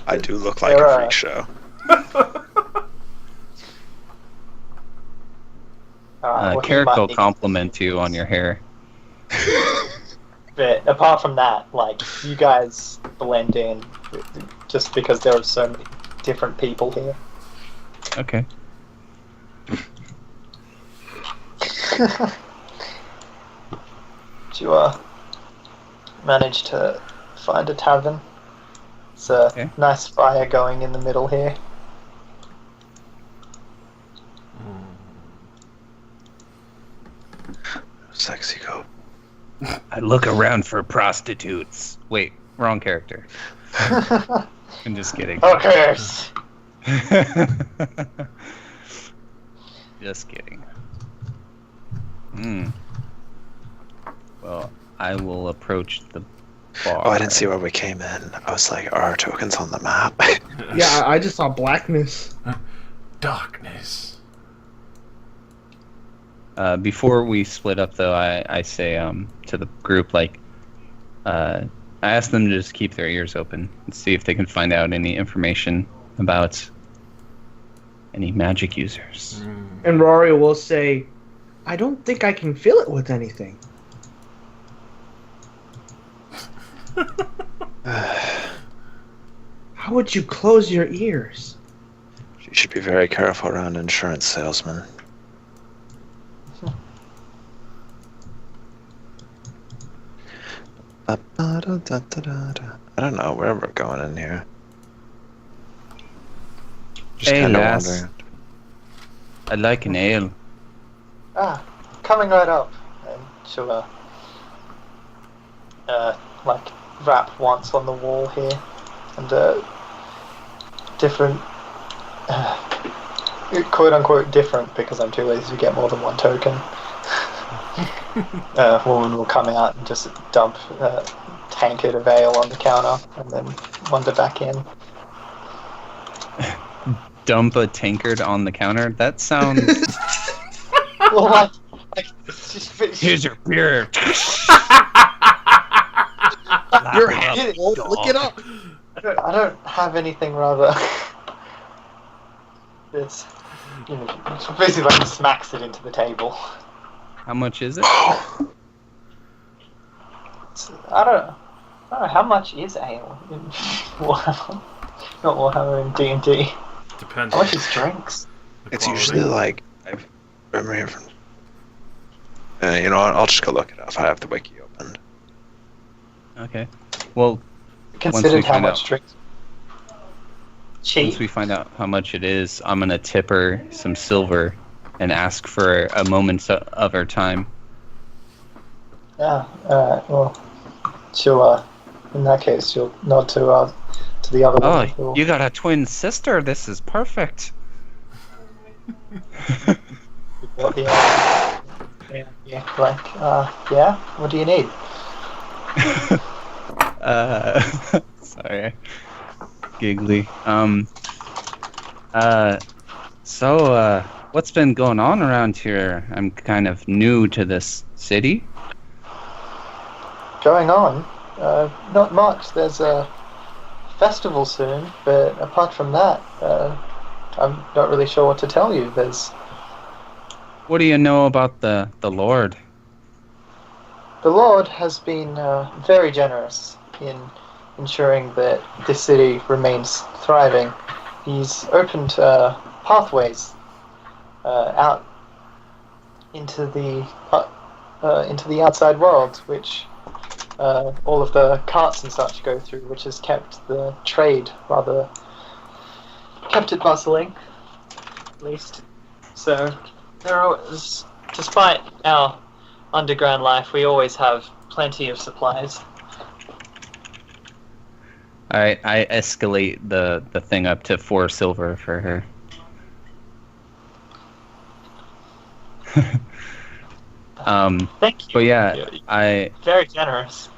[SPEAKER 4] I do look like a freak show.
[SPEAKER 1] Carrick will compliment you on your hair.
[SPEAKER 2] But apart from that, you guys blend in just because there are so many different people here.
[SPEAKER 1] Okay.
[SPEAKER 2] Did you manage to find a tavern? It's a nice fire going in the middle here.
[SPEAKER 4] Sexy goat.
[SPEAKER 1] I look around for prostitutes. Wait, wrong character. I'm just kidding.
[SPEAKER 2] Okay.
[SPEAKER 1] Just kidding. Well, I will approach the bar.
[SPEAKER 4] Oh, I didn't see where we came in. I was like, are our tokens on the map?
[SPEAKER 3] Yeah, I just saw blackness.
[SPEAKER 5] Darkness.
[SPEAKER 1] Before we split up, though, I say to the group, I ask them to just keep their ears open and see if they can find out any information about any magic users.
[SPEAKER 3] And Rory will say, I don't think I can feel it with anything. How would you close your ears?
[SPEAKER 4] You should be very careful around insurance salesmen. I don't know where we're going in here. Just
[SPEAKER 1] Hey,
[SPEAKER 4] kind of
[SPEAKER 1] lass.
[SPEAKER 4] wandering.
[SPEAKER 1] I'd like an ale.
[SPEAKER 2] Coming right up. And she'll rap once on the wall here, and different quote unquote different because I'm too lazy to get more than one token. A woman will come out and just dump a tankard of ale on the counter and then wander back in.
[SPEAKER 1] Dump a tankard on the counter? That sounds...
[SPEAKER 2] Well,
[SPEAKER 1] Here's your beer.
[SPEAKER 3] You're old. Look it up.
[SPEAKER 2] I don't have anything rather. It's basically like smacks it into the table.
[SPEAKER 1] How much is it?
[SPEAKER 2] I don't know how much is ale in Warhammer. Not Warhammer in D&D.
[SPEAKER 5] Depends.
[SPEAKER 2] How much is drinks?
[SPEAKER 5] the
[SPEAKER 4] It's
[SPEAKER 5] quality.
[SPEAKER 4] usually like I remember hearing from. You know, I'll just go look it up. I have the wiki opened.
[SPEAKER 1] Okay. Well,
[SPEAKER 2] Considered how
[SPEAKER 1] find
[SPEAKER 2] much
[SPEAKER 1] out-
[SPEAKER 2] drinks. Cheap.
[SPEAKER 1] once we find out how much it is, I'm gonna tip her some silver and ask for a moment of her time.
[SPEAKER 2] Yeah. Well, she'll. In that case, she'll nod to the other one.
[SPEAKER 1] Oh, you got a twin sister. This is perfect.
[SPEAKER 2] Yeah. Like, yeah. What do you need?
[SPEAKER 1] Sorry. Giggly. So, what's been going on around here? I'm kind of new to this city.
[SPEAKER 2] Going on? Not much. There's a festival soon, but apart from that, I'm not really sure what to tell you.
[SPEAKER 1] What do you know about the Lord?
[SPEAKER 2] The Lord has been very generous in ensuring that this city remains thriving. He's opened pathways out into the outside world, which all of the carts and such go through, which has kept the trade kept it bustling, at least. So despite our underground life, we always have plenty of supplies.
[SPEAKER 1] I escalate the thing up to 4 silver for her.
[SPEAKER 2] Thank you.
[SPEAKER 1] But yeah, I
[SPEAKER 2] Very generous.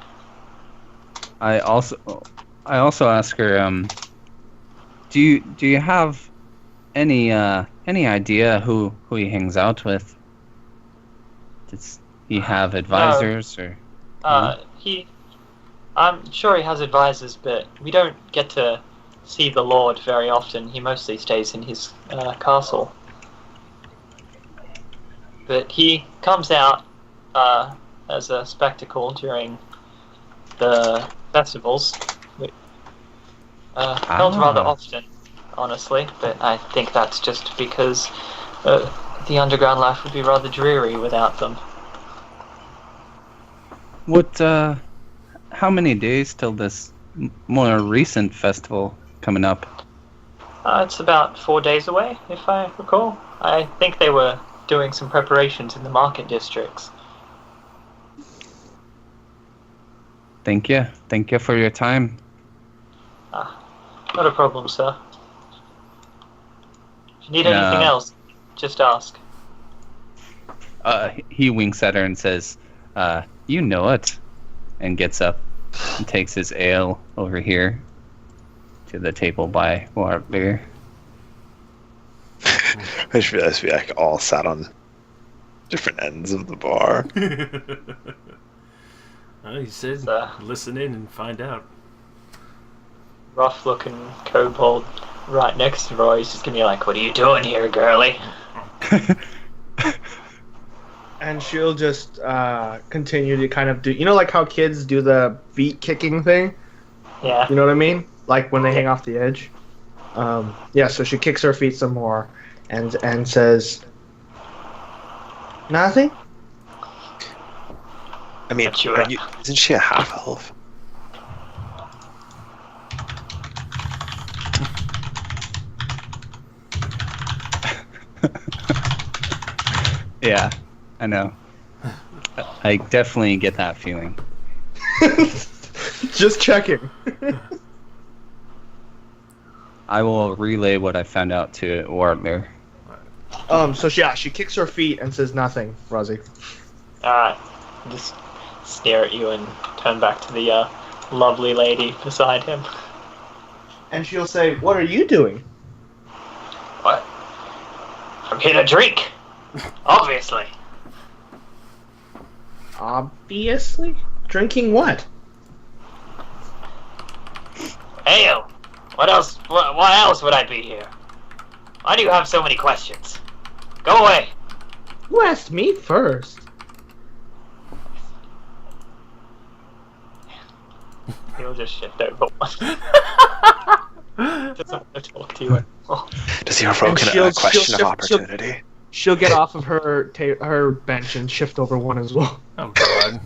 [SPEAKER 1] also ask her, do you have any idea who he hangs out with? Does he have advisors or?
[SPEAKER 2] I'm sure he has advisors, but we don't get to see the Lord very often. He mostly stays in his castle. But he comes out as a spectacle during the festivals. Held rather often, honestly, but I think that's just because the underground life would be rather dreary without them.
[SPEAKER 1] What? How many days till this more recent festival coming up?
[SPEAKER 2] It's about 4 days away, if I recall. I think they were doing some preparations in the market districts.
[SPEAKER 1] Thank you for your time.
[SPEAKER 2] Not a problem, sir. If you need anything else, just ask.
[SPEAKER 1] He winks at her and says, "You know it," and gets up and takes his ale over here to the table by Wartbeer.
[SPEAKER 4] I just realized we like all sat on different ends of the bar.
[SPEAKER 5] Well, he said, listen in and find out.
[SPEAKER 2] Rough-looking kobold right next to Roy. He's just gonna be like, "What are you doing here, girly?"
[SPEAKER 3] And she'll just continue to kind of do, like how kids do the feet kicking thing?
[SPEAKER 2] Yeah.
[SPEAKER 3] You know what I mean? Like when they hang off the edge. Yeah, so she kicks her feet some more and says, "Nothing?"
[SPEAKER 4] I mean,
[SPEAKER 2] But you-
[SPEAKER 4] isn't she a half-elf?
[SPEAKER 1] Yeah, I know. I definitely get that feeling.
[SPEAKER 3] Just checking.
[SPEAKER 1] I will relay what I found out to Wartbeer.
[SPEAKER 3] She kicks her feet and says nothing, Rosie.
[SPEAKER 2] Alright. Just stare at you and turn back to the lovely lady beside him.
[SPEAKER 3] And she'll say, "What are you doing?"
[SPEAKER 2] What? I'm here to drink. Obviously.
[SPEAKER 3] Obviously? Drinking what?
[SPEAKER 2] Ale. What else? Why else would I be here? Why do you have so many questions? Go away.
[SPEAKER 3] You asked me first.
[SPEAKER 2] He'll just shift over one. Doesn't want to talk to you anymore.
[SPEAKER 4] Does he provoke a question of opportunity?
[SPEAKER 3] She'll get off of her bench and shift over one as well.
[SPEAKER 5] Oh god.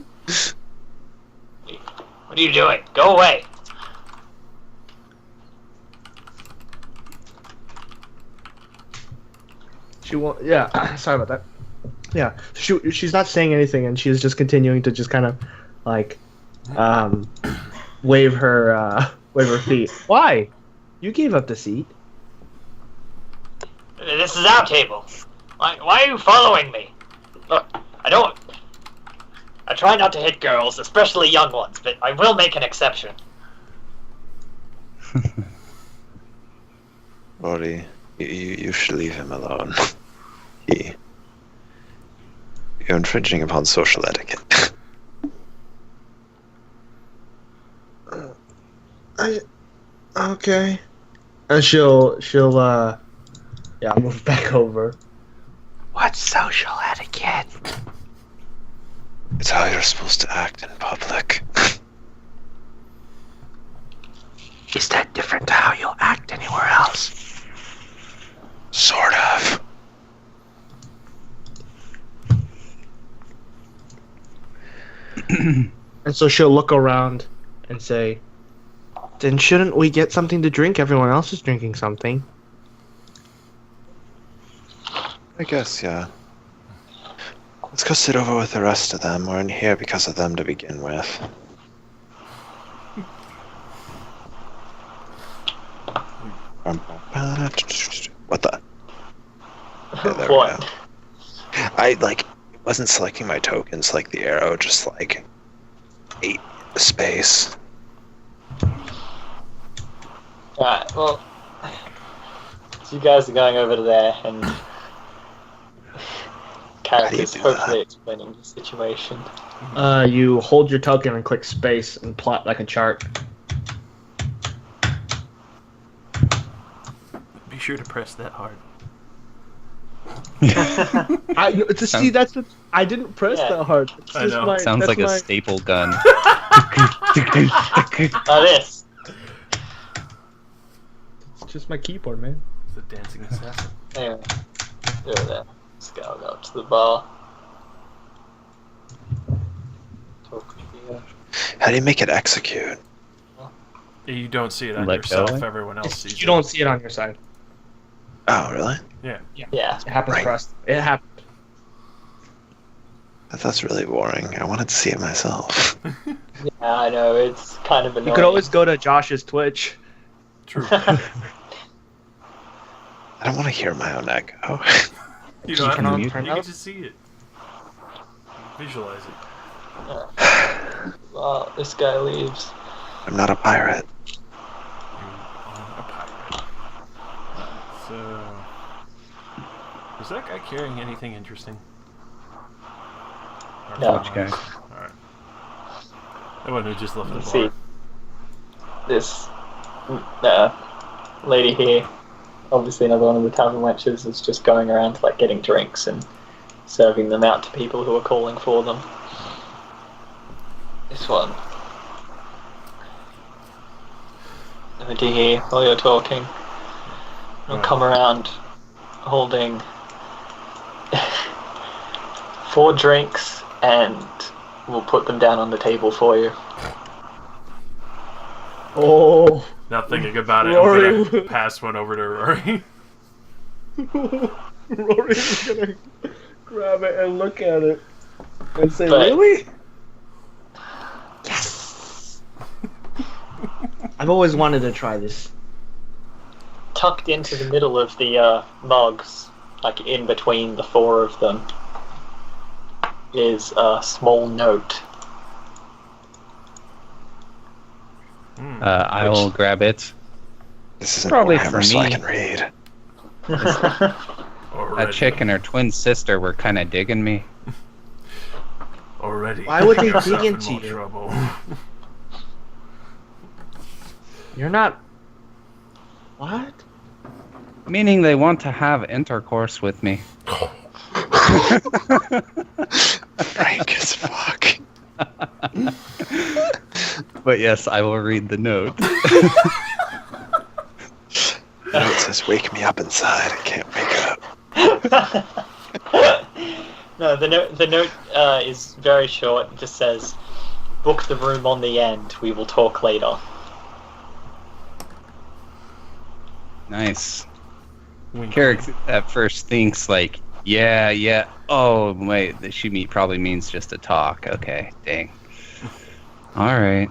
[SPEAKER 2] What are you doing? Go away.
[SPEAKER 3] She won't. Yeah, sorry about that. Yeah, she's not saying anything, and she's just continuing to just kind of like wave her feet. Why? You gave up the seat.
[SPEAKER 2] This is our table. Why are you following me? Look, I try not to hit girls, especially young ones, but I will make an exception.
[SPEAKER 4] Rory, you should leave him alone. You're infringing upon social etiquette.
[SPEAKER 3] Okay. And she'll move back over. What's social etiquette?
[SPEAKER 4] It's how you're supposed to act in public.
[SPEAKER 3] Is that different to how you'll act anywhere else?
[SPEAKER 4] Sort of.
[SPEAKER 3] And so she'll look around and say, "Then shouldn't we get something to drink? Everyone else is drinking something."
[SPEAKER 4] I guess, yeah. Let's go sit over with the rest of them. We're in here because of them to begin with. What the? Okay, there
[SPEAKER 2] What?
[SPEAKER 4] we go. I wasn't selecting my tokens like the arrow, just ate the space.
[SPEAKER 2] Alright, well, so you guys are going over to there, and Carrick is hopefully explaining the situation.
[SPEAKER 3] You hold your token and click space and plot like a chart.
[SPEAKER 5] Be sure to press that hard.
[SPEAKER 3] I didn't press
[SPEAKER 2] Yeah.
[SPEAKER 3] that hard. It's
[SPEAKER 5] I
[SPEAKER 3] just
[SPEAKER 5] know.
[SPEAKER 1] Sounds
[SPEAKER 3] that's
[SPEAKER 1] like a
[SPEAKER 3] my-
[SPEAKER 1] staple gun.
[SPEAKER 2] This.
[SPEAKER 3] It's just my keyboard, man.
[SPEAKER 5] It's the dancing assassin.
[SPEAKER 2] Anyway, over there. Let's go up to the bar. Talk with you.
[SPEAKER 4] How do you make it execute?
[SPEAKER 5] You don't see it on
[SPEAKER 1] Let
[SPEAKER 5] yourself,
[SPEAKER 1] go.
[SPEAKER 5] everyone else sees it.
[SPEAKER 3] You don't see it on your side.
[SPEAKER 4] Oh, really?
[SPEAKER 2] Yeah.
[SPEAKER 3] It happens
[SPEAKER 4] Right.
[SPEAKER 3] for us. It happened.
[SPEAKER 4] That's really boring. I wanted to see it myself.
[SPEAKER 2] Yeah, I know, it's kind of annoying.
[SPEAKER 3] You could always go to Josh's Twitch.
[SPEAKER 5] True.
[SPEAKER 4] I don't want to hear my own echo.
[SPEAKER 5] You
[SPEAKER 3] Turn
[SPEAKER 5] don't
[SPEAKER 3] on-
[SPEAKER 5] have to.
[SPEAKER 3] turn
[SPEAKER 5] You
[SPEAKER 3] up.
[SPEAKER 5] get to see it. Visualize it.
[SPEAKER 2] Well, this guy leaves.
[SPEAKER 4] I'm not a pirate.
[SPEAKER 5] You are a pirate. So, is that guy carrying anything interesting? Or
[SPEAKER 2] No.
[SPEAKER 1] Which guy?
[SPEAKER 5] Alright. The one who just left the
[SPEAKER 2] Let's
[SPEAKER 5] bar.
[SPEAKER 2] see. This lady here, obviously another one of the tavern wenches, is just going around getting drinks and serving them out to people who are calling for them. This one. Nobody here while you're talking. I'll come around holding 4 drinks and we'll put them down on the table for you.
[SPEAKER 3] Oh.
[SPEAKER 5] Not thinking about it,
[SPEAKER 3] Rory.
[SPEAKER 5] I'm gonna pass one over to Rory.
[SPEAKER 3] Rory's gonna grab it and look at it and say,
[SPEAKER 2] But-
[SPEAKER 3] "Really? Yes." I've always wanted to try this.
[SPEAKER 2] Tucked into the middle of the mugs like in between the four of them, is a small note.
[SPEAKER 1] I will grab it.
[SPEAKER 4] This isn't
[SPEAKER 1] Probably
[SPEAKER 4] Warhammer,
[SPEAKER 1] for
[SPEAKER 4] so I
[SPEAKER 1] me.
[SPEAKER 4] can read.
[SPEAKER 1] That chick and her twin sister were kind of digging me.
[SPEAKER 5] Already.
[SPEAKER 3] Why would they
[SPEAKER 5] Yourself
[SPEAKER 3] dig
[SPEAKER 5] in
[SPEAKER 3] into
[SPEAKER 5] more
[SPEAKER 3] you?
[SPEAKER 5] trouble.
[SPEAKER 3] You're not. What?
[SPEAKER 1] Meaning they want to have intercourse with me.
[SPEAKER 4] Frank as fuck.
[SPEAKER 1] But yes, I will read the note.
[SPEAKER 4] The note says, "Wake me up inside. I can't wake up."
[SPEAKER 2] No, the note is very short. It just says, "Book the room on the end. We will talk later."
[SPEAKER 1] Nice.
[SPEAKER 5] Wink.
[SPEAKER 1] Carrick at first thinks like, yeah. Oh wait, she probably means just to talk. Okay, dang. All right.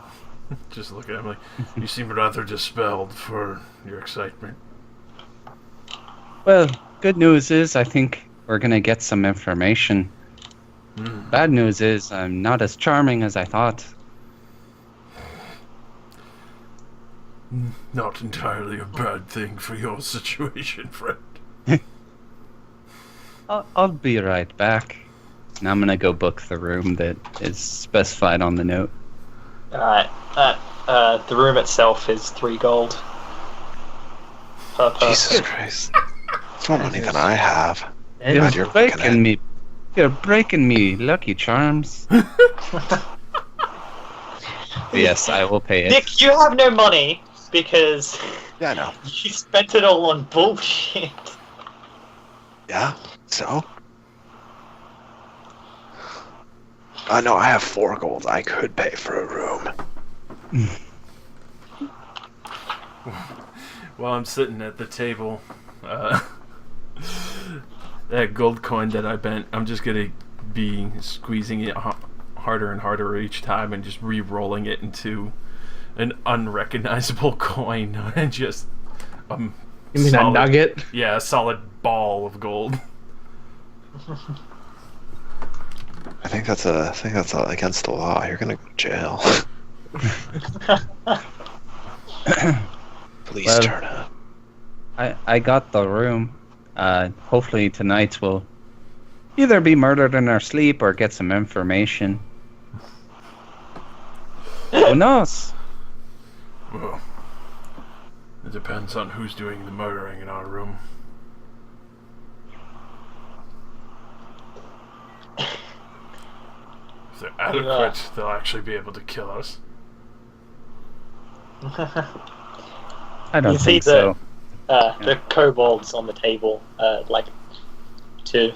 [SPEAKER 5] Just look at him like, you seem rather dispelled for your excitement.
[SPEAKER 1] Well, good news is I think we're gonna get some information. Bad news is I'm not as charming as I thought.
[SPEAKER 5] Not entirely a bad thing for your situation, friend.
[SPEAKER 1] I'll be right back. And I'm gonna go book the room that is specified on the note.
[SPEAKER 2] Alright. The room itself is 3 gold. Per person.
[SPEAKER 4] Jesus Christ. It's more money than I have.
[SPEAKER 3] And
[SPEAKER 4] God, you're looking at-
[SPEAKER 1] me. You're breaking me, Lucky Charms. Yes, I will pay it.
[SPEAKER 2] Nick, you have no money because
[SPEAKER 4] Yeah, I know.
[SPEAKER 2] you spent it all on bullshit.
[SPEAKER 4] Yeah, so? No, I have 4 gold. I could pay for a room.
[SPEAKER 5] While I'm sitting at the table, that gold coin that I bent, I'm just gonna be squeezing it harder and harder each time and just re-rolling it into an unrecognizable coin and just
[SPEAKER 3] you mean a nugget?
[SPEAKER 5] Yeah, a solid ball of gold.
[SPEAKER 4] I think that's against the law. You're gonna go to jail. Please
[SPEAKER 1] Well,
[SPEAKER 4] turn up.
[SPEAKER 1] I got the room. Hopefully tonight we'll either be murdered in our sleep or get some information. Who knows?
[SPEAKER 5] Well, it depends on who's doing the murdering in our room. If they're adequate, they'll actually be able to kill us.
[SPEAKER 1] I don't
[SPEAKER 2] You see
[SPEAKER 1] think so.
[SPEAKER 2] the kobolds on the table, like to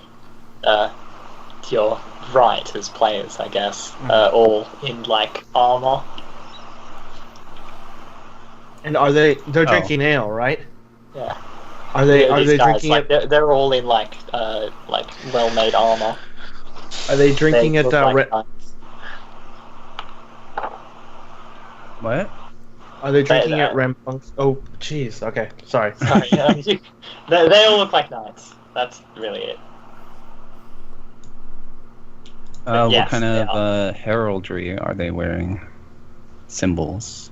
[SPEAKER 2] your right as players, I guess, all in like armor.
[SPEAKER 3] And they're
[SPEAKER 1] Oh.
[SPEAKER 3] drinking ale, right?
[SPEAKER 2] Yeah.
[SPEAKER 3] Are they
[SPEAKER 2] These guys,
[SPEAKER 3] drinking
[SPEAKER 2] like,
[SPEAKER 3] it?
[SPEAKER 2] they're all in like well-made armor.
[SPEAKER 3] Are they drinking
[SPEAKER 2] They
[SPEAKER 3] it?
[SPEAKER 2] look like knights.
[SPEAKER 1] What?
[SPEAKER 3] Are they drinking
[SPEAKER 2] that.
[SPEAKER 3] at Rampunks? Oh, jeez. Okay, sorry.
[SPEAKER 2] Sorry, they all look like knights. That's really it.
[SPEAKER 1] What
[SPEAKER 2] yes,
[SPEAKER 1] kind
[SPEAKER 2] they
[SPEAKER 1] of heraldry are they wearing? Symbols.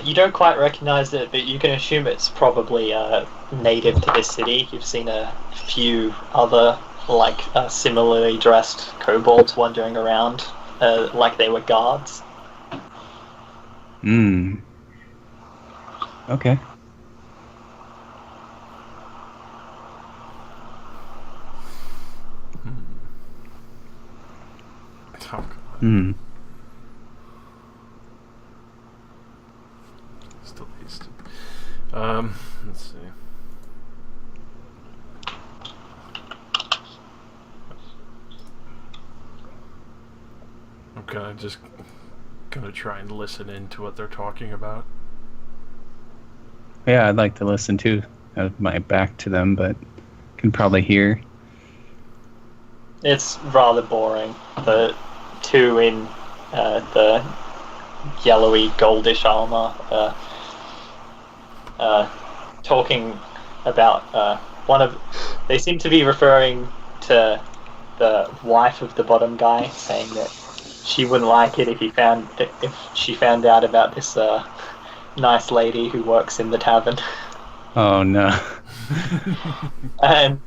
[SPEAKER 2] You don't quite recognize it, but you can assume it's probably native to this city. You've seen a few other similarly dressed kobolds wandering around, like they were guards.
[SPEAKER 1] Okay.
[SPEAKER 5] Oh,
[SPEAKER 1] Hmm.
[SPEAKER 5] still hasted. Let's see. Okay, I'm just gonna try and listen in to what they're talking about.
[SPEAKER 1] Yeah, I'd like to listen too. I have my back to them, but can probably hear.
[SPEAKER 2] It's rather boring. The two in the yellowy goldish armor talking about one of. They seem to be referring to the wife of the bottom guy, saying that she wouldn't like it if she found out about this nice lady who works in the tavern.
[SPEAKER 1] Oh no.
[SPEAKER 2] And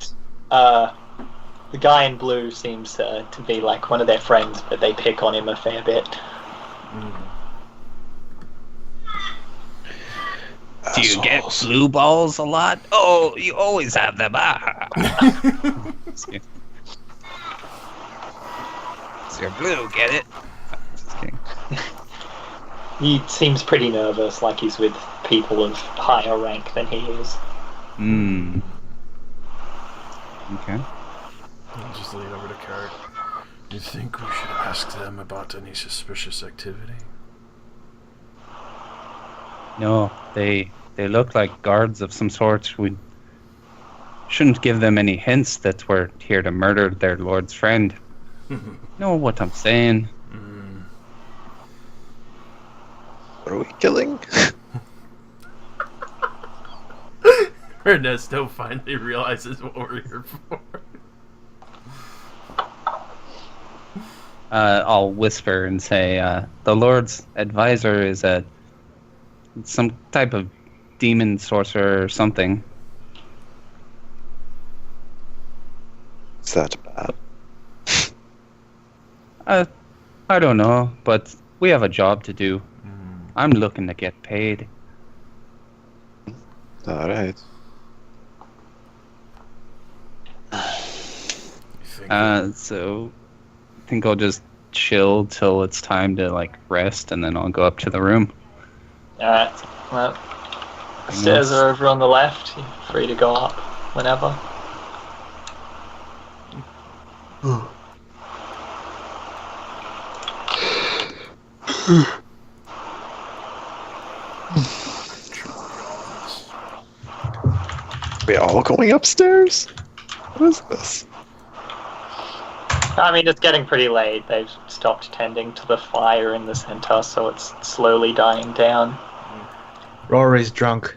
[SPEAKER 2] the guy in blue seems to be like one of their friends, but they pick on him a fair bit.
[SPEAKER 1] Do you get blue balls a lot? Oh, you always have them. So you're blue, get it? Just kidding.
[SPEAKER 2] He seems pretty nervous, like he's with people of higher rank than he is.
[SPEAKER 1] Okay.
[SPEAKER 5] I'll just lean over to Carrick. Do you think we should ask them about any suspicious activity?
[SPEAKER 1] No, they look like guards of some sort. We shouldn't give them any hints that we're here to murder their lord's friend. Know what I'm saying?
[SPEAKER 4] What are we killing?
[SPEAKER 5] Ernesto finally realizes what we're here for.
[SPEAKER 1] I'll whisper and say, the Lord's advisor is some type of demon sorcerer or something.
[SPEAKER 4] Is that bad?
[SPEAKER 1] I don't know, but we have a job to do. I'm looking to get paid.
[SPEAKER 4] Alright.
[SPEAKER 1] So I think I'll just chill till it's time to like rest, and then I'll go up to the room.
[SPEAKER 2] Alright, well, the stairs are over on the left. You're free to go up whenever.
[SPEAKER 4] We all going upstairs? What is this?
[SPEAKER 2] I mean, it's getting pretty late. They've stopped tending to the fire in the center, so it's slowly dying down.
[SPEAKER 3] Rory's drunk.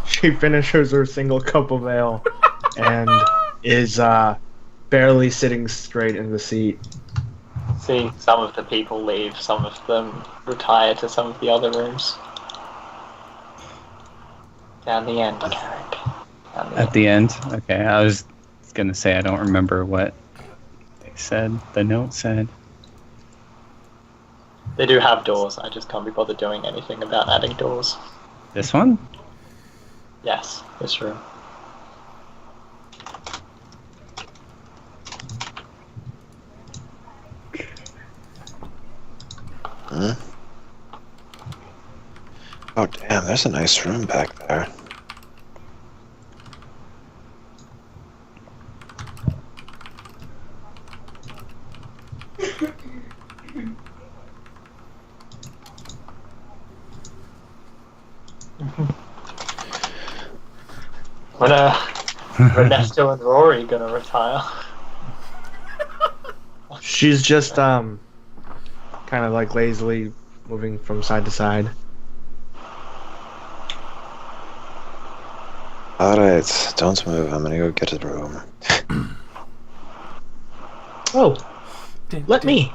[SPEAKER 3] She finishes her single cup of ale and is barely sitting straight in the seat.
[SPEAKER 2] See, some of the people leave, some of them retire to some of the other rooms. Down the end, Carrick.
[SPEAKER 1] At the end? Okay, I was gonna say I don't remember what they said. The note said.
[SPEAKER 2] They do have doors, I just can't be bothered doing anything about adding doors.
[SPEAKER 1] This one?
[SPEAKER 2] Yes, this room.
[SPEAKER 4] Huh? Oh damn, there's a nice room back there.
[SPEAKER 2] When Ernesto and Rory gonna retire?
[SPEAKER 3] She's just kind of like lazily moving from side to side.
[SPEAKER 4] Alright, don't move. I'm gonna go get a room.
[SPEAKER 3] Oh, let me.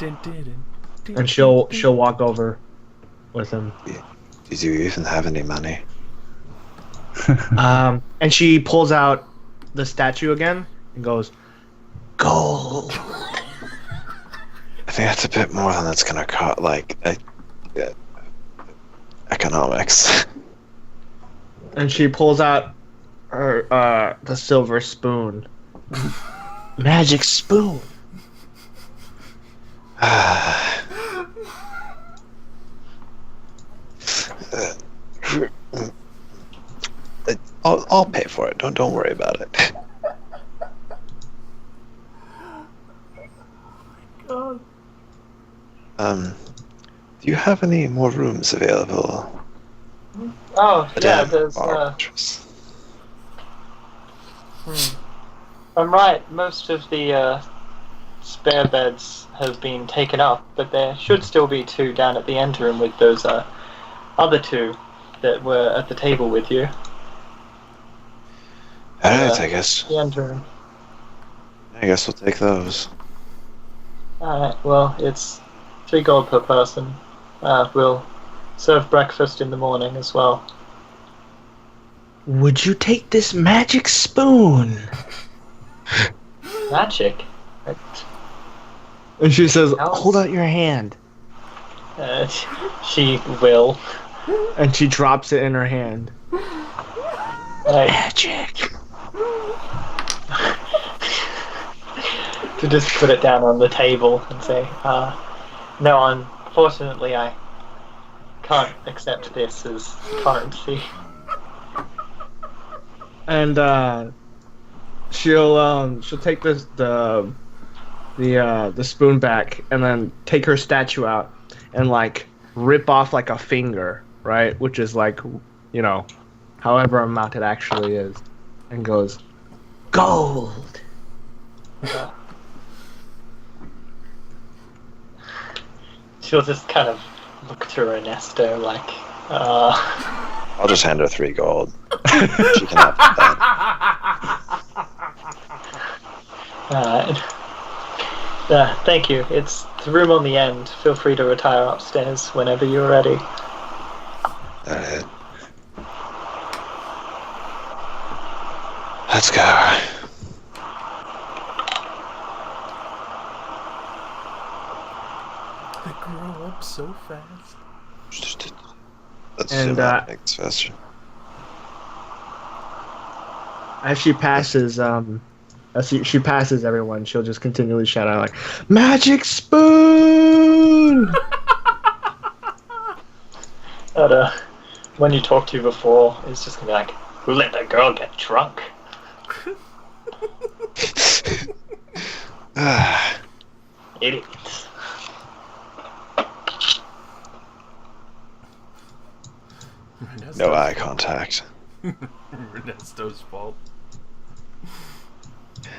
[SPEAKER 3] And she'll walk over with him.
[SPEAKER 4] Did you even have any money?
[SPEAKER 3] And she pulls out the statue again and goes, "Gold."
[SPEAKER 4] I think that's a bit more than it's gonna cost. Like, economics.
[SPEAKER 3] And she pulls out her the silver spoon. Magic spoon.
[SPEAKER 4] I'll pay for it. Don't worry about it.
[SPEAKER 2] God.
[SPEAKER 4] Do you have any more rooms available?
[SPEAKER 2] Oh, yeah,
[SPEAKER 4] Madame
[SPEAKER 2] there's
[SPEAKER 4] Armistress?
[SPEAKER 2] I'm right, most of the spare beds have been taken up, but there should still be two down at the end room with those other two that were at the table with you.
[SPEAKER 4] Alright, I guess.
[SPEAKER 2] The interim.
[SPEAKER 4] I guess we'll take those.
[SPEAKER 2] Alright, well, it's 3 gold per person. We'll serve breakfast in the morning as well.
[SPEAKER 3] Would you take this magic spoon?
[SPEAKER 2] Magic? Right.
[SPEAKER 3] And she says,
[SPEAKER 2] Alex?
[SPEAKER 3] hold out your hand.
[SPEAKER 2] She will.
[SPEAKER 3] And she drops it in her hand. Magic.
[SPEAKER 2] To just put it down on the table and say, no, unfortunately I can't accept this as currency.
[SPEAKER 3] And she'll take the spoon back and then take her statue out and like rip off like a finger, right? Which is like, you know, however amount it actually is, and goes, gold.
[SPEAKER 2] She'll just kind of look to Ernesto like,
[SPEAKER 4] I'll just hand her 3 gold. She can have that.
[SPEAKER 2] Alright. Thank you. It's the room on the end. Feel free to retire upstairs whenever you're ready.
[SPEAKER 4] Alright. Let's go.
[SPEAKER 5] They grow up so fast.
[SPEAKER 4] Let's
[SPEAKER 3] And,
[SPEAKER 4] zoom out things faster.
[SPEAKER 3] As she passes, she passes everyone, she'll just continually shout out like, magic spoon!
[SPEAKER 2] But when you talk to you before, it's just gonna be like, who let that girl get drunk? Idiots.
[SPEAKER 4] No eye contact.
[SPEAKER 5] Ernesto's fault.
[SPEAKER 4] I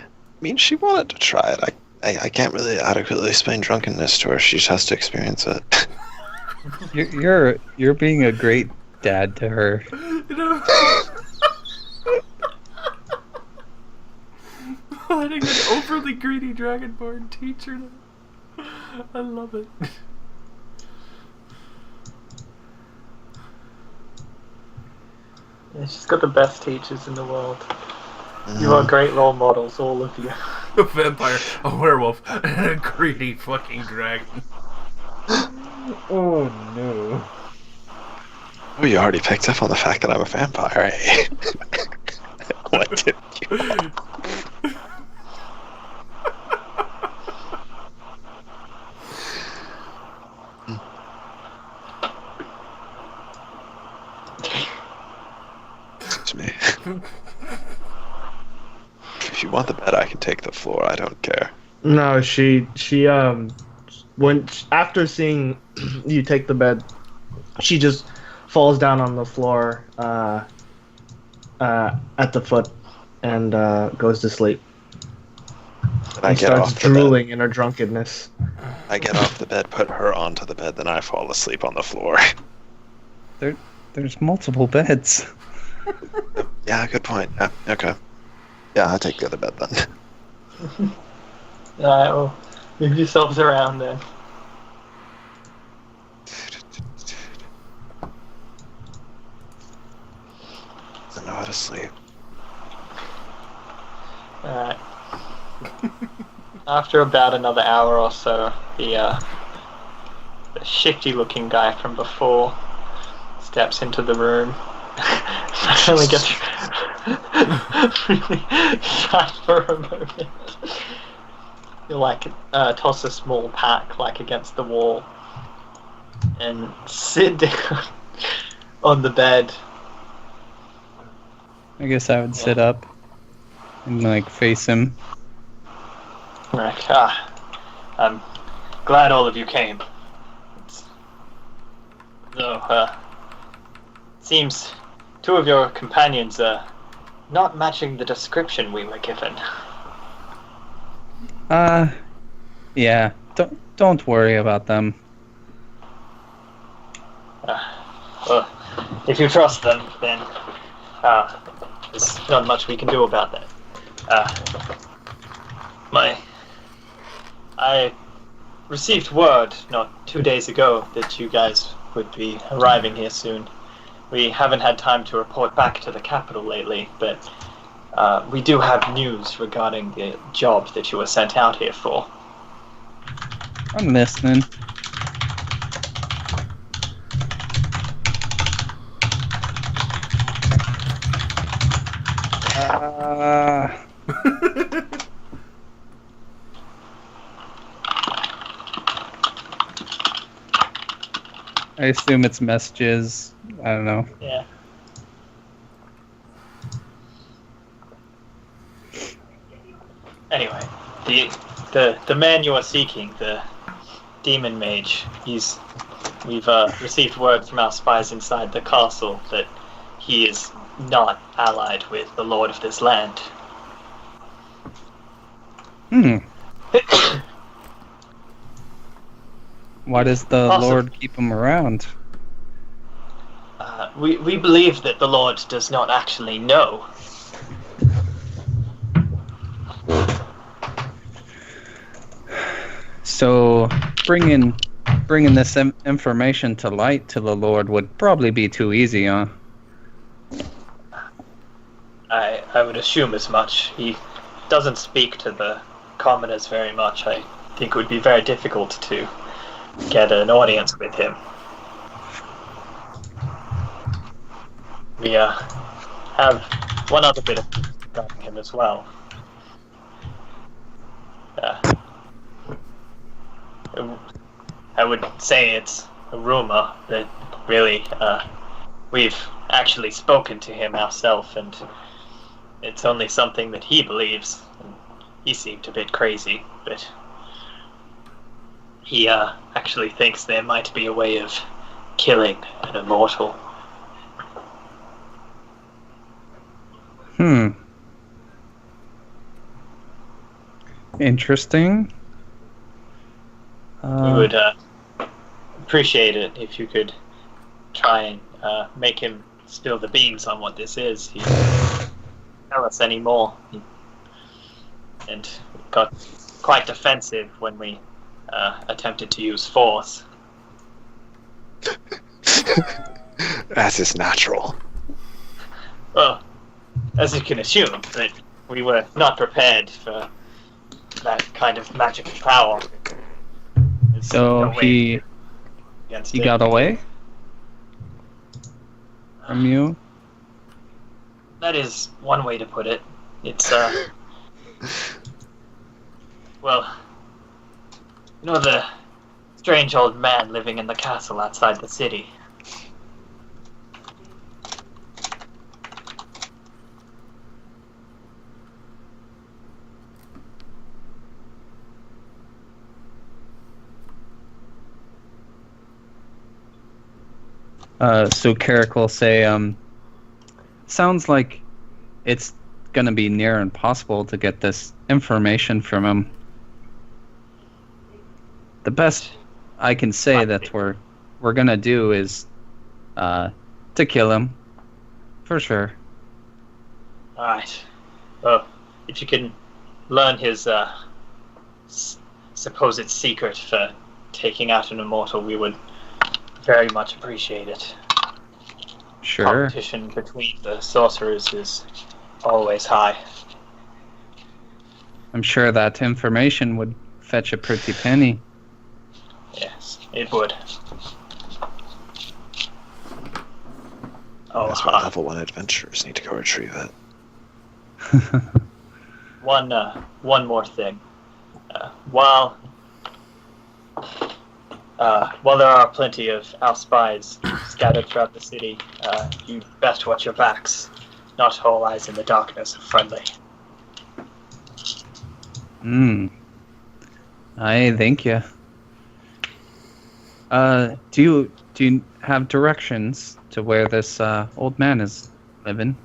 [SPEAKER 4] mean, she wanted to try it. I can't really adequately explain drunkenness to her. She just has to experience it.
[SPEAKER 1] You're being a great dad to her.
[SPEAKER 5] You know, letting an overly greedy dragonborn teach her that. I love it.
[SPEAKER 2] Yeah, she's got the best teachers in the world. You are great role models, all of you.
[SPEAKER 5] A vampire, a werewolf, and a greedy fucking dragon.
[SPEAKER 3] Oh no.
[SPEAKER 4] Oh, you already picked up on the fact that I'm a vampire, eh? What did you? Excuse me. If you want the bed, I can take the floor. I don't care.
[SPEAKER 3] No, she when after seeing you take the bed, she just falls down on the floor at the foot and goes to sleep.
[SPEAKER 4] And I
[SPEAKER 3] And
[SPEAKER 4] get
[SPEAKER 3] starts
[SPEAKER 4] off the bed.
[SPEAKER 3] drooling in her drunkenness.
[SPEAKER 4] I get off the bed, put her onto the bed, then I fall asleep on the floor.
[SPEAKER 1] There's multiple beds.
[SPEAKER 4] Yeah, good point. Yeah, okay. Yeah, I'll take the other bed then.
[SPEAKER 2] Alright, well, move yourselves around then.
[SPEAKER 4] I know how to sleep.
[SPEAKER 2] Alright. After about another hour or so, the shifty-looking guy from before steps into the room. Finally gets really shy for a moment. You like toss a small pack like against the wall and sit down on the bed.
[SPEAKER 1] I guess I would sit up and like face him.
[SPEAKER 2] Like, I'm glad all of you came. Though, seems two of your companions are not matching the description we were given.
[SPEAKER 1] Yeah. Don't worry about them.
[SPEAKER 2] Well, if you trust them, then there's not much we can do about that. I received word not 2 days ago that you guys would be arriving here soon. We haven't had time to report back to the capital lately, but we do have news regarding the job that you were sent out here for.
[SPEAKER 1] I'm listening. I assume it's messages. I don't know.
[SPEAKER 2] Yeah. Anyway, the man you are seeking, the demon mage, we've received word from our spies inside the castle that he is not allied with the lord of this land.
[SPEAKER 1] Why does the Lord keep him around?
[SPEAKER 2] We believe that the Lord does not actually know.
[SPEAKER 1] So bringing this information to light to the Lord would probably be too easy, huh?
[SPEAKER 2] I would assume as much. He doesn't speak to the commoners very much. I think it would be very difficult to get an audience with him. We have one other bit of news regarding him as well. I would say it's a rumor that really we've actually spoken to him ourselves, and it's only something that he believes. And he seemed a bit crazy, but he actually thinks there might be a way of killing an immortal.
[SPEAKER 1] Interesting.
[SPEAKER 2] We would appreciate it if you could try and make him spill the beans on what this is. He didn't tell us any more, and got quite defensive when we attempted to use force.
[SPEAKER 4] As is natural.
[SPEAKER 2] Well, as you can assume, that we were not prepared for that kind of magical power. There's
[SPEAKER 1] So
[SPEAKER 2] no way
[SPEAKER 1] he
[SPEAKER 2] against
[SPEAKER 1] he
[SPEAKER 2] it.
[SPEAKER 1] got away from you?
[SPEAKER 2] That is one way to put it. It's well, you know the strange old man living in the castle outside the city.
[SPEAKER 1] So Carrick will say, sounds like it's gonna be near impossible to get this information from him. The best I can say that we're gonna do is to kill him, for sure.
[SPEAKER 2] Alright. Well, if you can learn his supposed secret for taking out an immortal, we would very much appreciate it.
[SPEAKER 1] Sure.
[SPEAKER 2] Competition between the sorcerers is always high.
[SPEAKER 1] I'm sure that information would fetch a pretty penny.
[SPEAKER 2] Yes, it would. Oh,
[SPEAKER 4] That's why level 1 adventurers need to go retrieve it.
[SPEAKER 2] one more thing. While there are plenty of our spies scattered throughout the city, you best watch your backs. Not all eyes in the darkness are friendly.
[SPEAKER 1] I thank you. Do you have directions to where this old man is living?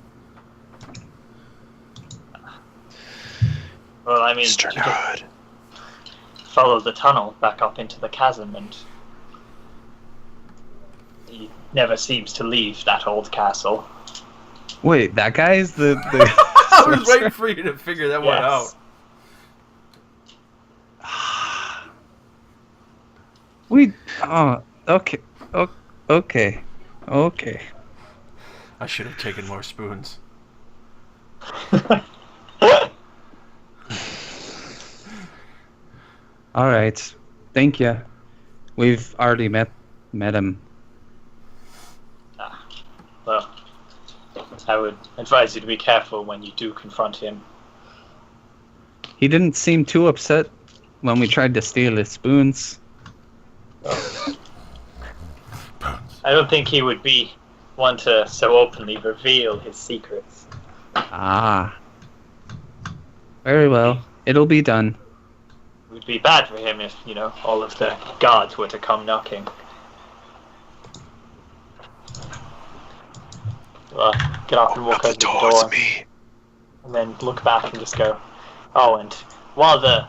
[SPEAKER 2] Well, I mean,
[SPEAKER 4] Mr.
[SPEAKER 2] you just
[SPEAKER 4] Nerd.
[SPEAKER 2] follow the tunnel back up into the chasm, and He never seems to leave that old castle.
[SPEAKER 1] Wait, that guy is the
[SPEAKER 5] I was
[SPEAKER 1] sorcerer?
[SPEAKER 5] waiting for you to figure that one out.
[SPEAKER 1] We. Oh, okay. Okay. Okay.
[SPEAKER 5] I should have taken more spoons.
[SPEAKER 1] All right. Thank you. We've already met him.
[SPEAKER 2] Well, I would advise you to be careful when you do confront him.
[SPEAKER 1] He didn't seem too upset when we tried to steal his spoons.
[SPEAKER 2] I don't think he would be one to so openly reveal his secrets.
[SPEAKER 1] Ah. Very well. It'll be done.
[SPEAKER 2] It would be bad for him if, all of the guards were to come knocking. Well, get up and walk over to the door.
[SPEAKER 4] Me.
[SPEAKER 2] And then look back and just go, oh, and while the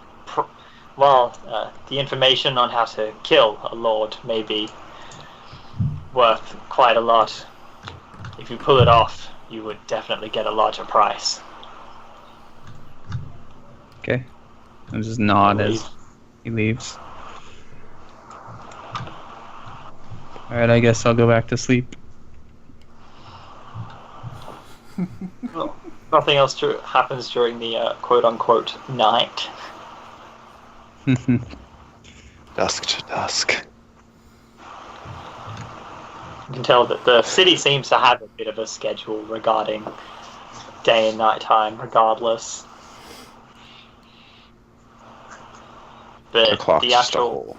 [SPEAKER 2] information on how to kill a lord may be worth quite a lot, if you pull it off, you would definitely get a larger price.
[SPEAKER 1] Okay. I'll just nod as he leaves. Alright, I guess I'll go back to sleep.
[SPEAKER 2] Well, nothing else happens during the quote-unquote night.
[SPEAKER 4] Dusk to dusk.
[SPEAKER 2] You can tell that the city seems to have a bit of a schedule regarding day and night time, regardless. But the actual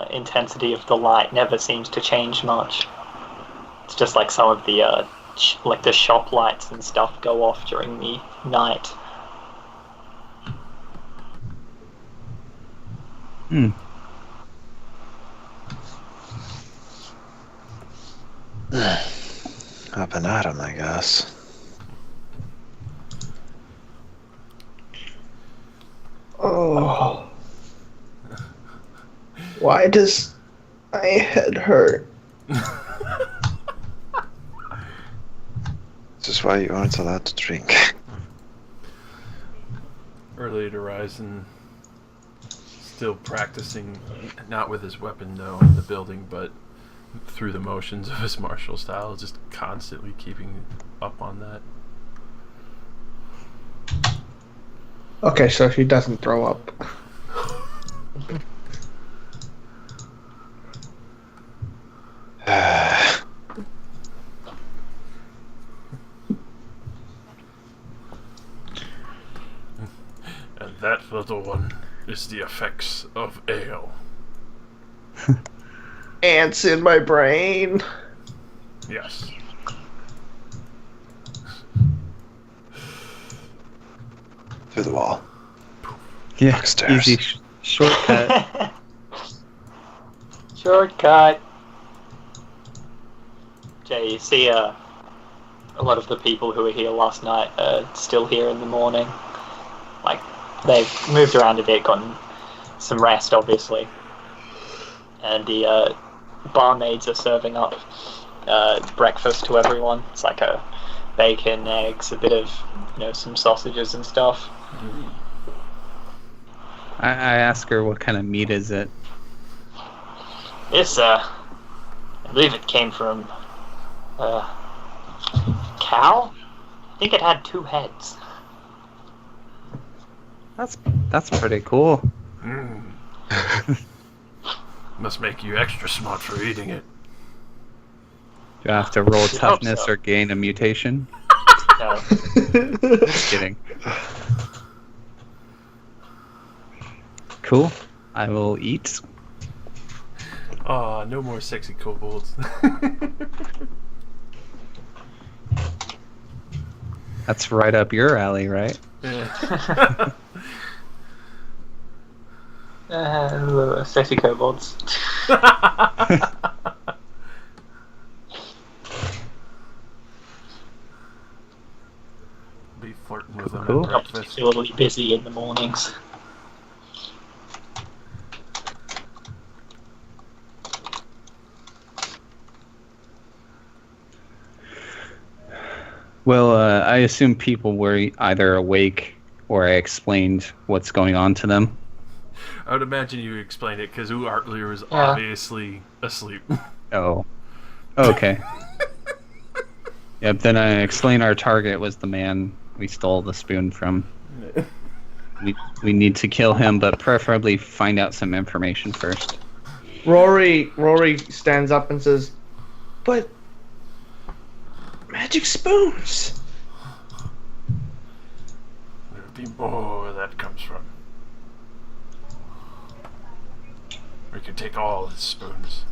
[SPEAKER 2] intensity of the light never seems to change much. It's just like some of the the shop lights and stuff go off during the night.
[SPEAKER 4] Up and at 'em, I guess.
[SPEAKER 3] Oh. Why does my head hurt?
[SPEAKER 4] This is why you aren't allowed to drink.
[SPEAKER 5] Early to rise and still practicing, not with his weapon though in the building, but through the motions of his martial style, just constantly keeping up on that.
[SPEAKER 3] Okay, so she doesn't throw up.
[SPEAKER 5] And that little one is the effects of ale.
[SPEAKER 3] Ants in my brain.
[SPEAKER 5] Yes.
[SPEAKER 4] Through the wall.
[SPEAKER 1] Yeah,
[SPEAKER 4] Upstairs.
[SPEAKER 1] easy shortcut.
[SPEAKER 2] Shortcut. Jay, you see a lot of the people who were here last night are still here in the morning. Like, they've moved around a bit, gotten some rest, obviously. And the barmaids are serving up breakfast to everyone. It's like a bacon, eggs, a bit of, some sausages and stuff.
[SPEAKER 1] I ask her what kind of meat is it.
[SPEAKER 2] It's, I believe it came from cow? I think it had 2 heads.
[SPEAKER 1] That's pretty cool.
[SPEAKER 5] Must make you extra smart for eating it.
[SPEAKER 1] Do I have to roll
[SPEAKER 2] I hope
[SPEAKER 1] toughness
[SPEAKER 2] so.
[SPEAKER 1] or gain a mutation?
[SPEAKER 2] No.
[SPEAKER 1] Just kidding. Cool. I will eat.
[SPEAKER 5] Aw, no more sexy kobolds.
[SPEAKER 1] That's right up your alley, right?
[SPEAKER 5] Yeah.
[SPEAKER 2] Sexy kobolds.
[SPEAKER 5] Be flirting with them
[SPEAKER 1] Cool.
[SPEAKER 5] at
[SPEAKER 2] Not
[SPEAKER 5] breakfast.
[SPEAKER 2] particularly busy in the mornings.
[SPEAKER 1] Well, I assume people were either awake or I explained what's going on to them.
[SPEAKER 5] I would imagine you explained it because Artlier was obviously asleep.
[SPEAKER 1] Oh. Okay. Yep, then I explained our target was the man we stole the spoon from. We need to kill him, but preferably find out some information first.
[SPEAKER 3] Rory stands up and says, "But magic spoons."
[SPEAKER 5] There'll be more where that comes from. We could take all his spoons.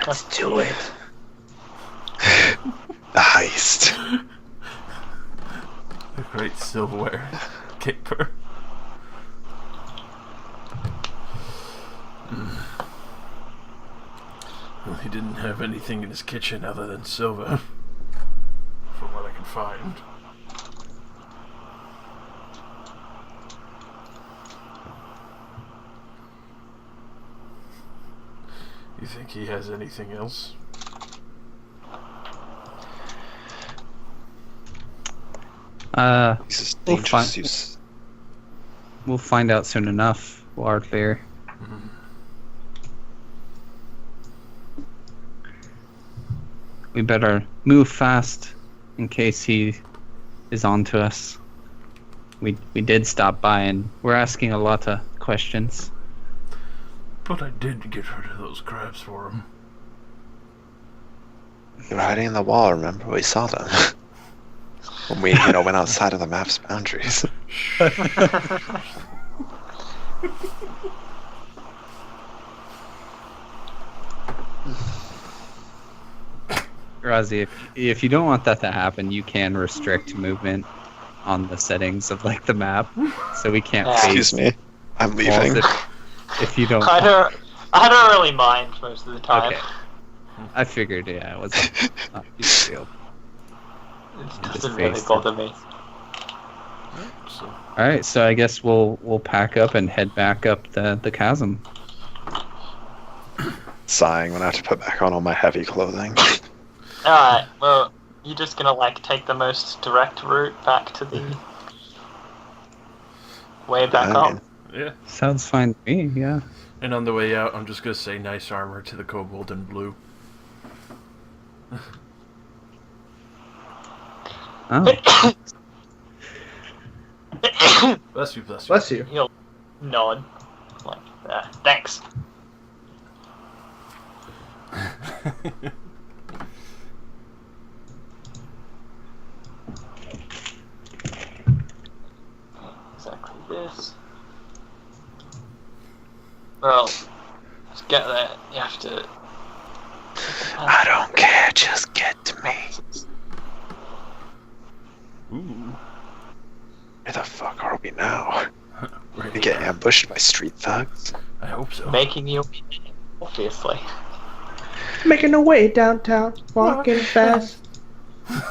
[SPEAKER 3] Let's do it.
[SPEAKER 4] The heist.
[SPEAKER 5] The great silverware caper. Well, he didn't have anything in his kitchen other than silver, from what I can find. You think he has anything else?
[SPEAKER 4] He's just
[SPEAKER 1] We'll
[SPEAKER 4] dangerous.
[SPEAKER 1] find- We'll find out soon enough, Artlier. We better move fast in case he is on to us. We did stop by and we're asking a lot of questions.
[SPEAKER 5] But I did get rid of those crabs for him.
[SPEAKER 4] They were hiding in the wall, remember? We saw them. When we, went outside of the map's boundaries.
[SPEAKER 1] Razi, if you don't want that to happen, you can restrict movement on the settings of the map, so we can't
[SPEAKER 4] Excuse
[SPEAKER 1] face
[SPEAKER 4] me. I'm
[SPEAKER 1] walls
[SPEAKER 4] leaving.
[SPEAKER 1] if you don't.
[SPEAKER 2] I don't really mind most of the time.
[SPEAKER 1] Okay. I figured, yeah, it wasn't not a big deal.
[SPEAKER 2] It
[SPEAKER 1] Just
[SPEAKER 2] doesn't really
[SPEAKER 1] face it.
[SPEAKER 2] bother me.
[SPEAKER 5] So,
[SPEAKER 1] All right, so I guess we'll pack up and head back up the chasm.
[SPEAKER 4] Sighing when I have to put back on all my heavy clothing.
[SPEAKER 2] Alright, well, you're just gonna take the most direct route back to the way back
[SPEAKER 4] I
[SPEAKER 2] up.
[SPEAKER 4] mean,
[SPEAKER 5] yeah.
[SPEAKER 1] Sounds fine to me. Yeah.
[SPEAKER 5] And on the way out, I'm just gonna say nice armor to the kobold in blue.
[SPEAKER 1] Oh,
[SPEAKER 5] Bless you, bless you.
[SPEAKER 3] Bless you.
[SPEAKER 2] He'll nod. Thanks. Exactly this. Well, to get there, you have to.
[SPEAKER 4] I don't care, just get to me.
[SPEAKER 5] Ooh.
[SPEAKER 4] Where the fuck are we now?
[SPEAKER 5] Right.
[SPEAKER 4] We get ambushed by street thugs?
[SPEAKER 5] I hope so.
[SPEAKER 2] Making you, obviously.
[SPEAKER 3] Making our way downtown, walking fast.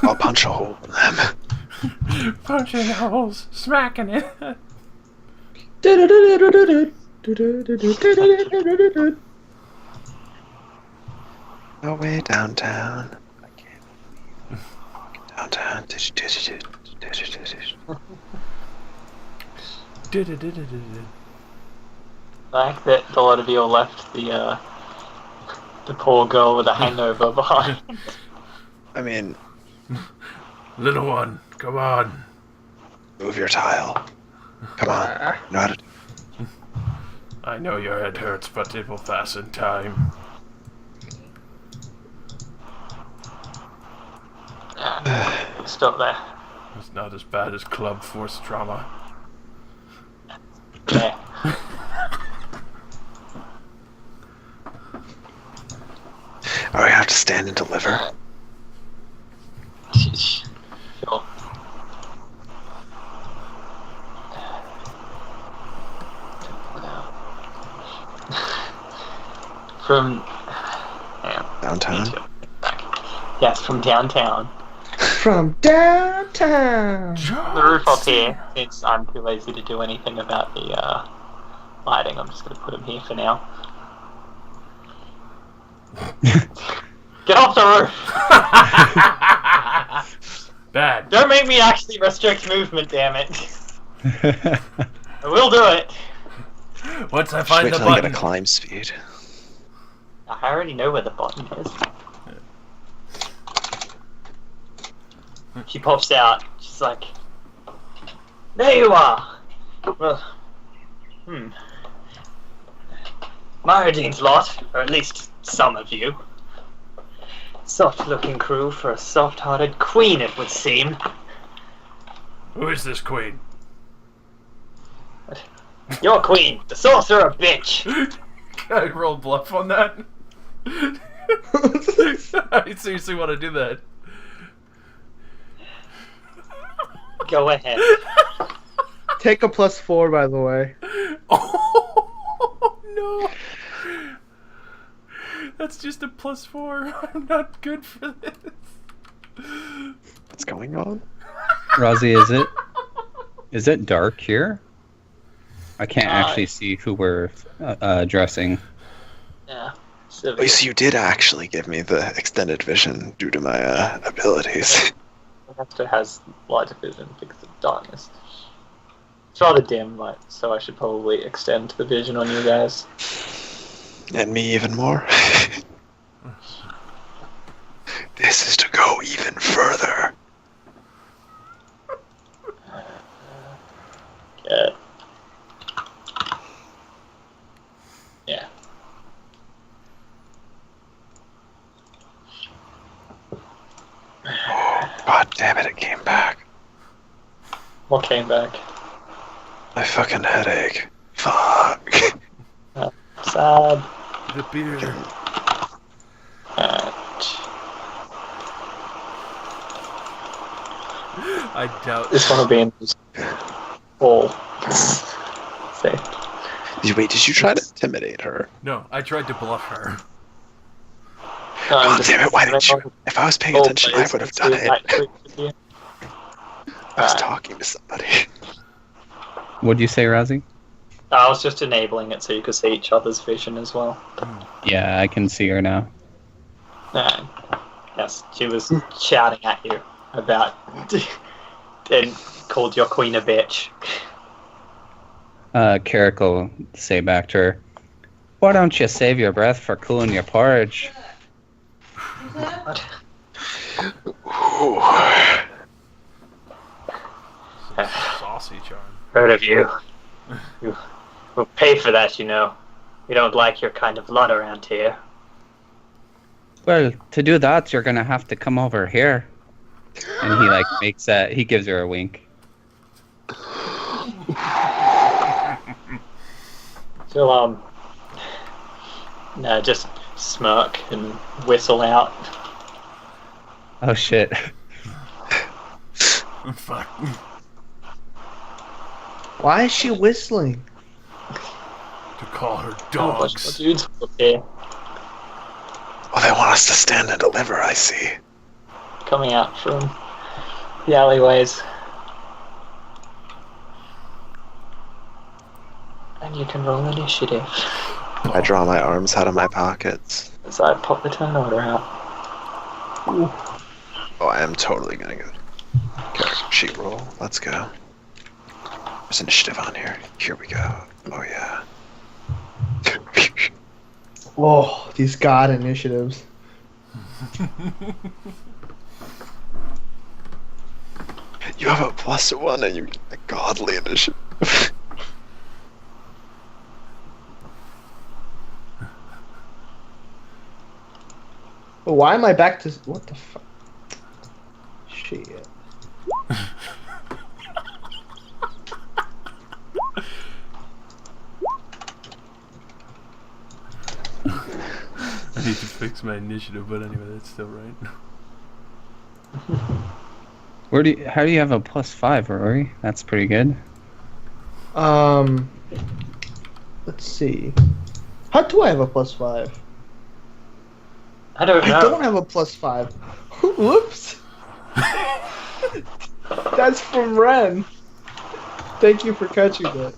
[SPEAKER 4] I'll punch a hole in them.
[SPEAKER 5] Punching holes, smacking it.
[SPEAKER 4] No way downtown. I can't walk downtown.
[SPEAKER 2] Like that a lot of you all left the poor girl with a hangover behind.
[SPEAKER 4] I mean,
[SPEAKER 5] Little one, come on.
[SPEAKER 4] move your tile. Come on. You know how to do
[SPEAKER 5] I know your head hurts, but it will pass in time.
[SPEAKER 2] Stop there.
[SPEAKER 5] It's not as bad as club force trauma.
[SPEAKER 2] Yeah.
[SPEAKER 4] Or we have to stand and deliver.
[SPEAKER 2] Sure. From
[SPEAKER 4] Downtown?
[SPEAKER 2] yes, from downtown.
[SPEAKER 3] From downtown.
[SPEAKER 2] The roof up here, since I'm too lazy to do anything about the lighting, I'm just going to put them here for now. Get off the roof!
[SPEAKER 5] Bad.
[SPEAKER 2] Don't make me actually restrict movement, damn it. I will do it.
[SPEAKER 5] Once I
[SPEAKER 4] Just
[SPEAKER 5] find
[SPEAKER 4] wait
[SPEAKER 5] the
[SPEAKER 4] till I get a
[SPEAKER 5] button.
[SPEAKER 4] climb speed.
[SPEAKER 2] I already know where the button is. She pops out. She's like, there you are. Well, Maradine's lot, or at least some of you. Soft-looking crew for a soft-hearted queen, it would seem.
[SPEAKER 5] Who is this queen?
[SPEAKER 2] Your queen, the sorcerer bitch.
[SPEAKER 5] Can I roll bluff on that? I seriously want to do that.
[SPEAKER 2] Go ahead.
[SPEAKER 3] Take a +4, by the way.
[SPEAKER 5] Oh no! That's just a +4. I'm not good for this.
[SPEAKER 4] What's going on?
[SPEAKER 1] Rozzy, is it dark here? I can't actually see who we're addressing.
[SPEAKER 2] Yeah.
[SPEAKER 4] Oh, so you did actually give me the extended vision due to my abilities.
[SPEAKER 2] Master has light vision because of darkness. It's rather dim, so I should probably extend the vision on you guys.
[SPEAKER 4] And me even more. This is to go even further.
[SPEAKER 2] Yeah. Yeah.
[SPEAKER 4] Oh, God damn it came back.
[SPEAKER 2] What came back?
[SPEAKER 4] My fucking headache. Fuck.
[SPEAKER 2] Sad.
[SPEAKER 5] The beer. I doubt.
[SPEAKER 2] This one will be in all. Say.
[SPEAKER 4] Wait, did you try to intimidate her?
[SPEAKER 5] No, I tried to bluff her.
[SPEAKER 4] God damn it, why didn't you? If I was paying attention, I would have done it. I was talking to somebody.
[SPEAKER 1] What'd you say, Rozzy?
[SPEAKER 2] I was just enabling it so you could see each other's vision as well.
[SPEAKER 1] Yeah, I can see her now.
[SPEAKER 2] Yes, she was shouting at you about and called your queen a bitch.
[SPEAKER 1] Carrick will say back to her, "Why don't you save your breath for cooling your porridge?"
[SPEAKER 4] Ooh.
[SPEAKER 5] Saucy charm.
[SPEAKER 2] Heard of you. You will pay for that, you know. We don't like your kind of lot around here.
[SPEAKER 1] Well, to do that, you're gonna have to come over here. And he he gives her a wink.
[SPEAKER 2] She'll just smirk and whistle out.
[SPEAKER 1] Oh shit.
[SPEAKER 5] Fuck.
[SPEAKER 3] Why is she whistling?
[SPEAKER 5] To call her
[SPEAKER 2] Oh, bunch of
[SPEAKER 5] dogs.
[SPEAKER 2] dudes up here
[SPEAKER 4] Oh, they want us to stand and deliver, I see.
[SPEAKER 2] coming out from the alleyways. And you can roll initiative
[SPEAKER 4] I draw my arms out of my pockets.
[SPEAKER 2] as I pop the turn order out.
[SPEAKER 4] Oh, I am totally gonna get character sheet roll. Let's go. There's initiative on here. Here we go. Oh yeah.
[SPEAKER 3] Oh, these god initiatives.
[SPEAKER 4] You have a +1 and you get a godly initiative.
[SPEAKER 3] But why am I back to... What the fuck? Shit.
[SPEAKER 5] I need to fix my initiative, but anyway, that's still right.
[SPEAKER 1] How do you have a +5, Rory? That's pretty good.
[SPEAKER 3] Let's see. How do I have a +5?
[SPEAKER 2] I don't know.
[SPEAKER 3] I don't have a +5. Whoops. That's from Ren. Thank you for catching that.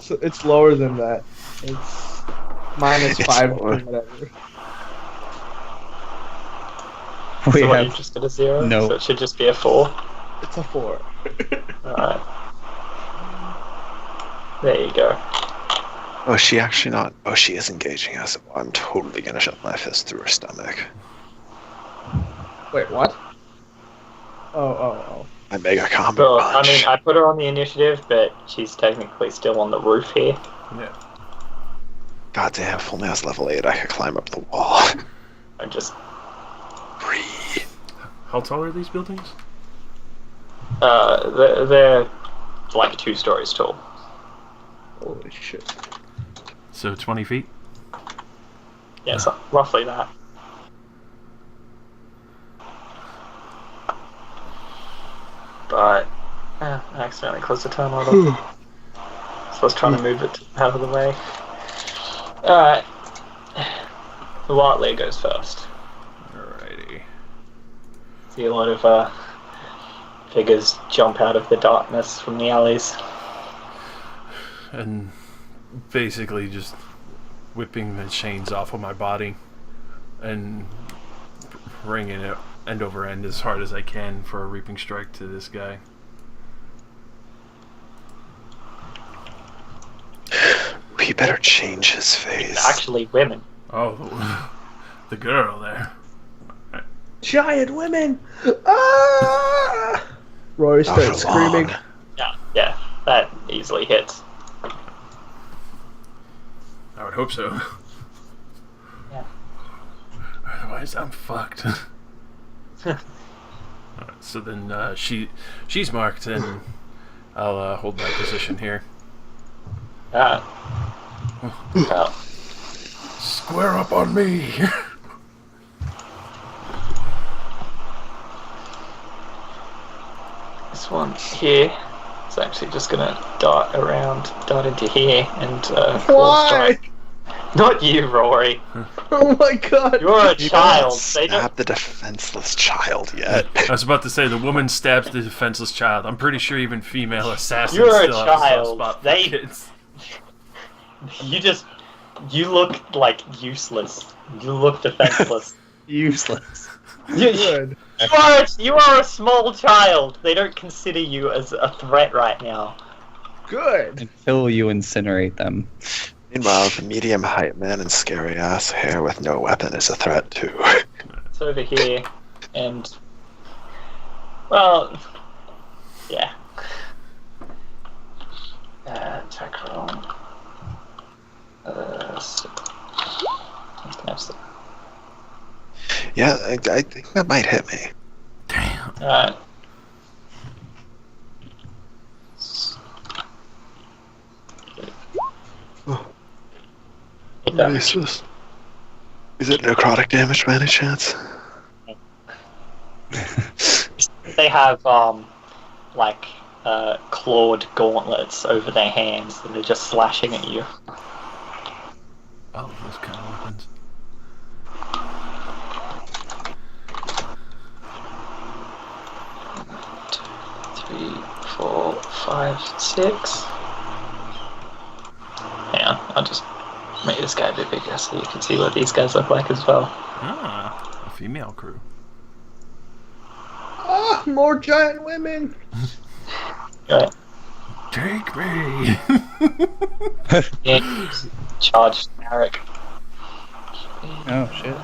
[SPEAKER 3] So it's lower than that. It's -5 or
[SPEAKER 4] lower.
[SPEAKER 3] whatever.
[SPEAKER 1] We
[SPEAKER 2] So what,
[SPEAKER 1] have
[SPEAKER 2] you just got a 0?
[SPEAKER 1] no-
[SPEAKER 2] So it should just be a 4.
[SPEAKER 3] It's a 4.
[SPEAKER 2] Alright. There you go.
[SPEAKER 4] Oh, she actually not. Oh, she is engaging us. I'm totally gonna shove my fist through her stomach.
[SPEAKER 3] Wait, what? Oh.
[SPEAKER 4] My mega combat
[SPEAKER 2] Well,
[SPEAKER 4] punch.
[SPEAKER 2] I mean, I put her on the initiative, but she's technically still on the roof here.
[SPEAKER 5] Yeah.
[SPEAKER 4] God damn, if only I was level 8, I could climb up the wall.
[SPEAKER 2] I just...
[SPEAKER 4] Breathe.
[SPEAKER 5] How tall are these buildings?
[SPEAKER 2] They're like 2 stories tall.
[SPEAKER 3] Holy shit.
[SPEAKER 5] So 20 feet?
[SPEAKER 2] Yeah, so roughly that. But I accidentally closed the turn order. So I was trying to move it out of the way. Alright. The Watley goes first.
[SPEAKER 5] Alrighty.
[SPEAKER 2] See a lot of figures jump out of the darkness from the alleys.
[SPEAKER 5] And basically just whipping the chains off of my body and ringing it end over end as hard as I can for a reaping strike to this guy.
[SPEAKER 4] We better change his face.
[SPEAKER 2] Actually, women.
[SPEAKER 5] Oh, the girl there.
[SPEAKER 3] Giant women! Ah! Rory
[SPEAKER 4] Not for
[SPEAKER 3] starts screaming.
[SPEAKER 4] long.
[SPEAKER 2] Yeah, that easily hits.
[SPEAKER 5] I would hope so.
[SPEAKER 2] Yeah.
[SPEAKER 5] Otherwise, I'm fucked. Alright, so then she's marked, and I'll hold my position here.
[SPEAKER 2] Well,
[SPEAKER 5] Square up on me.
[SPEAKER 2] this one here is actually just gonna dart into here and claw strike. Not you, Rory.
[SPEAKER 3] Oh my god!
[SPEAKER 2] You're a
[SPEAKER 4] You
[SPEAKER 2] child.
[SPEAKER 4] haven't
[SPEAKER 2] They don't.
[SPEAKER 4] stabbed the defenseless child yet.
[SPEAKER 5] I was about to say the woman stabs the defenseless child. I'm pretty sure even female assassins
[SPEAKER 2] You're a
[SPEAKER 5] still have a soft
[SPEAKER 2] child.
[SPEAKER 5] spot for
[SPEAKER 2] They-
[SPEAKER 5] kids.
[SPEAKER 2] You look like useless. You look defenseless.
[SPEAKER 3] Useless.
[SPEAKER 2] you,
[SPEAKER 3] Good.
[SPEAKER 2] you are a small child. They don't consider you as a threat right now.
[SPEAKER 3] Good.
[SPEAKER 1] Until you incinerate them.
[SPEAKER 4] Meanwhile, the medium height man and scary ass hair with no weapon is a threat too.
[SPEAKER 2] It's over here, and well, yeah. Attack roll. So,
[SPEAKER 4] Yeah, I think that might hit me.
[SPEAKER 5] Damn.
[SPEAKER 2] Alright.
[SPEAKER 4] Is it necrotic damage by any chance?
[SPEAKER 2] They have like clawed gauntlets over their hands and they're just slashing at you.
[SPEAKER 5] Oh, those kind of weapons.
[SPEAKER 2] Three, 4, 5, 6. Hang on, I'll just make this guy a bit bigger so you can see what these guys look like as well.
[SPEAKER 5] Ah, a female crew.
[SPEAKER 3] Ah, more giant women.
[SPEAKER 2] Right.
[SPEAKER 5] Take me.
[SPEAKER 2] Yeah, charge Eric.
[SPEAKER 1] Oh shit.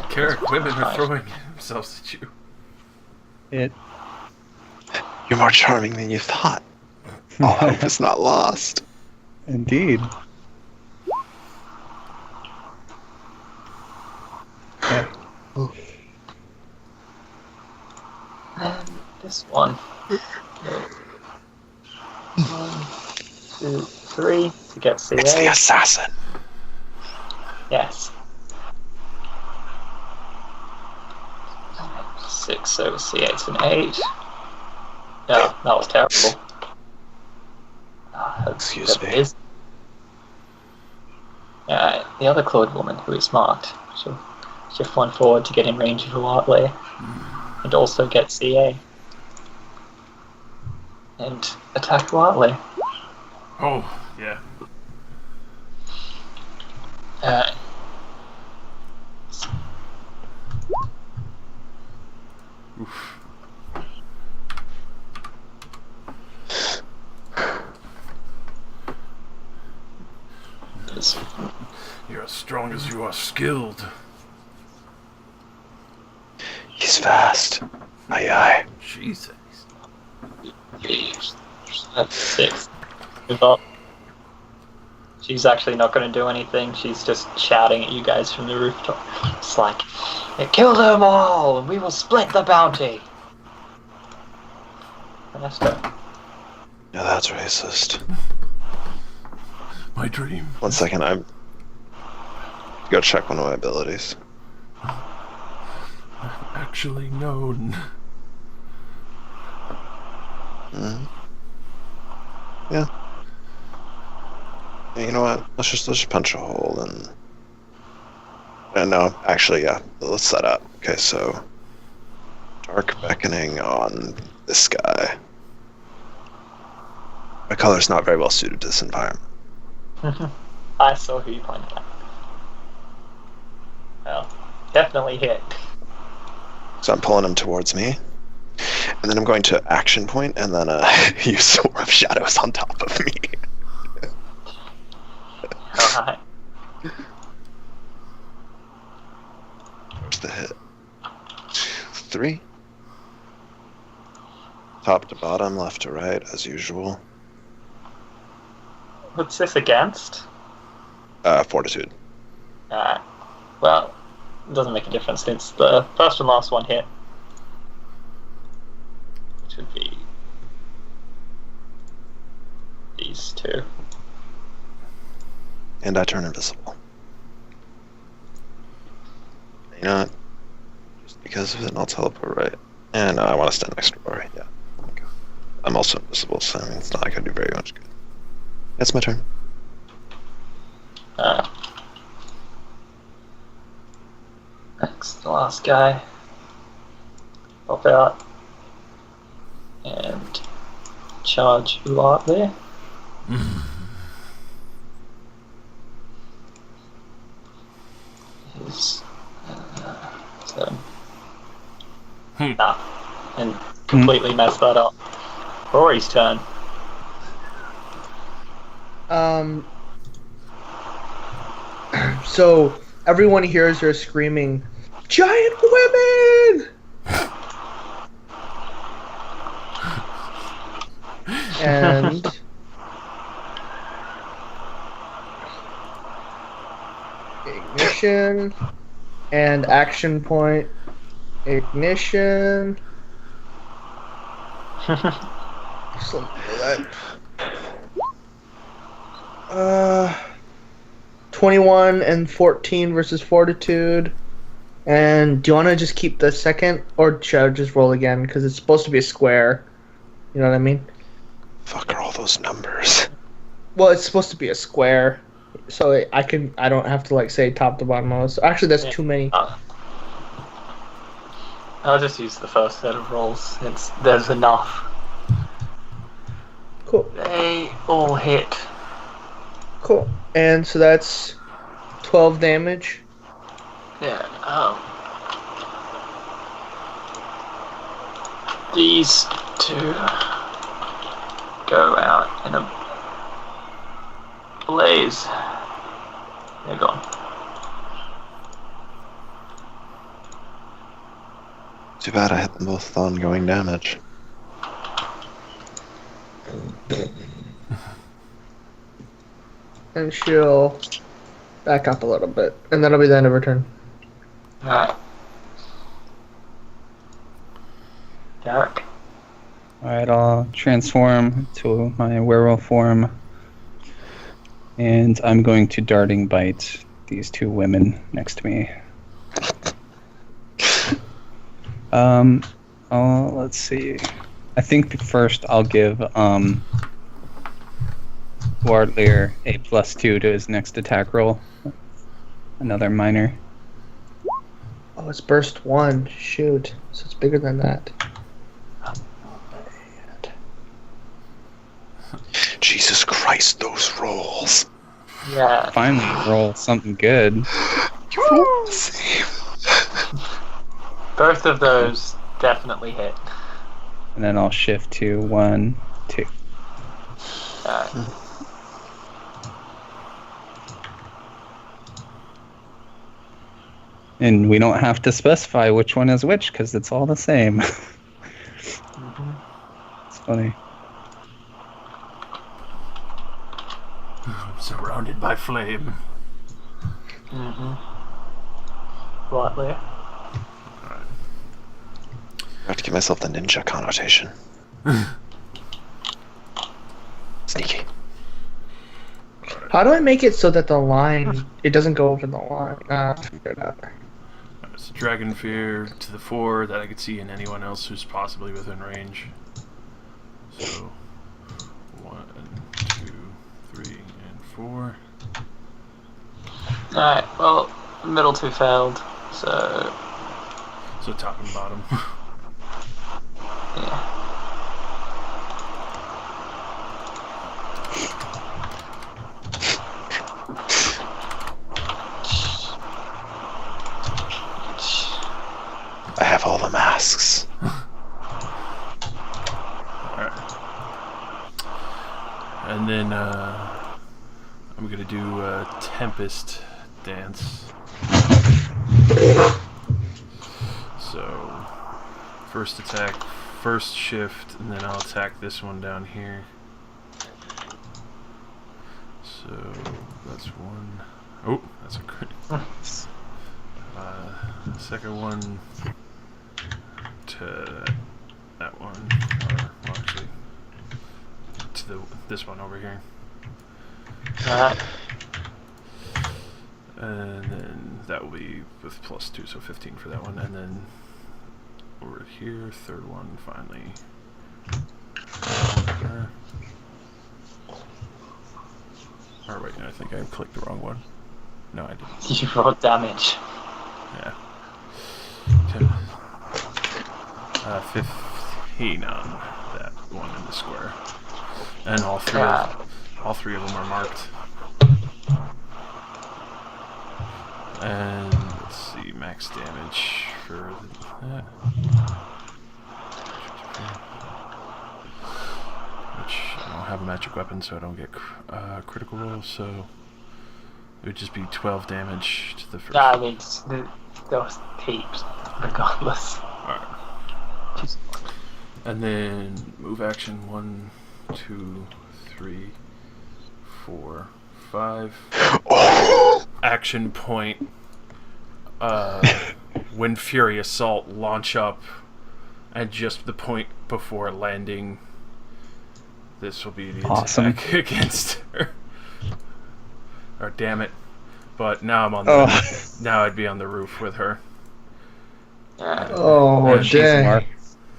[SPEAKER 5] Carrick, women are throwing themselves at you.
[SPEAKER 1] It.
[SPEAKER 4] You're more charming than you thought. All hope is not lost.
[SPEAKER 1] Indeed. Yeah.
[SPEAKER 2] And this one. 1, 2, 3 to get CA.
[SPEAKER 4] It's the assassin.
[SPEAKER 2] Yes. 6, so C8's an 8. No, that was terrible.
[SPEAKER 4] Excuse me.
[SPEAKER 2] The other clawed woman who is marked, she'll shift 1 forward to get in range of Watley, and also get CA. And attack Watley.
[SPEAKER 5] Oh, yeah. Oof. You're as strong as you are skilled.
[SPEAKER 4] He's fast. Aye aye.
[SPEAKER 5] Jesus.
[SPEAKER 2] That's 6. Move up. She's actually not going to do anything. She's just shouting at you guys from the rooftop. It's like, kill them all, and we will split the bounty. Ernesto.
[SPEAKER 4] No, that's racist.
[SPEAKER 5] My dream.
[SPEAKER 4] 1 second, I'm... Go check one of my abilities.
[SPEAKER 5] Actually known.
[SPEAKER 4] Yeah. Yeah, you know what? Let's just punch a hole and... no, actually, yeah. Let's set up. Okay, so... Dark Beckoning on this guy. My color's not very well suited to this environment.
[SPEAKER 2] I saw who you pointed at. Well, definitely hit.
[SPEAKER 4] So I'm pulling him towards me. And then I'm going to action point and then use Sword of Shadows on top of me.
[SPEAKER 2] Alright.
[SPEAKER 4] Where's the hit? 3. Top to bottom, left to right, as usual.
[SPEAKER 2] What's this against?
[SPEAKER 4] Fortitude.
[SPEAKER 2] Alright. Well, it doesn't make a difference since the first and last one hit. Which would be these two.
[SPEAKER 4] And I turn invisible. You know what? Just because of it, I'll teleport right. And I want to stand next to Rory, yeah. Okay. I'm also invisible, so I mean, it's not like I do very much good. That's my turn.
[SPEAKER 2] Next, the last guy. Pop out. And charge Uart there. His, so, and completely messed that up. Rory's turn.
[SPEAKER 3] So everyone hears her screaming, "Giant women!" And ignition and action point. Ignition. Something like that. 21 and 14 versus Fortitude. And do you want to just keep the second, or should I just roll again? Because it's supposed to be a square. You know what I mean?
[SPEAKER 4] Fuck are all those numbers?
[SPEAKER 3] Well, it's supposed to be a square, so I don't have to like say top to bottom of it. So actually, that's too many.
[SPEAKER 2] I'll just use the first set of rolls. There's enough.
[SPEAKER 3] Cool.
[SPEAKER 2] They all hit.
[SPEAKER 3] Cool. And so that's 12 damage.
[SPEAKER 2] Yeah. These two go out in a blaze. They're gone.
[SPEAKER 4] Too bad I hit them both with ongoing damage.
[SPEAKER 3] And she'll back up a little bit. And that'll be the end of her turn.
[SPEAKER 2] Alright. Derek.
[SPEAKER 1] Alright, I'll transform to my werewolf form. And I'm going to darting bite these two women next to me. Let's see. I think first I'll give Wardlier a +2 to his next attack roll. Another minor.
[SPEAKER 3] Oh, it's burst 1. Shoot. So it's bigger than that.
[SPEAKER 4] Jesus Christ, those rolls.
[SPEAKER 2] Yeah.
[SPEAKER 1] Finally roll something good.
[SPEAKER 4] You roll the same.
[SPEAKER 2] Both of those definitely hit.
[SPEAKER 1] And then I'll shift to 1, 2. And we don't have to specify which one is which because it's all the same. It's funny.
[SPEAKER 5] I'm surrounded by flame.
[SPEAKER 2] Right there.
[SPEAKER 4] I have to give myself the ninja connotation. Sneaky.
[SPEAKER 3] How do I make it so that the line, it doesn't go over the line? I figured it out.
[SPEAKER 5] It's a dragon fear to the 4 that I could see in anyone else who's possibly within range. So 1, 2, 3, and 4.
[SPEAKER 2] Alright, well, middle 2 failed, so...
[SPEAKER 5] So top and bottom.
[SPEAKER 2] yeah.
[SPEAKER 4] I have all the masks.
[SPEAKER 5] Alright. And then I'm gonna do a Tempest dance. So first attack, first shift, and then I'll attack this one down here. So that's 1. Oh, that's a crit. Second one to that one, or well, actually to this one over here.
[SPEAKER 2] Alright.
[SPEAKER 5] And then that will be with +2, so 15 for that one. And then over here, third one finally. Or wait, no, I think I clicked the wrong one. No, I didn't.
[SPEAKER 2] You rolled damage.
[SPEAKER 5] Yeah. 15 on that one in the square. And all three of them are marked. And let's see, max damage for that. Which I don't have a magic weapon, so I don't get critical rolls, so it would just be 12 damage to the first.
[SPEAKER 2] Nah, I mean, those heaps, regardless.
[SPEAKER 5] Alright. And then move action 1, 2, 3, 4, 5. Action point. When Fury Assault launch up, and just the point before landing, this will be the attack against her. Or damn it! But now I'm on the now I'd be on the roof with her.
[SPEAKER 1] And she's marked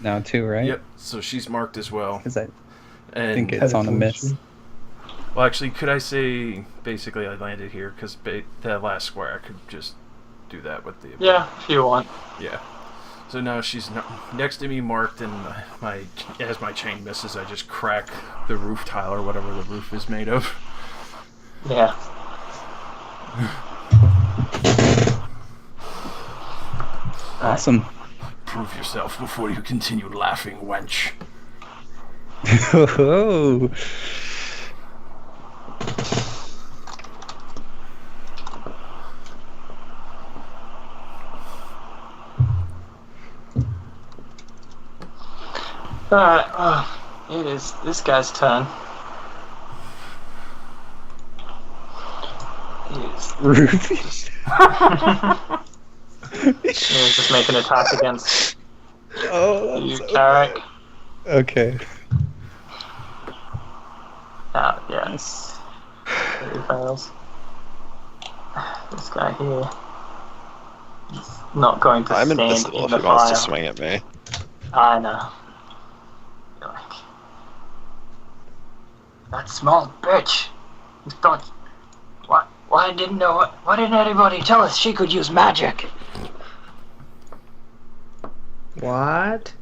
[SPEAKER 1] now too, right?
[SPEAKER 5] Yep. So she's marked as well.
[SPEAKER 1] Because I
[SPEAKER 5] And
[SPEAKER 1] think it's on a miss.
[SPEAKER 5] well, actually, could I say basically I landed here because that last square I could just do that with the
[SPEAKER 2] Yeah, if you want.
[SPEAKER 5] yeah. So now she's next to me, marked, and as my chain misses, I just crack the roof tile or whatever the roof is made of.
[SPEAKER 2] Yeah.
[SPEAKER 1] Awesome.
[SPEAKER 5] Prove yourself before you continue laughing, wench.
[SPEAKER 1] Oh.
[SPEAKER 2] Alright, it is this guy's turn.
[SPEAKER 1] Roofies.
[SPEAKER 2] He's just make an attack against you,
[SPEAKER 1] so
[SPEAKER 2] Carrick.
[SPEAKER 1] Okay.
[SPEAKER 2] Yes. He fails. This guy here is not going to
[SPEAKER 4] I'm
[SPEAKER 2] stand
[SPEAKER 4] invisible
[SPEAKER 2] in
[SPEAKER 4] if
[SPEAKER 2] the
[SPEAKER 4] he wants
[SPEAKER 2] fire.
[SPEAKER 4] to swing at me.
[SPEAKER 2] I know. You're like, that small bitch. You thought, why didn't anybody tell us she could use magic?
[SPEAKER 3] What?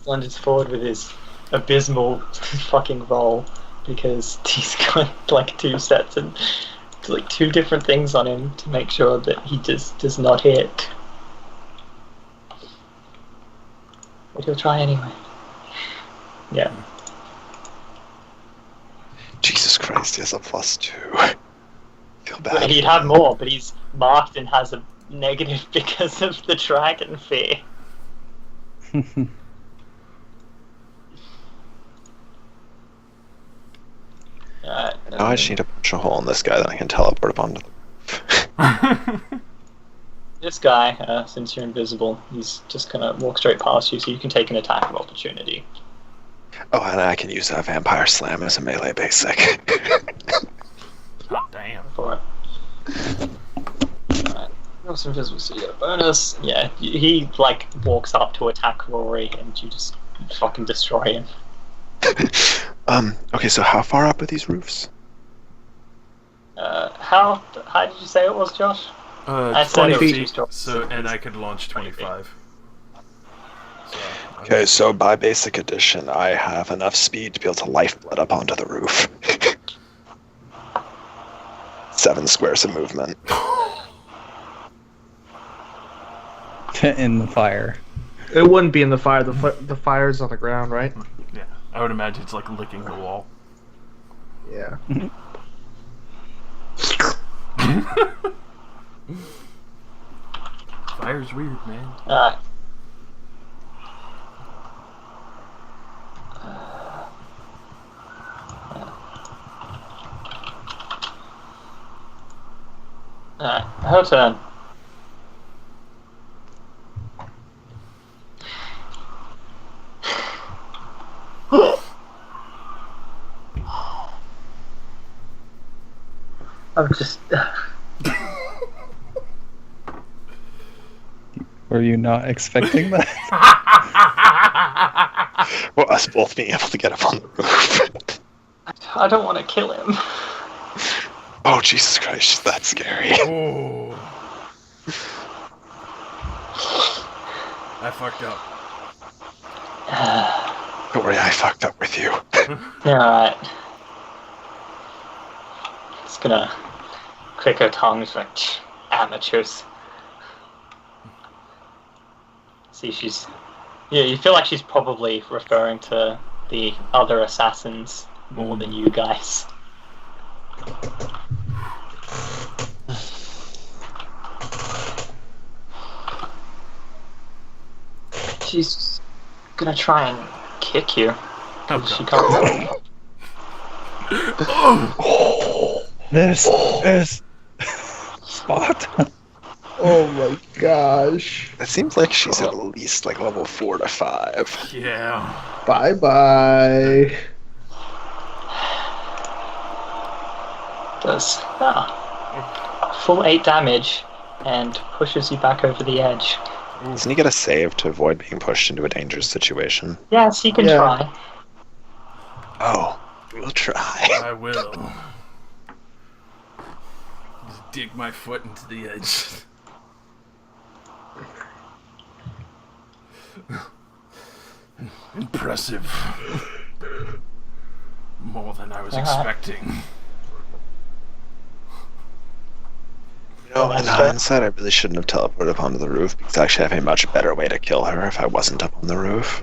[SPEAKER 2] Lunges forward with his abysmal fucking roll because he's got like 2 sets and like 2 different things on him to make sure that he just does not hit. But he'll try anyway. Yeah.
[SPEAKER 4] Jesus Christ, he has a +2. Feel bad.
[SPEAKER 2] He'd have more, but he's marked and has a negative because of the dragon fear.
[SPEAKER 4] Now I just need to punch a hole in this guy that I can teleport up onto the
[SPEAKER 2] This guy, since you're invisible, he's just gonna walk straight past you, so you can take an attack of opportunity.
[SPEAKER 4] Oh, and I can use that Vampire Slam as a melee basic.
[SPEAKER 5] God damn.
[SPEAKER 2] For it. Alright. What's invisible, so you get a bonus. Yeah, he like walks up to attack Rory, and you just fucking destroy him.
[SPEAKER 4] Okay, so how far up are these roofs?
[SPEAKER 2] How did you say it was, Josh? I said
[SPEAKER 5] 20
[SPEAKER 2] it was
[SPEAKER 5] feet.
[SPEAKER 2] 2 stories.
[SPEAKER 5] So, and I could launch 25. So,
[SPEAKER 4] Okay, so by basic addition, I have enough speed to be able to lifeblood up onto the roof. 7 squares of movement.
[SPEAKER 1] In the fire.
[SPEAKER 3] It wouldn't be in the fire. The fire's on the ground, right?
[SPEAKER 5] yeah, I would imagine it's like licking the wall.
[SPEAKER 3] Yeah.
[SPEAKER 5] Fire's weird, man.
[SPEAKER 2] Alright. Alright, her turn. I'm just.
[SPEAKER 1] Were you not expecting that?
[SPEAKER 4] Well, us both being able to get up on the roof.
[SPEAKER 2] I don't want to kill him.
[SPEAKER 4] Oh, Jesus Christ, she's that scary.
[SPEAKER 5] Oh. I fucked up.
[SPEAKER 4] Don't worry, I fucked up with you.
[SPEAKER 2] Alright. Just gonna click her tongues like amateurs. See, she's. Yeah, you feel like she's probably referring to the other assassins more than you guys. She's gonna try and kick you.
[SPEAKER 5] Oh,
[SPEAKER 2] She
[SPEAKER 5] God.
[SPEAKER 2] can't.
[SPEAKER 1] This spot.
[SPEAKER 3] Oh my gosh.
[SPEAKER 4] It seems like she's at least like level 4 to 5.
[SPEAKER 5] Yeah.
[SPEAKER 3] Bye bye.
[SPEAKER 2] Does full 8 damage and pushes you back over the edge.
[SPEAKER 4] Doesn't he get a save to avoid being pushed into a dangerous situation?
[SPEAKER 2] Yes, you can
[SPEAKER 3] Yeah.
[SPEAKER 2] try.
[SPEAKER 4] Oh, we'll try.
[SPEAKER 5] I will. Just dig my foot into the edge. Impressive. More than I was expecting.
[SPEAKER 4] You know, in hindsight, I really shouldn't have teleported up onto the roof because I actually have a much better way to kill her if I wasn't up on the roof.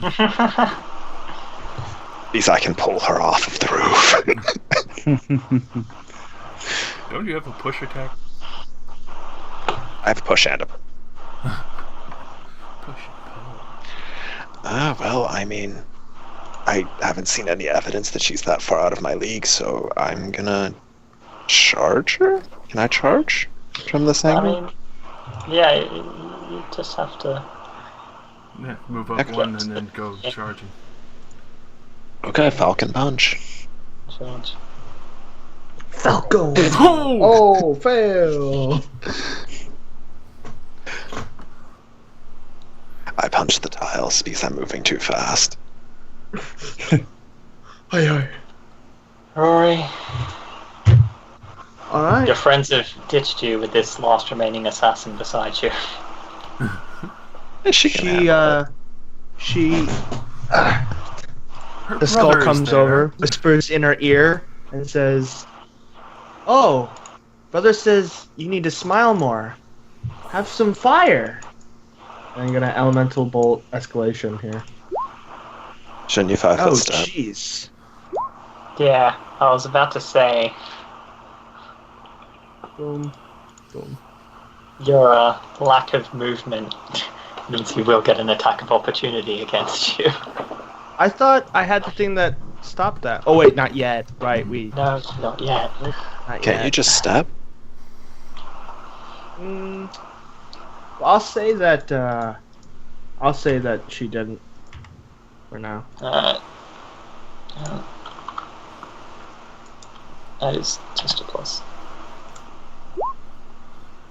[SPEAKER 4] At least I can pull her off of the roof.
[SPEAKER 5] Don't you have a push attack?
[SPEAKER 4] I have push and a...
[SPEAKER 5] Push and pull.
[SPEAKER 4] well, I mean, I haven't seen any evidence that she's that far out of my league, so I'm gonna charge her? Can I charge from this
[SPEAKER 2] I
[SPEAKER 4] angle?
[SPEAKER 2] mean, yeah, you just have to.
[SPEAKER 5] Yeah, move up
[SPEAKER 4] Excellent.
[SPEAKER 5] one and then go charging.
[SPEAKER 4] Okay, Falcon Punch.
[SPEAKER 2] Charge.
[SPEAKER 3] Falco.
[SPEAKER 5] Oh!
[SPEAKER 3] Oh, fail.
[SPEAKER 4] I punched the tiles because I'm moving too fast.
[SPEAKER 3] Aye, aye.
[SPEAKER 2] Rory,
[SPEAKER 3] Alright.
[SPEAKER 2] your friends have ditched you with this last remaining assassin beside you.
[SPEAKER 4] She can handle it.
[SPEAKER 5] Her
[SPEAKER 3] The skull
[SPEAKER 5] brother is
[SPEAKER 3] comes
[SPEAKER 5] there.
[SPEAKER 3] over, whispers in her ear, and says, "Oh, brother says you need to smile more. Have some fire." I'm gonna elemental bolt escalation here.
[SPEAKER 4] Shouldn't you 5 foot
[SPEAKER 3] Oh,
[SPEAKER 4] step?
[SPEAKER 3] jeez.
[SPEAKER 2] Yeah, I was about to say
[SPEAKER 3] Boom. Boom.
[SPEAKER 2] your lack of movement means you will get an attack of opportunity against you.
[SPEAKER 3] I thought I had the thing that stopped that. Oh wait, not yet. Right,
[SPEAKER 2] No, not yet.
[SPEAKER 3] not
[SPEAKER 4] Can't you
[SPEAKER 3] yet.
[SPEAKER 4] just step?
[SPEAKER 3] Well, I'll say that. I'll say that she didn't. For now.
[SPEAKER 2] That is just a plus.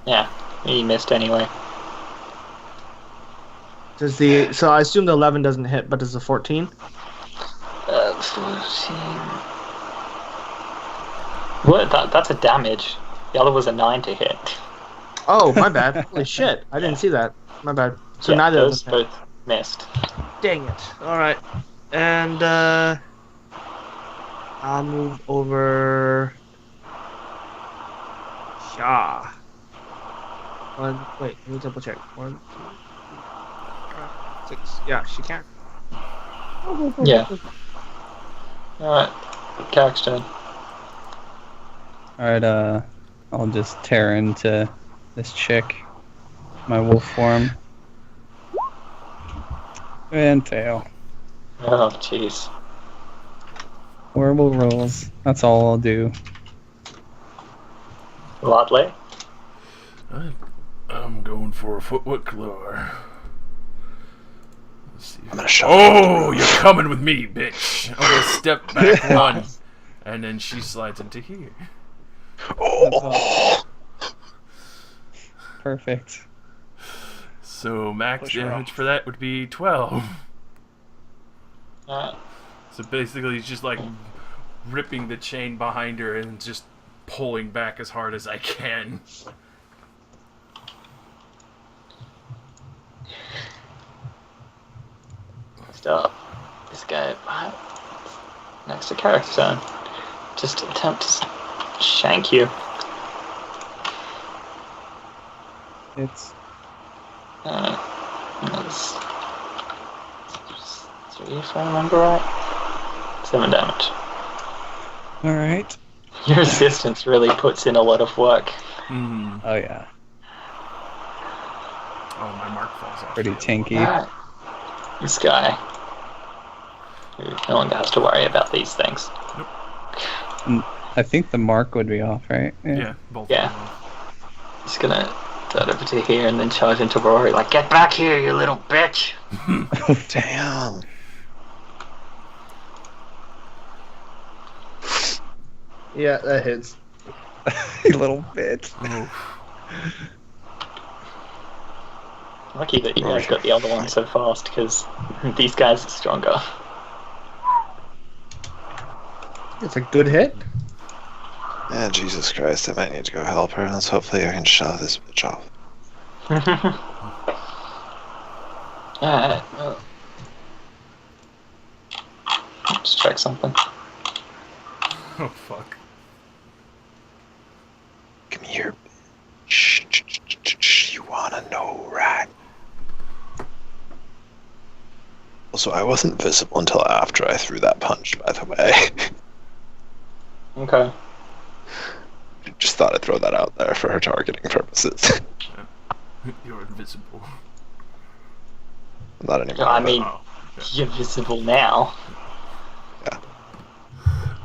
[SPEAKER 2] Yeah, he missed anyway.
[SPEAKER 3] Does the so I assume the 11 doesn't hit, but does the 14?
[SPEAKER 2] 14. What? That's a damage. The other was a 9 to hit.
[SPEAKER 3] Oh, my bad. Holy shit! I didn't see that. My bad. So
[SPEAKER 2] yeah,
[SPEAKER 3] neither of
[SPEAKER 2] those
[SPEAKER 3] them hit.
[SPEAKER 2] both missed.
[SPEAKER 3] Dang it! All right, and I'll move over. Yeah. Wait, let me double check. 1, 2, 3, 4, 5, 6. Yeah, she can.
[SPEAKER 2] Yeah. Alright, Carrick's turn.
[SPEAKER 1] Alright, I'll just tear into this chick. My wolf form. And fail.
[SPEAKER 2] Oh, jeez.
[SPEAKER 1] Horrible rolls. That's all I'll do.
[SPEAKER 2] Lovely.
[SPEAKER 5] I'm going for a footwork lure. Let's see.
[SPEAKER 4] I'm gonna shove
[SPEAKER 5] Oh, you're coming with me, bitch. I'm gonna step back one, and then she slides into here.
[SPEAKER 4] Oh,
[SPEAKER 1] Perfect.
[SPEAKER 5] So max
[SPEAKER 4] Push her
[SPEAKER 5] damage
[SPEAKER 4] off.
[SPEAKER 5] for that would be 12.
[SPEAKER 2] Alright.
[SPEAKER 5] So basically, he's just like ripping the chain behind her and just pulling back as hard as I can.
[SPEAKER 2] Stop. This guy next to Carrick's turn. Just attempt to shank you.
[SPEAKER 1] It's
[SPEAKER 2] That's 3 if I remember right. 7 damage.
[SPEAKER 1] alright.
[SPEAKER 2] Your resistance really puts in a lot of work.
[SPEAKER 5] Mm.
[SPEAKER 1] Oh yeah.
[SPEAKER 5] Oh, my mark falls off.
[SPEAKER 1] Pretty tanky.
[SPEAKER 2] Alright. This guy. Who no longer has to worry about these things.
[SPEAKER 1] I think the mark would be off, right?
[SPEAKER 5] Yeah, both
[SPEAKER 2] Yeah.
[SPEAKER 5] of them.
[SPEAKER 2] He's gonna dart over to here and then charge into Rory like, get back here, you little bitch!
[SPEAKER 4] damn.
[SPEAKER 3] Yeah, that hits.
[SPEAKER 1] You little bitch.
[SPEAKER 5] Oh.
[SPEAKER 2] Lucky that you guys got the other one so fast, because these guys are stronger.
[SPEAKER 3] It's a good hit.
[SPEAKER 4] Yeah, Jesus Christ, I might need to go help her. Let's hopefully I can shove this bitch off.
[SPEAKER 2] Alright, well. Let's check something.
[SPEAKER 5] Oh, fuck.
[SPEAKER 4] Come here. Shh, you wanna know, right? Also, I wasn't visible until after I threw that punch, by the way.
[SPEAKER 2] Okay.
[SPEAKER 4] Just thought I'd throw that out there for her targeting purposes.
[SPEAKER 5] You're invisible.
[SPEAKER 4] Not anymore.
[SPEAKER 2] I
[SPEAKER 4] but-
[SPEAKER 2] mean,
[SPEAKER 5] Oh.
[SPEAKER 2] you're visible now.
[SPEAKER 4] Yeah.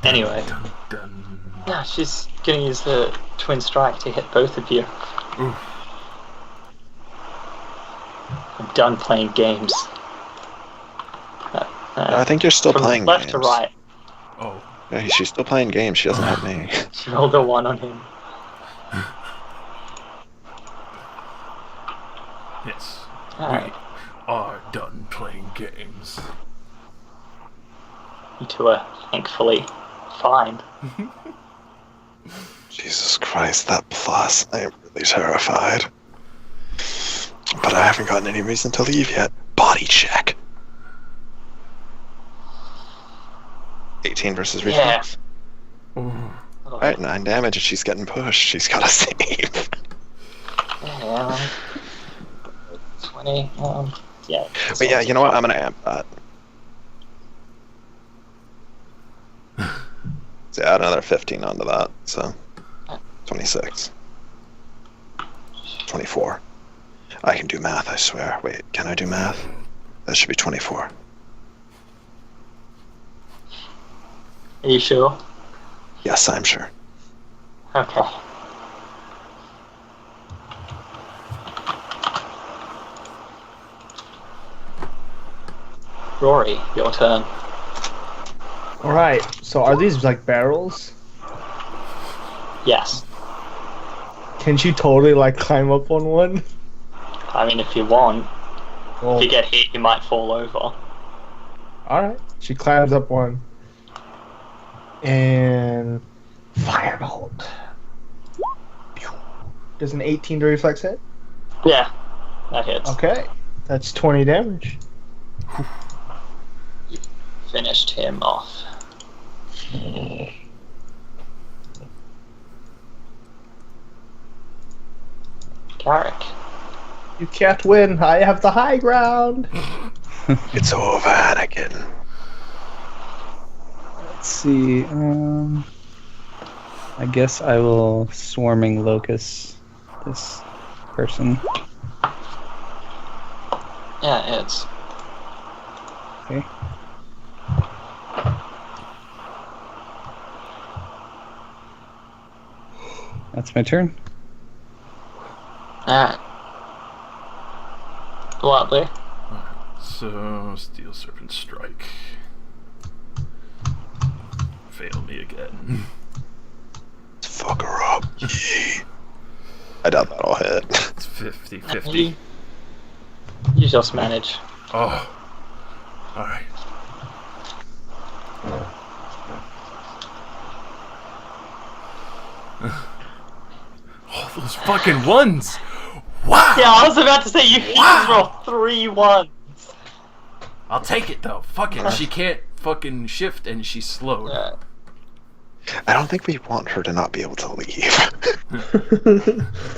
[SPEAKER 2] Anyway.
[SPEAKER 5] Dun, dun.
[SPEAKER 2] Yeah, she's gonna use the twin strike to hit both of you.
[SPEAKER 5] Ooh.
[SPEAKER 2] I'm done playing games.
[SPEAKER 4] I think you're still
[SPEAKER 2] from
[SPEAKER 4] playing
[SPEAKER 2] left
[SPEAKER 4] games.
[SPEAKER 2] to right.
[SPEAKER 5] Oh.
[SPEAKER 4] Yeah, she's still playing games. She doesn't have me.
[SPEAKER 2] She rolled a 1 on him.
[SPEAKER 5] Yes.
[SPEAKER 2] Alright.
[SPEAKER 5] We are done playing games.
[SPEAKER 2] You two are thankfully fine.
[SPEAKER 4] Jesus Christ, that plus. I am really terrified. But I haven't gotten any reason to leave yet. Body check. 18 versus reflex.
[SPEAKER 5] Ooh.
[SPEAKER 4] Alright, 9 damage and she's getting pushed. She's got to save.
[SPEAKER 2] Yeah. 20. Yeah.
[SPEAKER 4] But yeah, you know what? I'm gonna amp that. So add another 15 onto that, so 26. 24. I can do math, I swear. Wait, can I do math? That should be 24.
[SPEAKER 2] Are you sure?
[SPEAKER 4] Yes, I'm sure.
[SPEAKER 2] Okay. Rory, your turn.
[SPEAKER 3] All right. So are these like barrels?
[SPEAKER 2] Yes.
[SPEAKER 3] Can she totally like climb up on one?
[SPEAKER 2] I mean, if you want.
[SPEAKER 3] Well,
[SPEAKER 2] If you get hit, you might fall over.
[SPEAKER 3] all right. She climbs up one. And firebolt. Does an 18 to reflex hit?
[SPEAKER 2] Yeah, that hits.
[SPEAKER 3] Okay. That's 20 damage.
[SPEAKER 2] Finished him off. Carrick.
[SPEAKER 3] You can't win. I have the high ground.
[SPEAKER 4] It's over, Anakin.
[SPEAKER 1] Let's see. I guess I will swarming locust this person.
[SPEAKER 2] Yeah, it's.
[SPEAKER 1] Okay. That's my turn.
[SPEAKER 2] Alright. Lovely.
[SPEAKER 5] So, Steel Serpent Strike. Fail me again.
[SPEAKER 4] Fuck her up. I doubt that'll hit.
[SPEAKER 5] It's 50-50.
[SPEAKER 2] You just manage.
[SPEAKER 5] Oh. Alright. Oh, those fucking ones! Wow!
[SPEAKER 2] Yeah, I was about to say you just roll 3 ones.
[SPEAKER 5] I'll take it though. Fuck it. She can't fucking shift and she's slowed.
[SPEAKER 2] Yeah.
[SPEAKER 4] I don't think we want her to not be able to leave.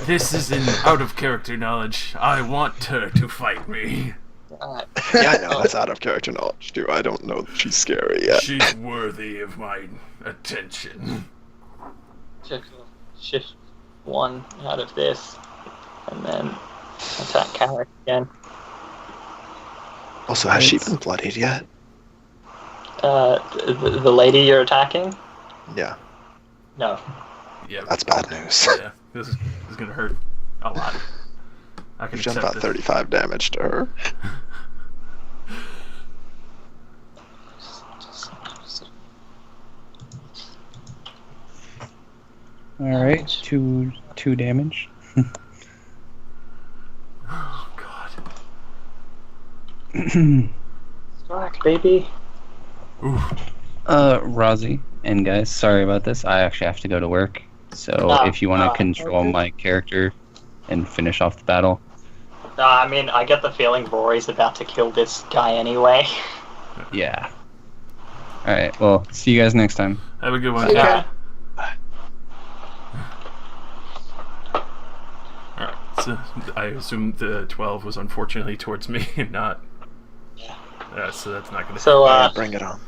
[SPEAKER 5] This is an out of character knowledge. I want her to fight me.
[SPEAKER 2] Alright.
[SPEAKER 4] Yeah, I know, that's out of character knowledge too. I don't know that she's scary yet.
[SPEAKER 5] She's worthy of my attention.
[SPEAKER 2] Shift 1 out of this, and then attack Carrick again.
[SPEAKER 4] Also, has she been bloodied yet?
[SPEAKER 2] The lady you're attacking?
[SPEAKER 4] Yeah,
[SPEAKER 2] No.
[SPEAKER 5] Yeah.
[SPEAKER 4] that's bad news.
[SPEAKER 5] Yeah. This is gonna hurt a lot. I can
[SPEAKER 4] You've done
[SPEAKER 5] accept
[SPEAKER 4] about
[SPEAKER 5] it.
[SPEAKER 4] 35 damage to her.
[SPEAKER 1] All right, two damage.
[SPEAKER 5] Oh god.
[SPEAKER 2] Strike, baby.
[SPEAKER 5] Ooh.
[SPEAKER 1] Rozzy and guys, sorry about this. I actually have to go to work. So if you want to control
[SPEAKER 2] okay.
[SPEAKER 1] my character and finish off the battle.
[SPEAKER 2] I mean, I get the feeling Rory's about to kill this guy anyway.
[SPEAKER 1] Yeah. All right. Well, see you guys next time.
[SPEAKER 5] Have a good one.
[SPEAKER 2] Yeah.
[SPEAKER 5] Alright, so I assume the 12 was unfortunately towards me and not.
[SPEAKER 2] Yeah.
[SPEAKER 5] So that's not gonna.
[SPEAKER 2] So,
[SPEAKER 4] Yeah, bring it on.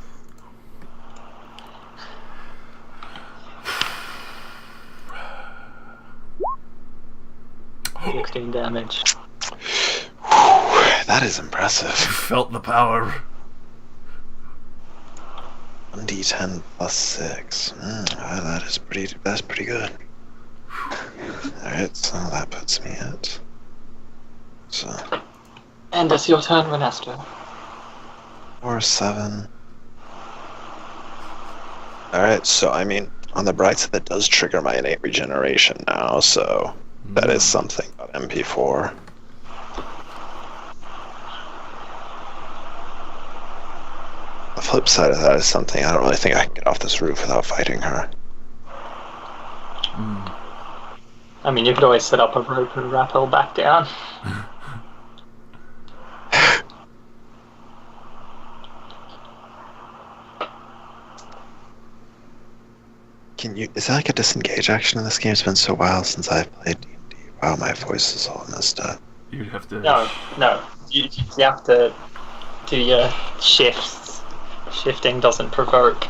[SPEAKER 2] uh, 16 damage.
[SPEAKER 4] That is impressive.
[SPEAKER 5] Felt the power.
[SPEAKER 4] 1d10 plus 6. That's pretty good. Alright, so that puts me at... So,
[SPEAKER 2] And it's your turn, Renesto.
[SPEAKER 4] 4, 7... Alright, so I mean, on the bright side, that does trigger my innate regeneration now, so that is something about MP4. The flip side of that is something I don't really think I can get off this roof without fighting her.
[SPEAKER 2] I mean, you could always set up a rope and rappel back down.
[SPEAKER 4] Is that like a disengage action in this game? It's been so while since I've played D&D. Wow, my voice is all messed up.
[SPEAKER 5] You'd have to.
[SPEAKER 2] No. You have to do your shifts. Shifting doesn't provoke.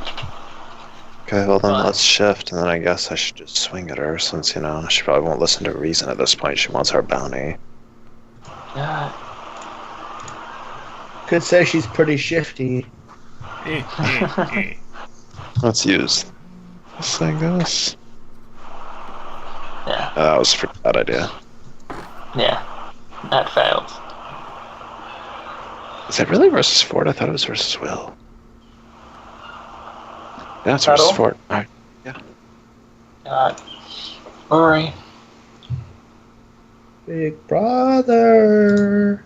[SPEAKER 4] Okay, well then
[SPEAKER 2] Fine.
[SPEAKER 4] let's shift, and then I guess I should just swing at her, since, she probably won't listen to reason at this point. She wants our bounty.
[SPEAKER 2] Yeah.
[SPEAKER 3] Could say she's pretty shifty.
[SPEAKER 4] Let's use this, I guess.
[SPEAKER 2] Yeah.
[SPEAKER 4] That was a pretty bad idea.
[SPEAKER 2] Yeah. That fails.
[SPEAKER 4] Is it really versus Ford? I thought it was versus Will. Yeah, it's versus
[SPEAKER 2] Battle?
[SPEAKER 4] Ford. Alright.
[SPEAKER 2] Worry.
[SPEAKER 3] Big brother.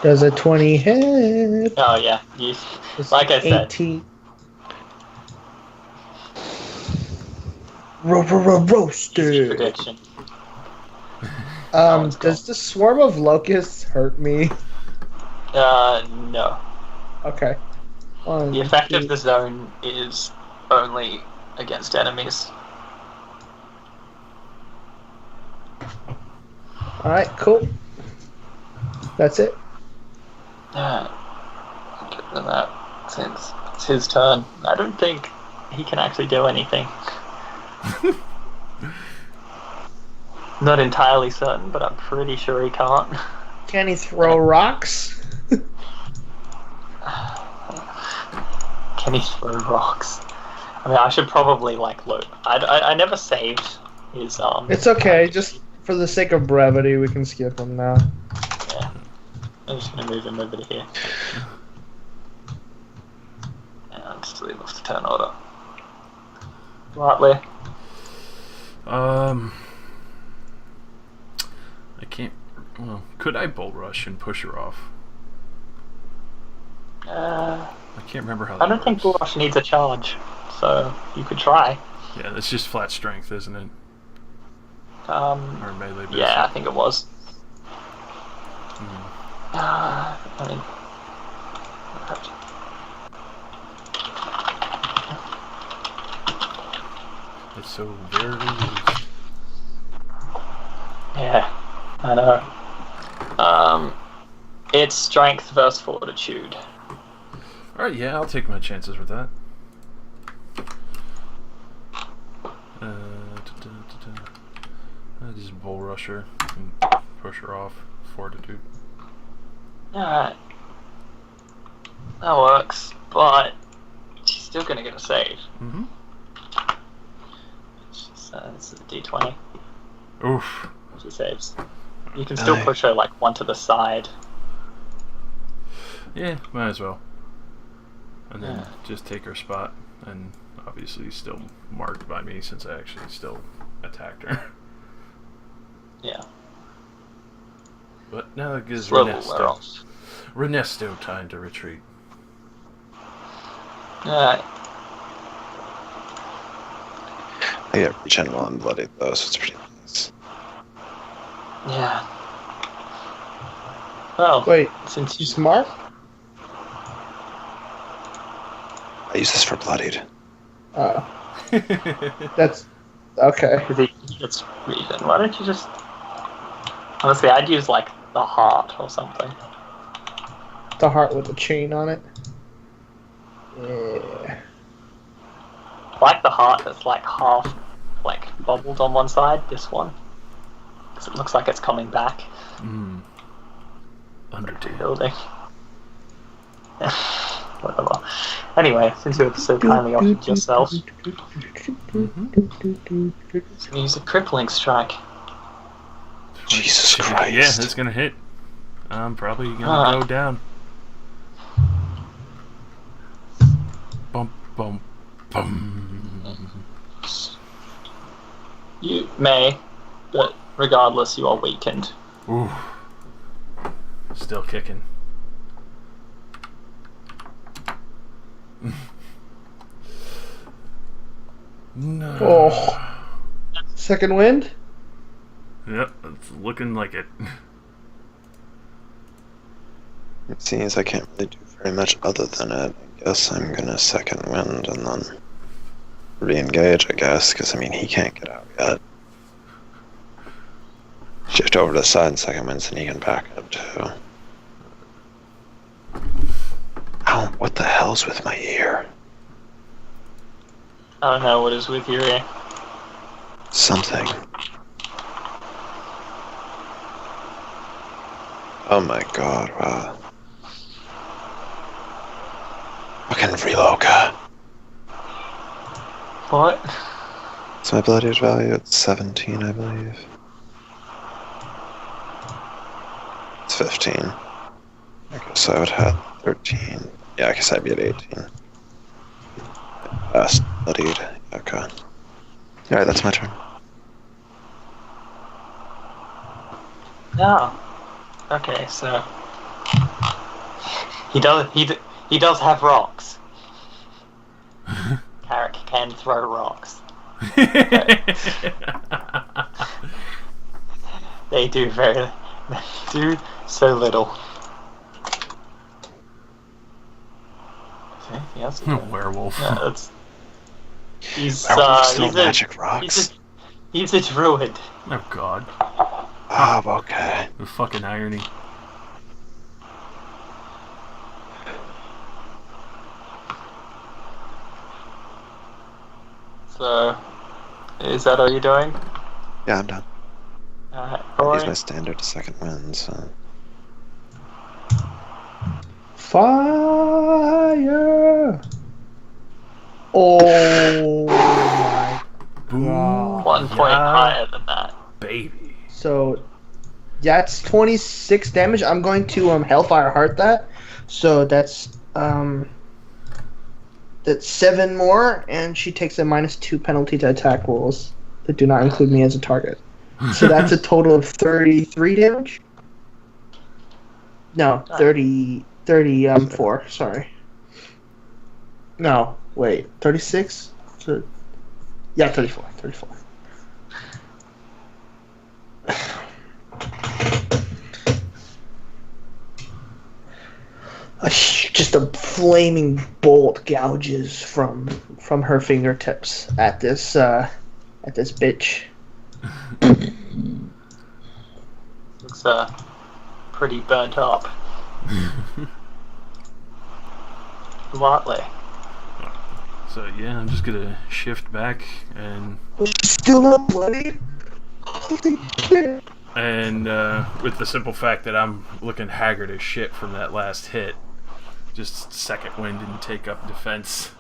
[SPEAKER 3] Does a 20 hit?
[SPEAKER 2] Oh yeah. You.
[SPEAKER 3] It's
[SPEAKER 2] Like I said.
[SPEAKER 3] 18. Roasted.
[SPEAKER 2] Prediction.
[SPEAKER 3] Does the swarm of locusts hurt me?
[SPEAKER 2] No.
[SPEAKER 3] Okay.
[SPEAKER 2] The effect of the zone is only against enemies.
[SPEAKER 3] Alright, cool. That's it.
[SPEAKER 2] Yeah. Give him that since it's his turn. I don't think he can actually do anything. Not entirely certain, but I'm pretty sure he can't.
[SPEAKER 3] Can he throw rocks?
[SPEAKER 2] Can he throw rocks? I mean, I should probably look. I never saved his
[SPEAKER 3] It's okay, just for the sake of brevity, we can skip him now.
[SPEAKER 2] Yeah. I'm just gonna move him over to here. And just leave off the turn order. Lightly.
[SPEAKER 5] I can't. Well, could I bull rush and push her off? I can't remember how.
[SPEAKER 2] I don't think Bull Rush needs a charge, so you could try.
[SPEAKER 5] Yeah, that's just flat strength, isn't it? Or melee based.
[SPEAKER 2] Yeah, I think it was.
[SPEAKER 5] Hmm.
[SPEAKER 2] I mean,
[SPEAKER 5] It's so very used.
[SPEAKER 2] yeah, I know. It's strength versus fortitude.
[SPEAKER 5] Alright, yeah, I'll take my chances with that. I just bull rush her and push her off. Fortitude.
[SPEAKER 2] Alright. That works, but she's still gonna get a save.
[SPEAKER 5] Mm-hmm.
[SPEAKER 2] This is a d20.
[SPEAKER 5] Oof.
[SPEAKER 2] She saves. You can still push her one to the side.
[SPEAKER 5] Yeah, might as well. And then
[SPEAKER 2] Yeah.
[SPEAKER 5] just take her spot, and obviously still marked by me since I actually still attacked her.
[SPEAKER 2] Yeah.
[SPEAKER 5] But now it gives
[SPEAKER 2] Level wear off.
[SPEAKER 5] Renesto time to retreat.
[SPEAKER 2] Alright.
[SPEAKER 4] I get regen while I'm bloodied, though, so it's pretty nice.
[SPEAKER 2] Yeah. Well,
[SPEAKER 3] Wait,
[SPEAKER 2] since
[SPEAKER 3] you smart?
[SPEAKER 4] I use this for bloodied.
[SPEAKER 3] That's okay.
[SPEAKER 2] it's reason, why don't you just... Honestly, I'd use the heart or something.
[SPEAKER 3] The heart with the chain on it. Yeah.
[SPEAKER 2] Like the heart that's half bubbled on one side, this one. Because it looks like it's coming back.
[SPEAKER 5] Undertale.
[SPEAKER 2] Building. Whatever. Anyway, since you have so kindly offered yourself, use a crippling strike.
[SPEAKER 4] Jesus Christ.
[SPEAKER 5] Yeah, that's gonna hit. I'm probably gonna go down. Bump, bump, bum.
[SPEAKER 2] You may, but regardless, you are weakened.
[SPEAKER 5] Ooh. Still kicking. No.
[SPEAKER 3] Oh. Second wind?
[SPEAKER 5] Yep, it's looking like it.
[SPEAKER 4] It seems I can't really do very much other than it. I guess I'm gonna second wind and then re-engage, I guess, because, he can't get out yet. Shift over to the side in second minutes and he can back up too. Ow, what the hell's with my ear?
[SPEAKER 2] I don't know what is with your ear.
[SPEAKER 4] Something. Oh my god, wow. Fucking reloca.
[SPEAKER 2] What?
[SPEAKER 4] What's my bloodied value? It's 17, I believe. It's 15. I guess I would have 13. Yeah, I guess I'd be at 18. Bloodied. Okay. Alright, that's my turn.
[SPEAKER 2] No. Okay, so he does have rocks. Carrick can throw rocks. They do so little. Is there anything else?
[SPEAKER 5] Werewolf.
[SPEAKER 2] Yeah, that's. He's
[SPEAKER 4] magic rocks.
[SPEAKER 2] He's a druid.
[SPEAKER 5] Oh god.
[SPEAKER 4] Oh, okay.
[SPEAKER 5] The fucking irony.
[SPEAKER 2] So, is that all you're doing?
[SPEAKER 4] Yeah, I'm done.
[SPEAKER 2] Alright,
[SPEAKER 4] Use my standard second win, so.
[SPEAKER 3] Fire! Oh my god.
[SPEAKER 2] 1 point higher than that.
[SPEAKER 5] Baby.
[SPEAKER 3] So that's 26 damage. I'm going to Hellfire Heart that. So that's 7 more, and she takes a -2 penalty to attack rolls that do not include me as a target. So that's a total of 33 damage. No, 34. Sorry. No, wait, 36. So, yeah, 34. 34. Just a flaming bolt gouges from her fingertips at this bitch.
[SPEAKER 2] Looks pretty burnt up. Watley.
[SPEAKER 5] So yeah, I'm just gonna shift back and
[SPEAKER 3] Still not bloody? Holy shit.
[SPEAKER 5] and with the simple fact that I'm looking haggard as shit from that last hit, just second wind and take up defense.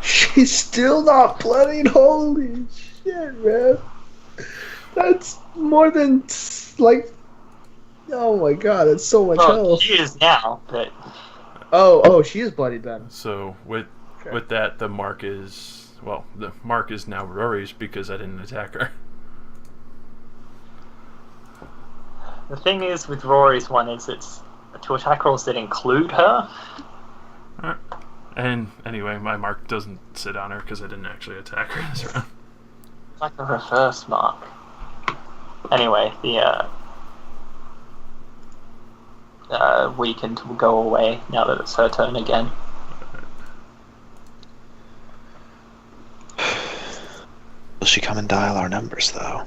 [SPEAKER 3] She's still not bloodied. Holy shit, man. That's more than like. Oh my god, that's so much
[SPEAKER 2] Well,
[SPEAKER 3] health.
[SPEAKER 2] she is now, but
[SPEAKER 3] Oh, she is bloodied then.
[SPEAKER 5] So with
[SPEAKER 3] Okay.
[SPEAKER 5] that, the mark is now Rory's because I didn't attack her.
[SPEAKER 2] the thing is with Rory's one is it's to attack rolls that include her.
[SPEAKER 5] Alright. And anyway, my mark doesn't sit on her because I didn't actually attack her this round.
[SPEAKER 2] It's like a reverse mark. Anyway, the weakened will go away now that it's her turn again.
[SPEAKER 4] Will she come and dial our numbers, though?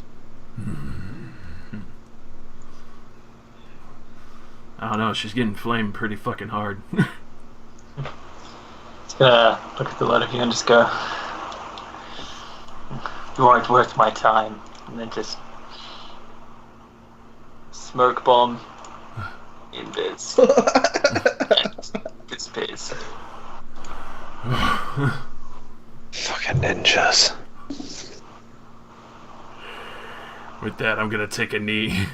[SPEAKER 5] I don't know, she's getting flamed pretty fucking hard.
[SPEAKER 2] Just gonna look at the lot of you and just go, you aren't worth my time, and then just smoke bomb in biz. And disappears.
[SPEAKER 4] Fucking ninjas.
[SPEAKER 5] With that, I'm gonna take a knee.